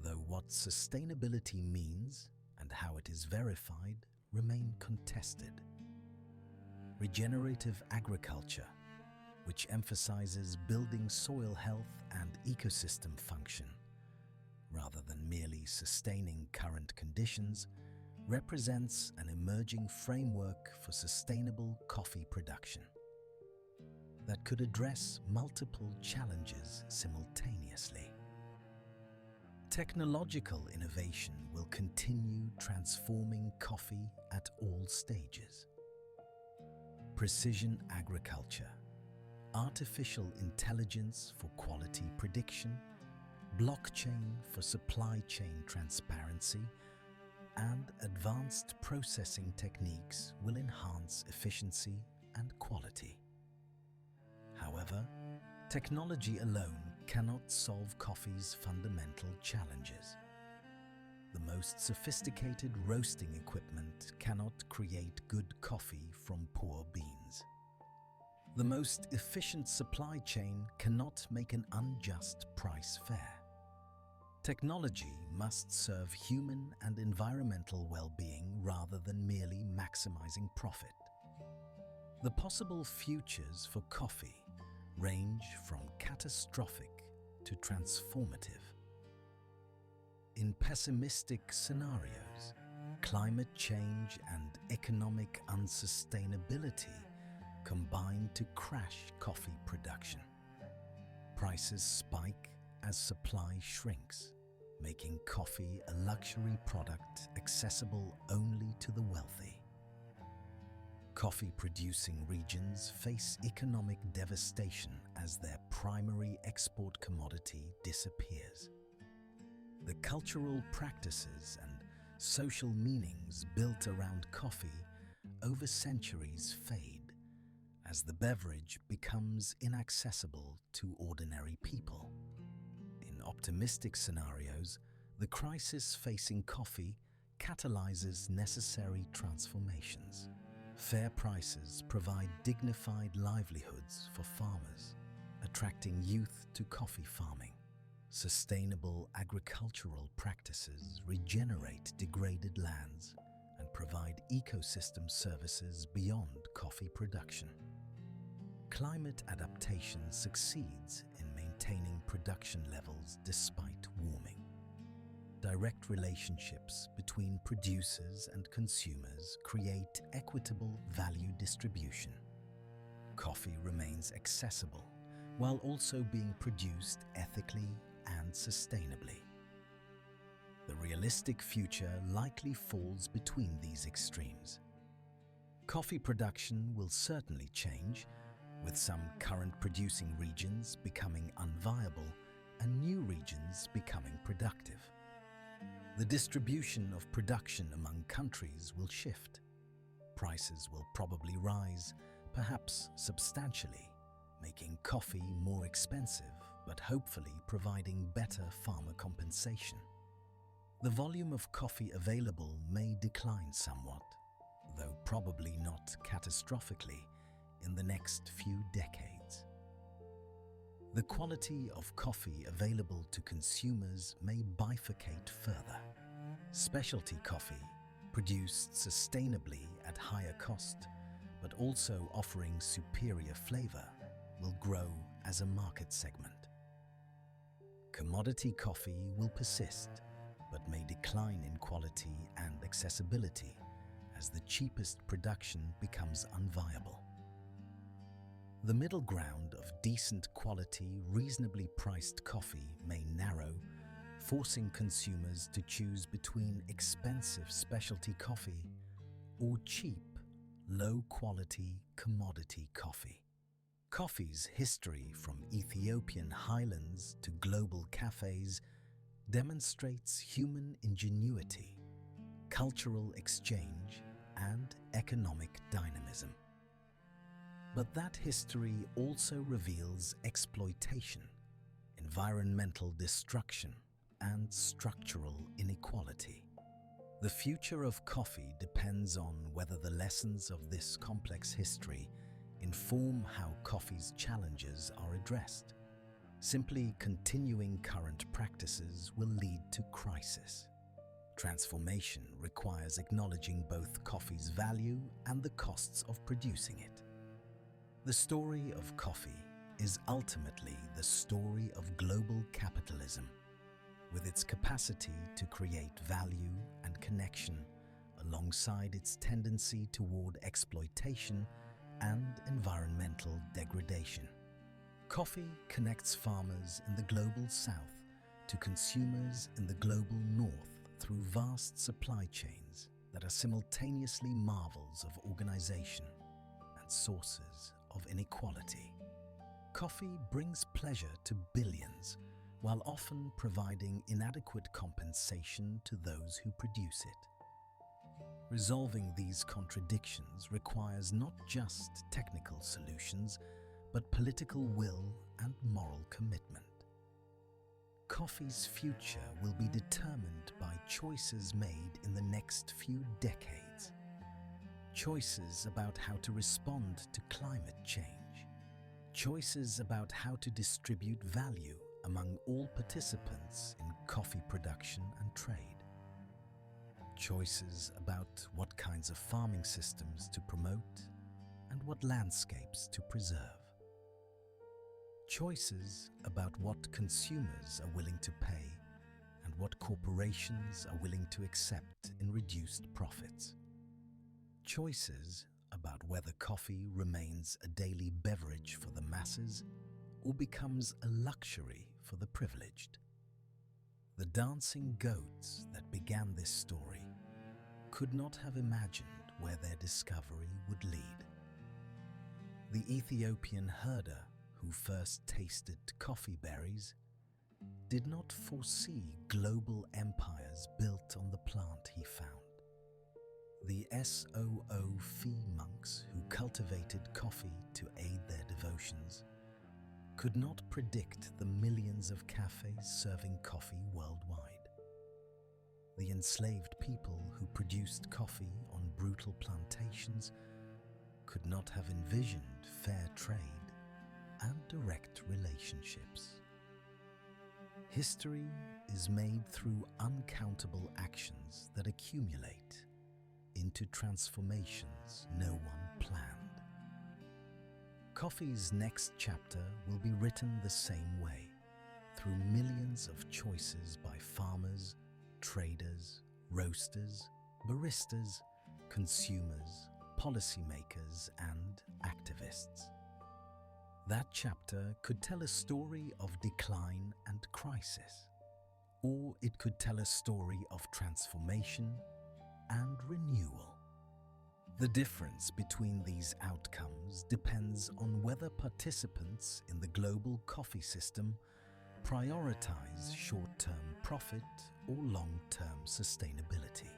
though what sustainability means and how it is verified remain contested. Regenerative agriculture, which emphasizes building soil health and ecosystem function, rather than merely sustaining current conditions, represents an emerging framework for sustainable coffee production that could address multiple challenges simultaneously. Technological innovation will continue transforming coffee at all stages. Precision agriculture, artificial intelligence for quality prediction, blockchain for supply chain transparency, and advanced processing techniques will enhance efficiency and quality. However, technology alone cannot solve coffee's fundamental challenges. The most sophisticated roasting equipment cannot create good coffee from poor beans. The most efficient supply chain cannot make an unjust price fair. Technology must serve human and environmental well-being rather than merely maximizing profit. The possible futures for coffee range from catastrophic to transformative. In pessimistic scenarios, climate change and economic unsustainability combine to crash coffee production. Prices spike as supply shrinks, making coffee a luxury product accessible only to the wealthy. Coffee-producing regions face economic devastation as their primary export commodity disappears. The cultural practices and social meanings built around coffee over centuries fade as the beverage becomes inaccessible to ordinary people. In optimistic scenarios, The crisis facing coffee catalyzes necessary transformations. Fair prices provide dignified livelihoods for farmers, attracting youth to coffee farming. Sustainable agricultural practices regenerate degraded lands and provide ecosystem services beyond coffee production. Climate adaptation succeeds in maintaining production levels despite warming. Direct relationships between producers and consumers create equitable value distribution. Coffee remains accessible while also being produced ethically and sustainably. The realistic future likely falls between these extremes. Coffee production will certainly change, with some current producing regions becoming unviable and new regions becoming productive. The distribution of production among countries will shift. Prices will probably rise, perhaps substantially, making coffee more expensive, but hopefully providing better farmer compensation. The volume of coffee available may decline somewhat, though probably not catastrophically, in the next few decades. The quality of coffee available to consumers may bifurcate further. Specialty coffee, produced sustainably at higher cost, but also offering superior flavor, will grow as a market segment. Commodity coffee will persist, but may decline in quality and accessibility as the cheapest production becomes unviable. The middle ground of decent quality, reasonably priced coffee may narrow, forcing consumers to choose between expensive specialty coffee or cheap, low-quality commodity coffee. Coffee's history from Ethiopian highlands to global cafes demonstrates human ingenuity, cultural exchange, and economic dynamism. But that history also reveals exploitation, environmental destruction, and structural inequality. The future of coffee depends on whether the lessons of this complex history inform how coffee's challenges are addressed. Simply continuing current practices will lead to crisis. Transformation requires acknowledging both coffee's value and the costs of producing it. The story of coffee is ultimately the story of global capitalism, with its capacity to create value and connection alongside its tendency toward exploitation and environmental degradation. Coffee connects farmers in the global south to consumers in the global north through vast supply chains that are simultaneously marvels of organization and sources of inequality. Coffee brings pleasure to billions, while often providing inadequate compensation to those who produce it. Resolving these contradictions requires not just technical solutions, but political will and moral commitment. Coffee's future will be determined by choices made in the next few decades. Choices about how to respond to climate change. Choices about how to distribute value among all participants in coffee production and trade. Choices about what kinds of farming systems to promote and what landscapes to preserve. Choices about what consumers are willing to pay and what corporations are willing to accept in reduced profits. Choices about whether coffee remains a daily beverage for the masses or becomes a luxury for the privileged. The dancing goats that began this story could not have imagined where their discovery would lead. The Ethiopian herder who first tasted coffee berries did not foresee global empires built on the plant he found. The Soo monks who cultivated coffee to aid their devotions could not predict the millions of cafes serving coffee worldwide. The enslaved people who produced coffee on brutal plantations could not have envisioned fair trade and direct relationships. History is made through uncountable actions that accumulate into transformations no one planned. Coffee's next chapter will be written the same way, through millions of choices by farmers, traders, roasters, baristas, consumers, policymakers, and activists. That chapter could tell a story of decline and crisis, or it could tell a story of transformation and renewal. The difference between these outcomes depends on whether participants in the global coffee system prioritize short-term profit or long-term sustainability,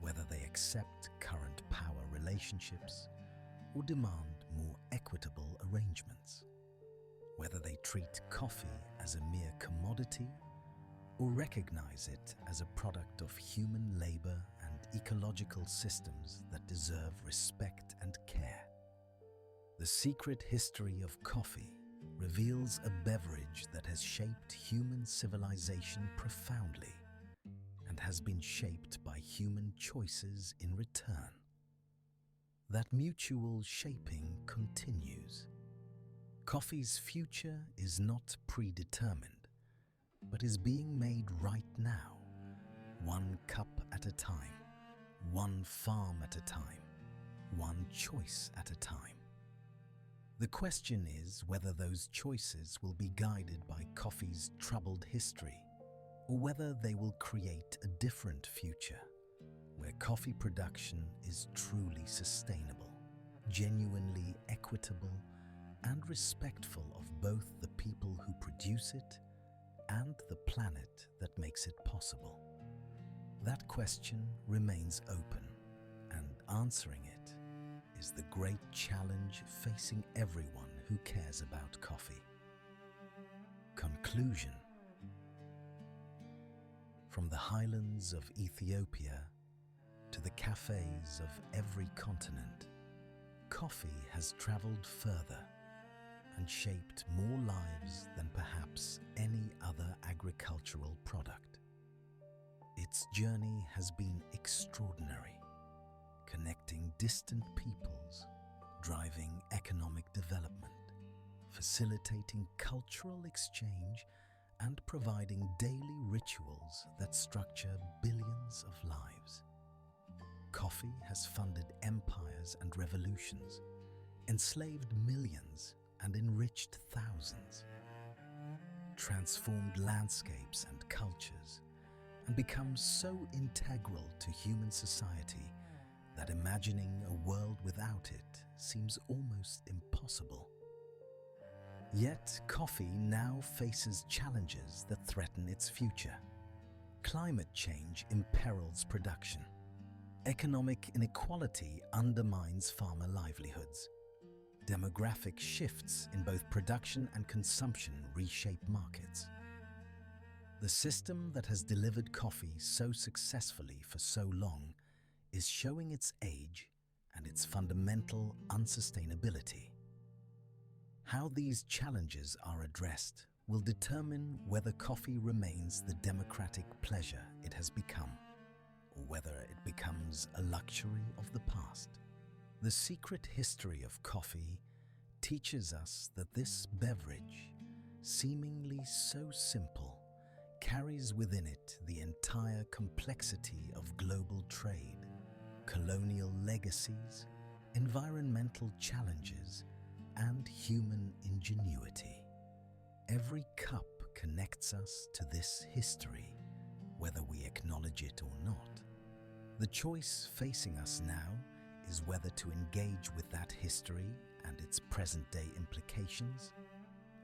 whether they accept current power relationships or demand more equitable arrangements, whether they treat coffee as a mere commodity or recognize it as a product of human labor and ecological systems that deserve respect and care. The secret history of coffee reveals a beverage that has shaped human civilization profoundly and has been shaped by human choices in return. That mutual shaping continues. Coffee's future is not predetermined, but is being made right now, one cup at a time, one farm at a time, one choice at a time. The question is whether those choices will be guided by coffee's troubled history, or whether they will create a different future, where coffee production is truly sustainable, genuinely equitable, and respectful of both the people who produce it and the planet that makes it possible. That question remains open, and answering it is the great challenge facing everyone who cares about coffee. Conclusion. From the highlands of Ethiopia to the cafes of every continent, coffee has traveled further and shaped more lives than perhaps any other agricultural product. Its journey has been extraordinary, connecting distant peoples, driving economic development, facilitating cultural exchange, and providing daily rituals that structure billions of lives. Coffee has funded empires and revolutions, enslaved millions, and enriched thousands, transformed landscapes and cultures, and become so integral to human society that imagining a world without it seems almost impossible. Yet coffee now faces challenges that threaten its future. Climate change imperils production. Economic inequality undermines farmer livelihoods. Demographic shifts in both production and consumption reshape markets. The system that has delivered coffee so successfully for so long is showing its age and its fundamental unsustainability. How these challenges are addressed will determine whether coffee remains the democratic pleasure it has become, or whether it becomes a luxury of the past. The secret history of coffee teaches us that this beverage, seemingly so simple, carries within it the entire complexity of global trade, colonial legacies, environmental challenges, and human ingenuity. Every cup connects us to this history, whether we acknowledge it or not. The choice facing us now is whether to engage with that history and its present-day implications,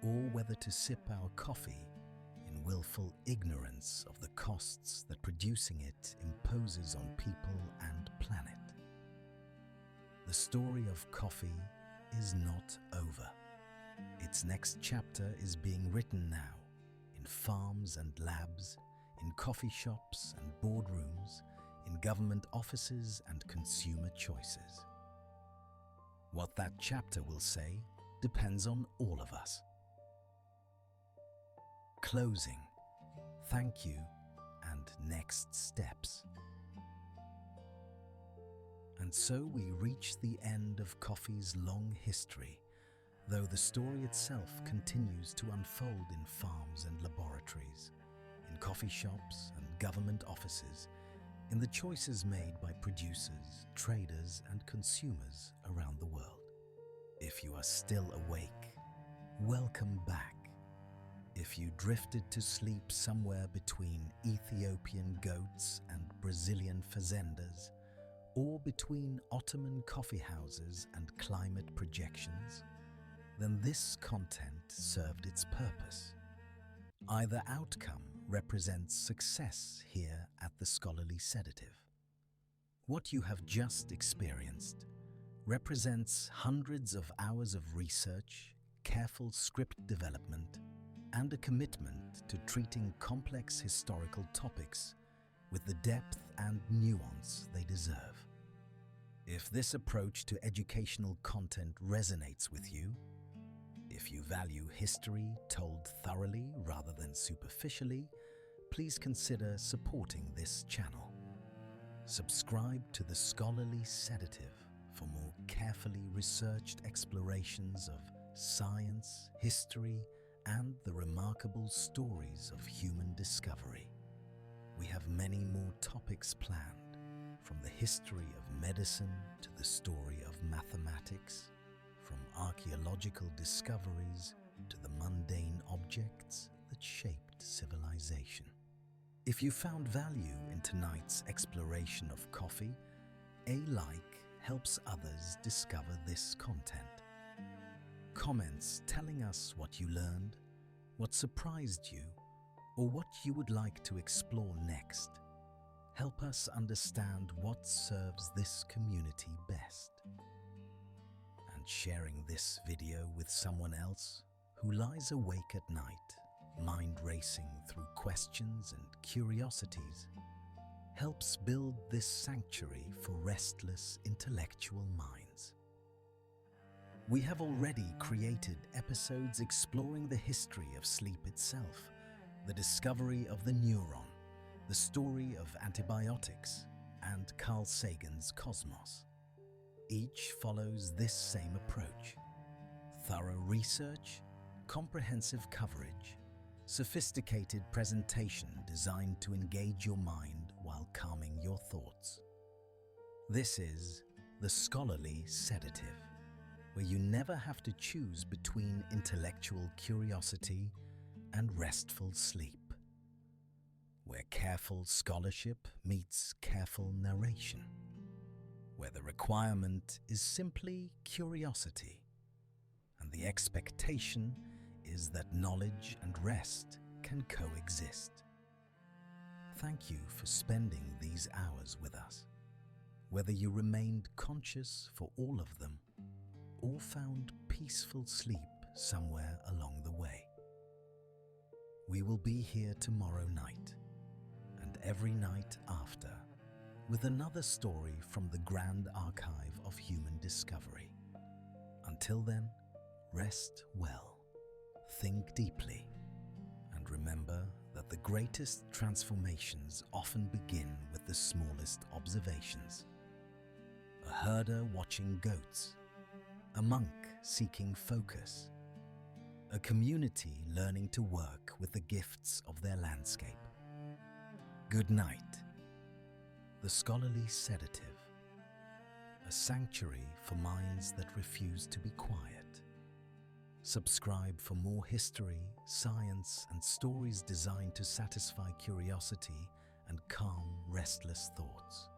or whether to sip our coffee in willful ignorance of the costs that producing it imposes on people and planet. The story of coffee is not over. Its next chapter is being written now, in farms and labs, in coffee shops and boardrooms, in government offices and consumer choices. What that chapter will say depends on all of us. Closing, thank you, and next steps. And so we reach the end of coffee's long history, though the story itself continues to unfold in farms and laboratories, in coffee shops and government offices, in the choices made by producers, traders, and consumers around the world. If you are still awake, welcome back. If you drifted to sleep somewhere between Ethiopian goats and Brazilian fazendas, or between Ottoman coffee houses and climate projections, then this content served its purpose. Either outcome represents success here at the Scholarly Sedative. What you have just experienced represents hundreds of hours of research, careful script development, and a commitment to treating complex historical topics with the depth and nuance they deserve. If this approach to educational content resonates with you, if you value history told thoroughly rather than superficially, please consider supporting this channel. Subscribe to the Scholarly Sedative for more carefully researched explorations of science, history, and the remarkable stories of human discovery. We have many more topics planned, from the history of medicine to the story of mathematics, from archaeological discoveries to the mundane objects that shaped civilization. If you found value in tonight's exploration of coffee, a like helps others discover this content. Comments telling us what you learned, what surprised you, or what you would like to explore next help us understand what serves this community best. And sharing this video with someone else who lies awake at night, mind racing through questions and curiosities, helps build this sanctuary for restless intellectual minds. We have already created episodes exploring the history of sleep itself, the discovery of the neuron, the story of antibiotics, and Carl Sagan's cosmos. Each follows this same approach: thorough research, comprehensive coverage, sophisticated presentation designed to engage your mind while calming your thoughts. This is the Scholarly Sedative, where you never have to choose between intellectual curiosity and restful sleep, where careful scholarship meets careful narration, where the requirement is simply curiosity, and the expectation is that knowledge and rest can coexist. Thank you for spending these hours with us, whether you remained conscious for all of them or found peaceful sleep somewhere along the way. We will be here tomorrow night and every night after with another story from the grand archive of human discovery. Until then, rest well, think deeply, and remember that the greatest transformations often begin with the smallest observations. A herder watching goats, a monk seeking focus, a community learning to work with the gifts of their landscape. Good night. The Scholarly Sedative, a sanctuary for minds that refuse to be quiet. Subscribe for more history, science, and stories designed to satisfy curiosity and calm restless thoughts.